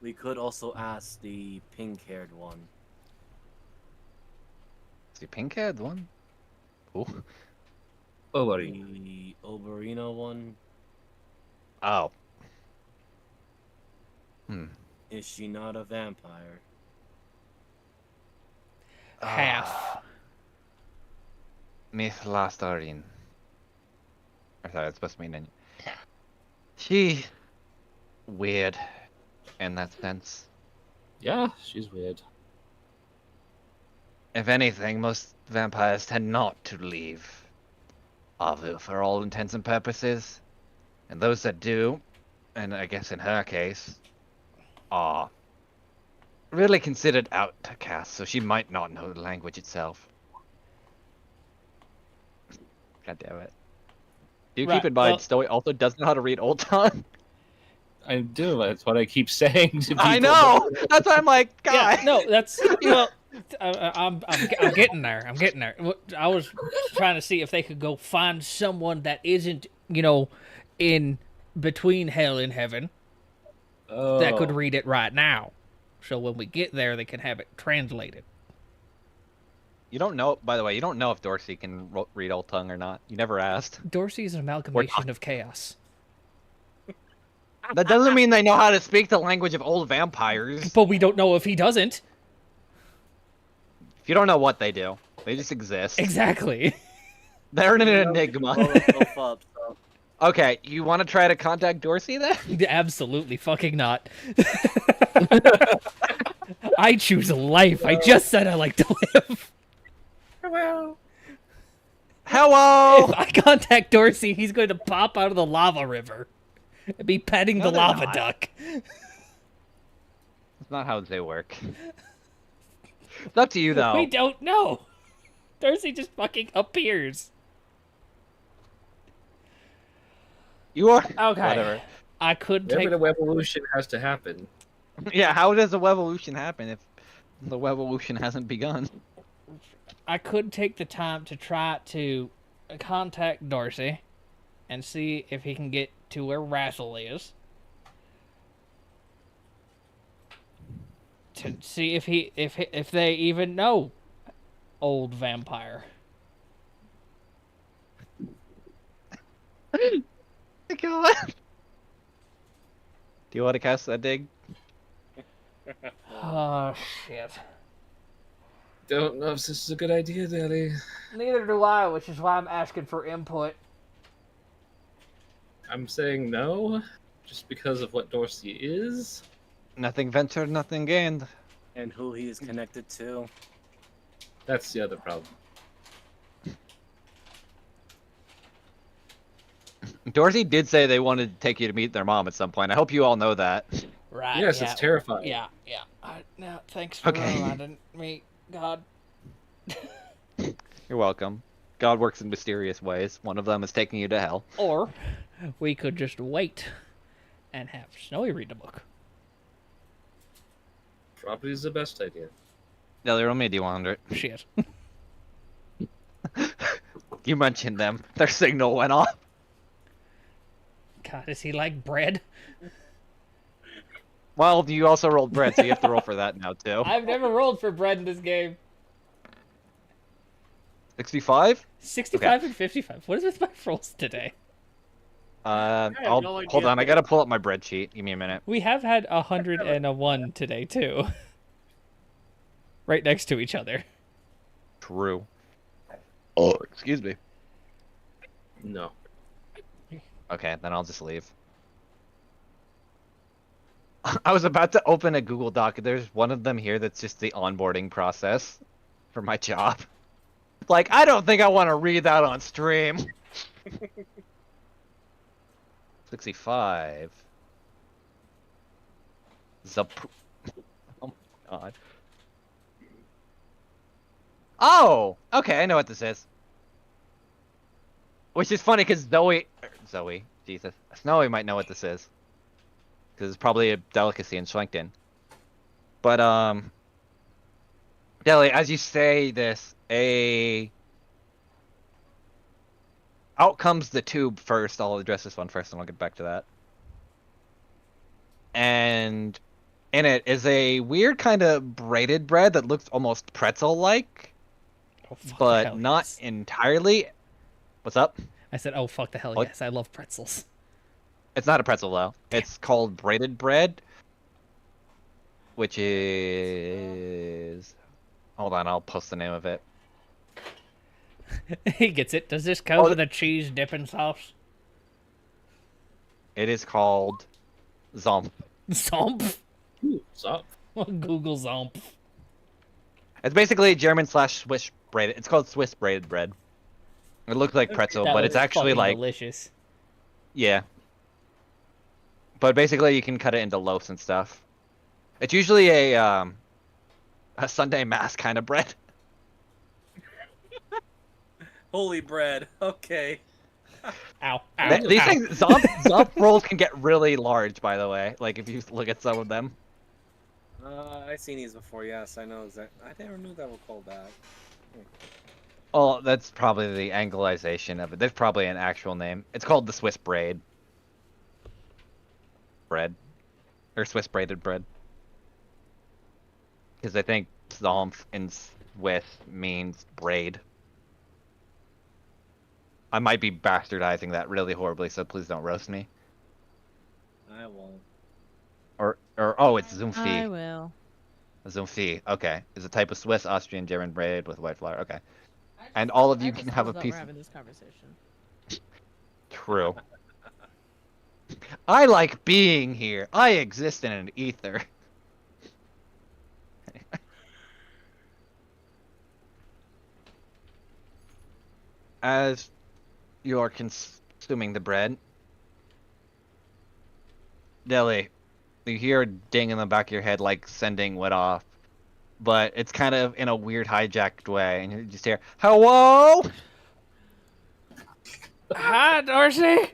We could also ask the pink-haired one. Is he pink-haired one? Ooh. Oh, what are you? The Oberino one. Oh. Hmm. Is she not a vampire? Half. Miss Lastarin. Sorry, it's supposed to mean. She weird in that sense. Yeah, she's weird. If anything, most vampires tend not to leave Avu for all intents and purposes. And those that do, and I guess in her case, are really considered outcasts, so she might not know the language itself. God damn it. Do Right, keep in mind, well- Story also doesn't know how to read Old Tongue. I do. That's what I keep saying to people. I know! That's why I'm like, God. Yeah, no, that's well. I'm getting there. I'm getting there. I was trying to see if they could go find someone that isn't, in between hell and heaven Oh. that could read it right now. So when we get there, they can have it translated. You don't know, by the way, you don't know if Dorsey can read Old Tongue or not. You never asked. Dorsey is an amalgamation of chaos. That doesn't mean they know how to speak the language of old vampires. But we don't know if he doesn't. If you don't know what they do, they just exist. Exactly. They're an Blow enigma. themselves up, so. Okay, you want to try to contact Dorsey then? Absolutely fucking not. I choose life. I just said I like to live. Hello! If I contact Dorsey, he's going to pop out of the lava river and be petting No, the they're lava not. duck. That's not how they work. It's up to you, though. We don't know. Dorsey just fucking appears. You are... Okay. Whatever. I could Maybe take... the evolution has to happen. Yeah, how does the revolution happen if the revolution hasn't begun? I could take the time to try to contact Dorsey and see if he can get to where Razzle is. To see if they even know old vampire. God. Do you want to cast that dig? Oh shit. Don't know if this is a good idea, Daddy. Neither do I, which is why I'm asking for input. I'm saying no, just because of what Dorsey is. Nothing ventured, nothing gained. And who he is connected to. That's the other problem. Dorsey did say they wanted to take you to meet their mom at some point. I hope you all know that. Right. Yes, yeah. it's terrifying. Yeah. No, thanks for Okay. reminding me, God. You're welcome. God works in mysterious ways. One of them is taking you to hell. Or we could just wait and have Snowy read the book. Probably is the best idea. Nelly, roll me a D100. Shit. You mentioned them. Their signal went off. God, is he like bread? Well, you also rolled bread, so you have to roll for that now, too. I've never rolled for bread in this game. 65? 65 and 55. What is with my rolls today? have I'll no idea. hold on. I gotta pull up my bread sheet. Give me a minute. We have had 100 and a 1 today, too. Right next to each other. True. Oh, excuse me. No. Okay, then I'll just leave. I was about to open a Google Doc. There's one of them here that's just the onboarding process for my job. Like, I don't think I want to read that on stream. 65. Oh my god. Oh! Okay, I know what this is. Which is funny because Zoe, Jesus. Snowy might know what this is. Because it's probably a delicacy in Schwenkton. But, Deli, as you say this, out comes the tube first. I'll address this one first and I'll get back to that. And in it is a weird kind of braided bread that looks almost pretzel-like, Oh, fuck the but hell not yes. entirely. What's up? I said, oh, fuck the hell What? yes. I love pretzels. It's not a pretzel, though. Damn. It's called braided bread, which is... Hold on, I'll post the name of it. He gets it. Does this come Oh, with a cheese dipping sauce? It is called Zomp. Zomp. Ooh, stop. Google Zomp. It's basically German/Swiss braided. It's called Swiss braided bread. It looks like pretzel, That but looks it's actually fucking like... delicious. Yeah. But basically, you can cut it into loaves and stuff. It's usually a Sunday mass kind of bread. Holy bread. Okay. Ow. Ow. These ow. things, Zomp rolls can get really large, by the way. Like, if you look at some of them. I've seen these before. Yes, I know exactly. I never knew that were called that. Well, that's probably the Anglicization of it. There's probably an actual name. It's called the Swiss braid. Bread. Or Swiss braided bread. Because I think Zomp in Swiss means braid. I might be bastardizing that really horribly, so please don't roast me. I won't. Or oh, it's I Zumfi. will. Zumfi, okay. It's a type of Swiss Austrian German bread with white flour. Okay. And all of you That can just have a proves that piece. We're having this conversation. True. I like being here. I exist in an ether. As you are consuming the bread, Deli, you hear a ding in the back of your head like sending what off. But it's kind of in a weird hijacked way, and you just hear, "Hello? Hi, Darcy.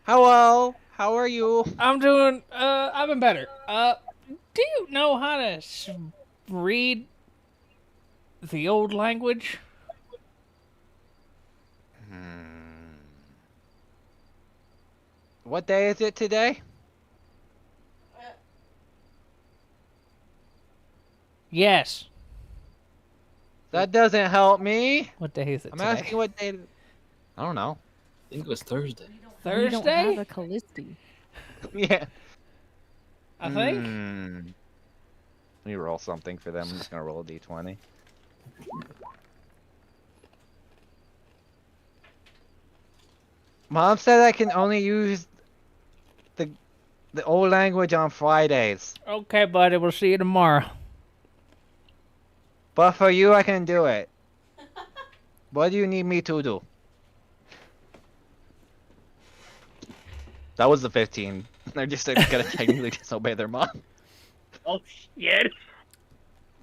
Hello? How are you?" I'm doing, I've been better. Do you know how to read the old language? What day is it today? Yes. That doesn't help me. What day is it I'm today? asking what day. I don't know. I think it was Thursday. We don't have Thursday? a Callisti. Yeah. I think. Let me roll something for them. I'm just gonna roll a d20. Mom said I can only use the old language on Fridays, Okay, buddy. We'll see you tomorrow. but for you I can do it. What do you need me to do? That was the 15. They're just gonna technically disobey their mom. Oh shit!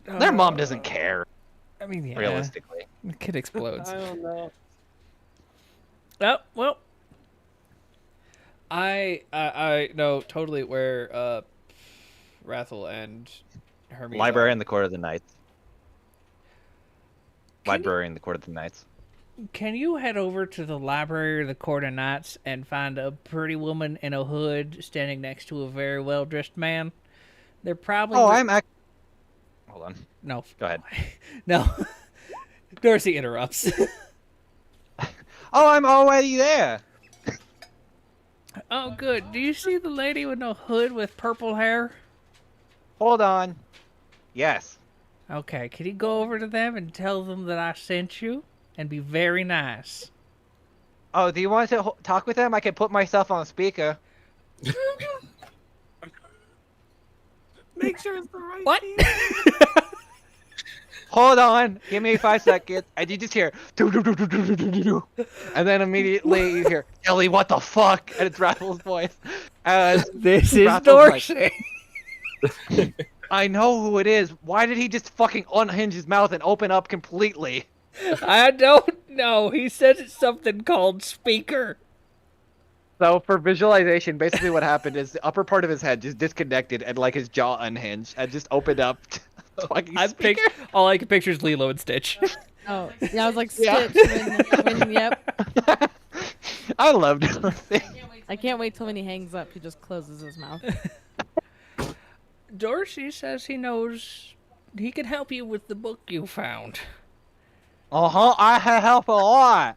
Their mom doesn't care, I mean, yeah. realistically. The kid explodes. I don't know. Oh, well. I know totally where Rathel and Hermes Library are. in the Court of the Knights. Library in the Court of the Knights. Can you head over to the library of the Court of Knights and find a pretty woman in a hood standing next to a very well dressed man? They're probably. Oh, I'm Hold on. No. Go ahead. No. Darcy interrupts. Oh, I'm already there. Oh, good. Do you see the lady with no hood with purple hair? Hold on. Yes. Okay, can you go over to them and tell them that I sent you? And be very nice. Oh, do you want to talk with them? I can put myself on speaker. Make sure it's the right What? Hold on, give me 5 seconds. And you just hear, "Doo, doo, doo, doo, doo, doo, doo, doo, doo." And then immediately you hear, Ellie, what the fuck? And it's Raffles' voice. And This is Raffles like, Dorsey. I know who it is. Why did he just fucking unhinge his mouth and open up completely? I don't know. He says it's something called speaker. So for visualization, basically what happened is the upper part of his head just disconnected and like his jaw unhinged and just opened up to the fucking speaker. All I can picture is Lilo and Stitch. Oh, yeah, I was like, Yeah. Stitch. Yep. I loved it. I can't wait till when he hangs up, he just closes his mouth. Dorsey says he knows he can help you with the book you found. Uh-huh, I can help a lot.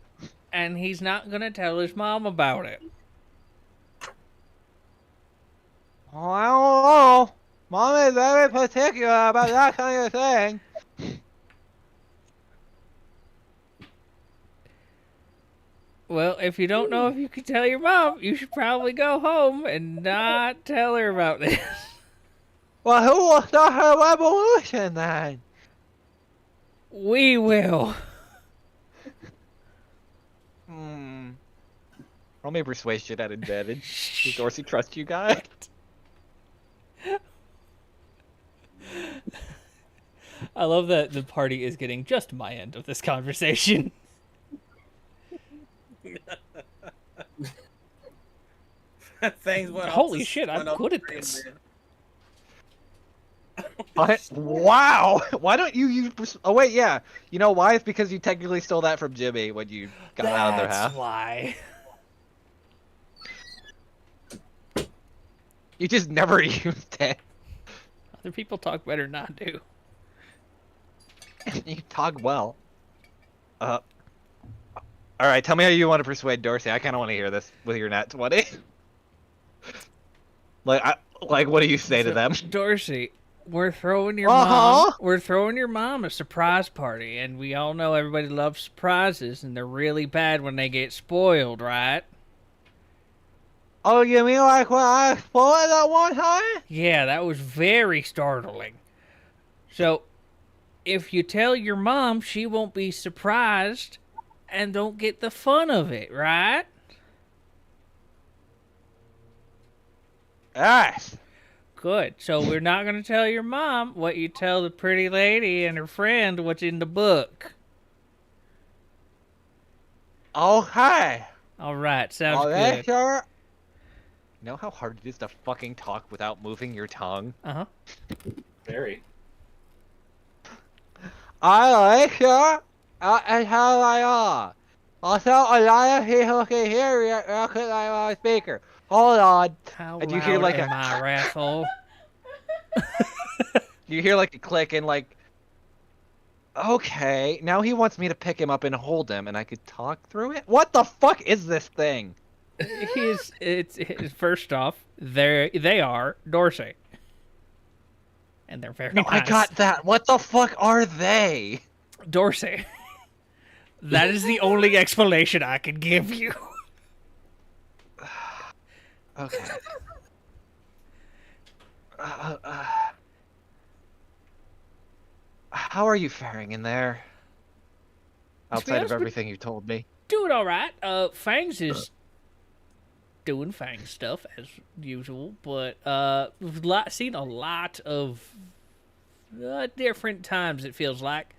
And he's not going to tell his mom about it. Oh, I don't know. Mom is very particular about that kind of thing. Well, if you don't know if you can tell your mom, you should probably go home and not tell her about this. Well, who will start her revolution then? We will. Roll me persuasion at advantage. Does Dorsey trust you guys? I love that the party is getting just my end of this conversation. Things went off Holy the- shit, I'm went off good the at screen, this. man. Wow! Why don't you use... Oh, wait, yeah. You know why? It's because you technically stole that from Jimmy when you got out of their That's half. why. You just never used it. Other people talk better than I do. You talk well. Alright, tell me how you want to persuade Dorsey. I kind of want to hear this with your nat 20. Like, what do you say to them? Dorsey, we're throwing your Uh-huh. mom. We're throwing your mom a surprise party, and we all know everybody loves surprises, and they're really bad when they get spoiled, right? Oh, you mean like when I spoiled that one time? Yeah, that was very startling. So, if you tell your mom, she won't be surprised and don't get the fun of it, right? Yes. Good. So we're not going to tell your mom what you tell the pretty lady and her friend what's in the book. Okay. All right, sounds Okay, good. sure. You know how hard it is to fucking talk without moving your tongue? Uh-huh. Very. I like her. And how I are. Also, a lot of people can hear me because I'm on a speaker. Hold on. How And you loud hear like am a... I, Rathel? You hear like a click and like... Okay, now he wants me to pick him up and hold him and I could talk through it? What the fuck is this thing? It's first off, they are Dorsey. And they're very No, nice. I got that. What the fuck are they? Dorsey. That is the only explanation I can give you. Okay. How are you faring in there? Outside of honest with- everything you told me. Doing all right. Fangs is doing Fang stuff as usual, but we've seen a lot of different times. It feels like.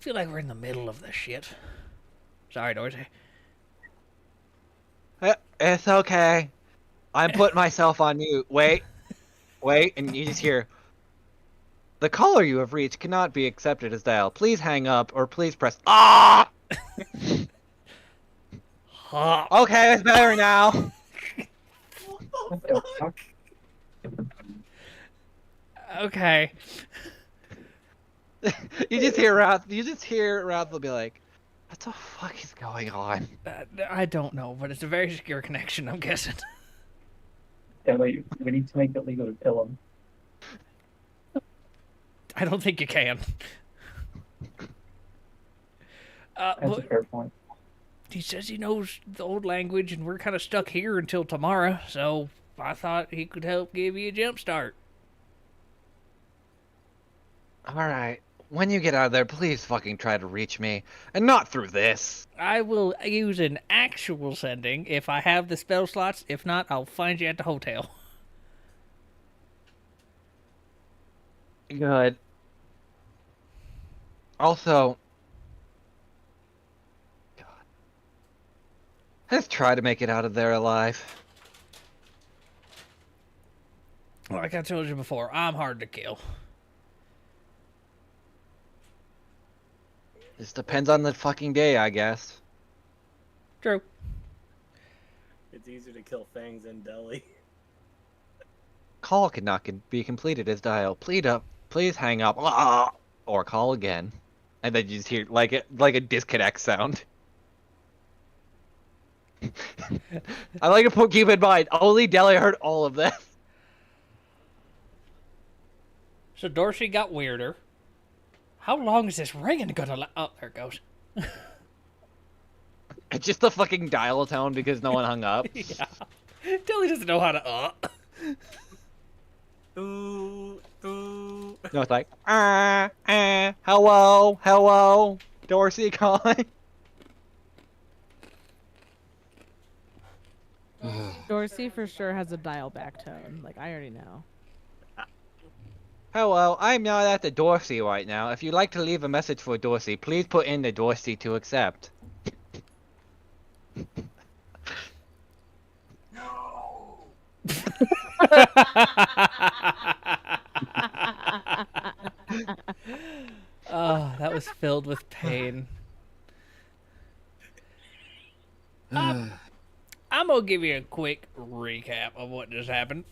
I feel like we're in the middle of this shit. Sorry, Dorsey. It's okay. I'm putting myself on mute. Wait, and you just hear, the caller you have reached cannot be accepted as dial. Please hang up or please press ah. Okay, it's better now. What the fuck? Okay. You just hear Wrath will be like, what the fuck is going on? I don't know, but it's a very secure connection, I'm guessing. Yeah, wait, we need to make it legal to kill him. I don't think you can. That's a But fair point. he says he knows the old language, and we're kind of stuck here until tomorrow, so I thought he could help give you a jump start. Alright. When you get out of there, please fucking try to reach me. And not through this. I will use an actual sending if I have the spell slots. If not, I'll find you at the hotel. Good. Also, God. Let's try to make it out of there alive. Like I told you before, I'm hard to kill. This depends on the fucking day, I guess. True. It's easier to kill Fangs than Deli. Call cannot be completed as dial. Please hang up. Ah! Or call again. And then you just hear like a disconnect sound. I like to keep in mind, only Deli heard all of this. So Dorsey got weirder. How long is this ringing gonna oh, there it goes. It's just the fucking dial tone because no one hung up. Yeah. Deli doesn't know how to Ooh, ooh. No, it's like, hello, Dorsey calling. Dorsey for sure has a dial back tone. Like, I already know. Hello, I'm not at the Dorsey right now. If you'd like to leave a message for Dorsey, please put in the Dorsey to accept. Oh, that was filled with pain. I'm gonna give you a quick recap of what just happened.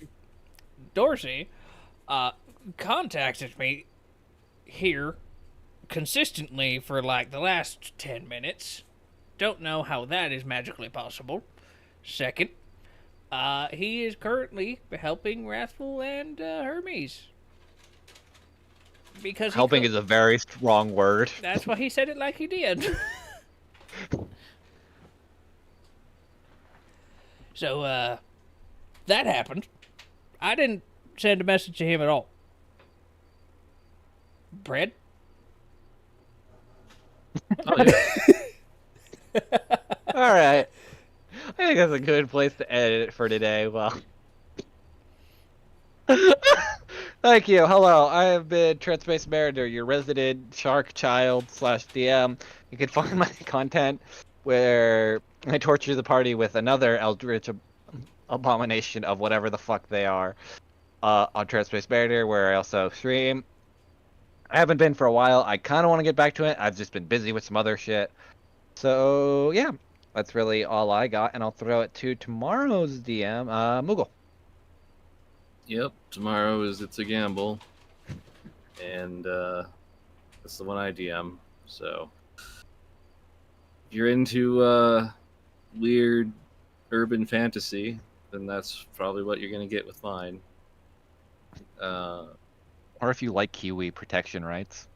Dorsey contacted me here consistently for like the last 10 minutes. Don't know how that is magically possible. Second, he is currently helping Wrathful and Hermes. Because Helping is a very strong word. That's why he said it like he did. So, that happened. I didn't send a message to him at all. Bread? Oh, yeah. Alright. I think that's a good place to edit it for today. Well. Thank you. Hello, I have been Transpace Mariner, your resident shark child / DM. You can find my content where I torture the party with another eldritch abomination of whatever the fuck they are on Transpace Mariner, where I also stream. I haven't been for a while. I kind of want to get back to it. I've just been busy with some other shit. So, yeah. That's really all I got, and I'll throw it to tomorrow's DM, Moogle. Yep, tomorrow is It's a Gamble. And that's the one I DM. So if you're into weird urban fantasy, then that's probably what you're gonna get with mine. Or if you like Kiwi protection rights.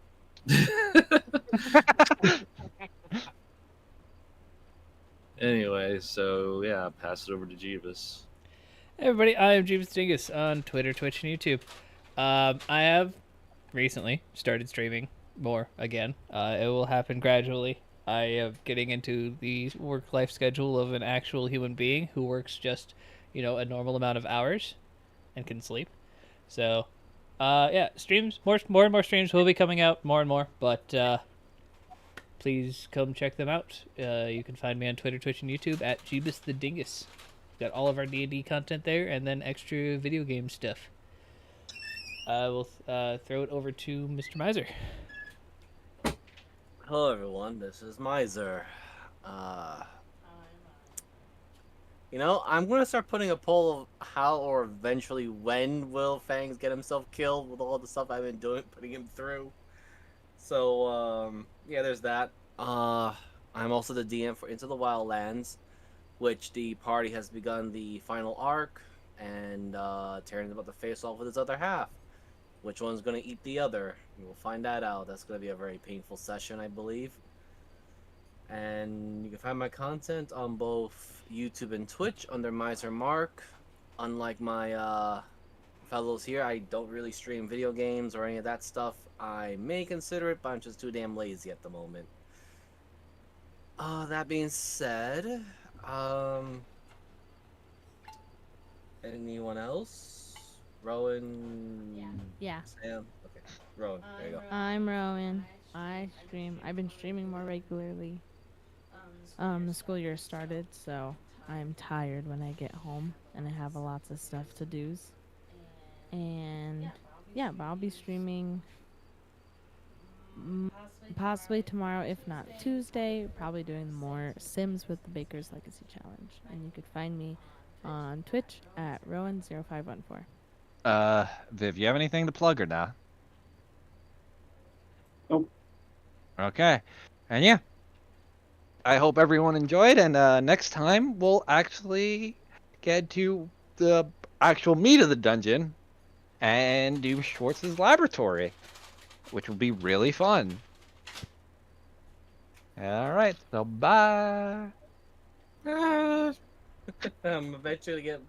Anyway, so yeah, pass it over to Jeebus. Hey everybody, I am Jeeves Dingus on Twitter, Twitch, and YouTube. I have recently started streaming more again. It will happen gradually. I am getting into the work-life schedule of an actual human being who works just, a normal amount of hours and can sleep. So, yeah, streams, more and more streams will be coming out, more and more, but please come check them out. You can find me on Twitter, Twitch, and YouTube at Jeebus the Dingus. Got all of our D&D content there, and then extra video game stuff. I will throw it over to Mr. Miser. Hello, everyone. This is Miser. I'm gonna start putting a poll of how or eventually when will Fangs get himself killed with all the stuff I've been doing, putting him through. So, yeah, there's that. I'm also the DM for Into the Wildlands, which the party has begun the final arc, and Terran's about to face off with his other half. Which one's going to eat the other? We'll find that out. That's going to be a very painful session, I believe. And you can find my content on both YouTube and Twitch under Miser Mark. Unlike my fellows here, I don't really stream video games or any of that stuff. I may consider it, but I'm just too damn lazy at the moment. That being said, anyone else? Rowan? Yeah. Sam? Okay. Rowan, there you go. I'm Rowan. I've been streaming more regularly. The school year started, so I'm tired when I get home and I have lots of stuff to do. And yeah, but I'll be streaming possibly tomorrow, if not Tuesday. Probably doing more Sims with the Baker's Legacy Challenge. And you could find me on Twitch at Rowan0514. Viv, you have anything to plug or not? Nope. Okay. And yeah. I hope everyone enjoyed, and next time we'll actually get to the actual meat of the dungeon and do Schwartz's laboratory, which will be really fun. Alright, so bye. I'm eventually get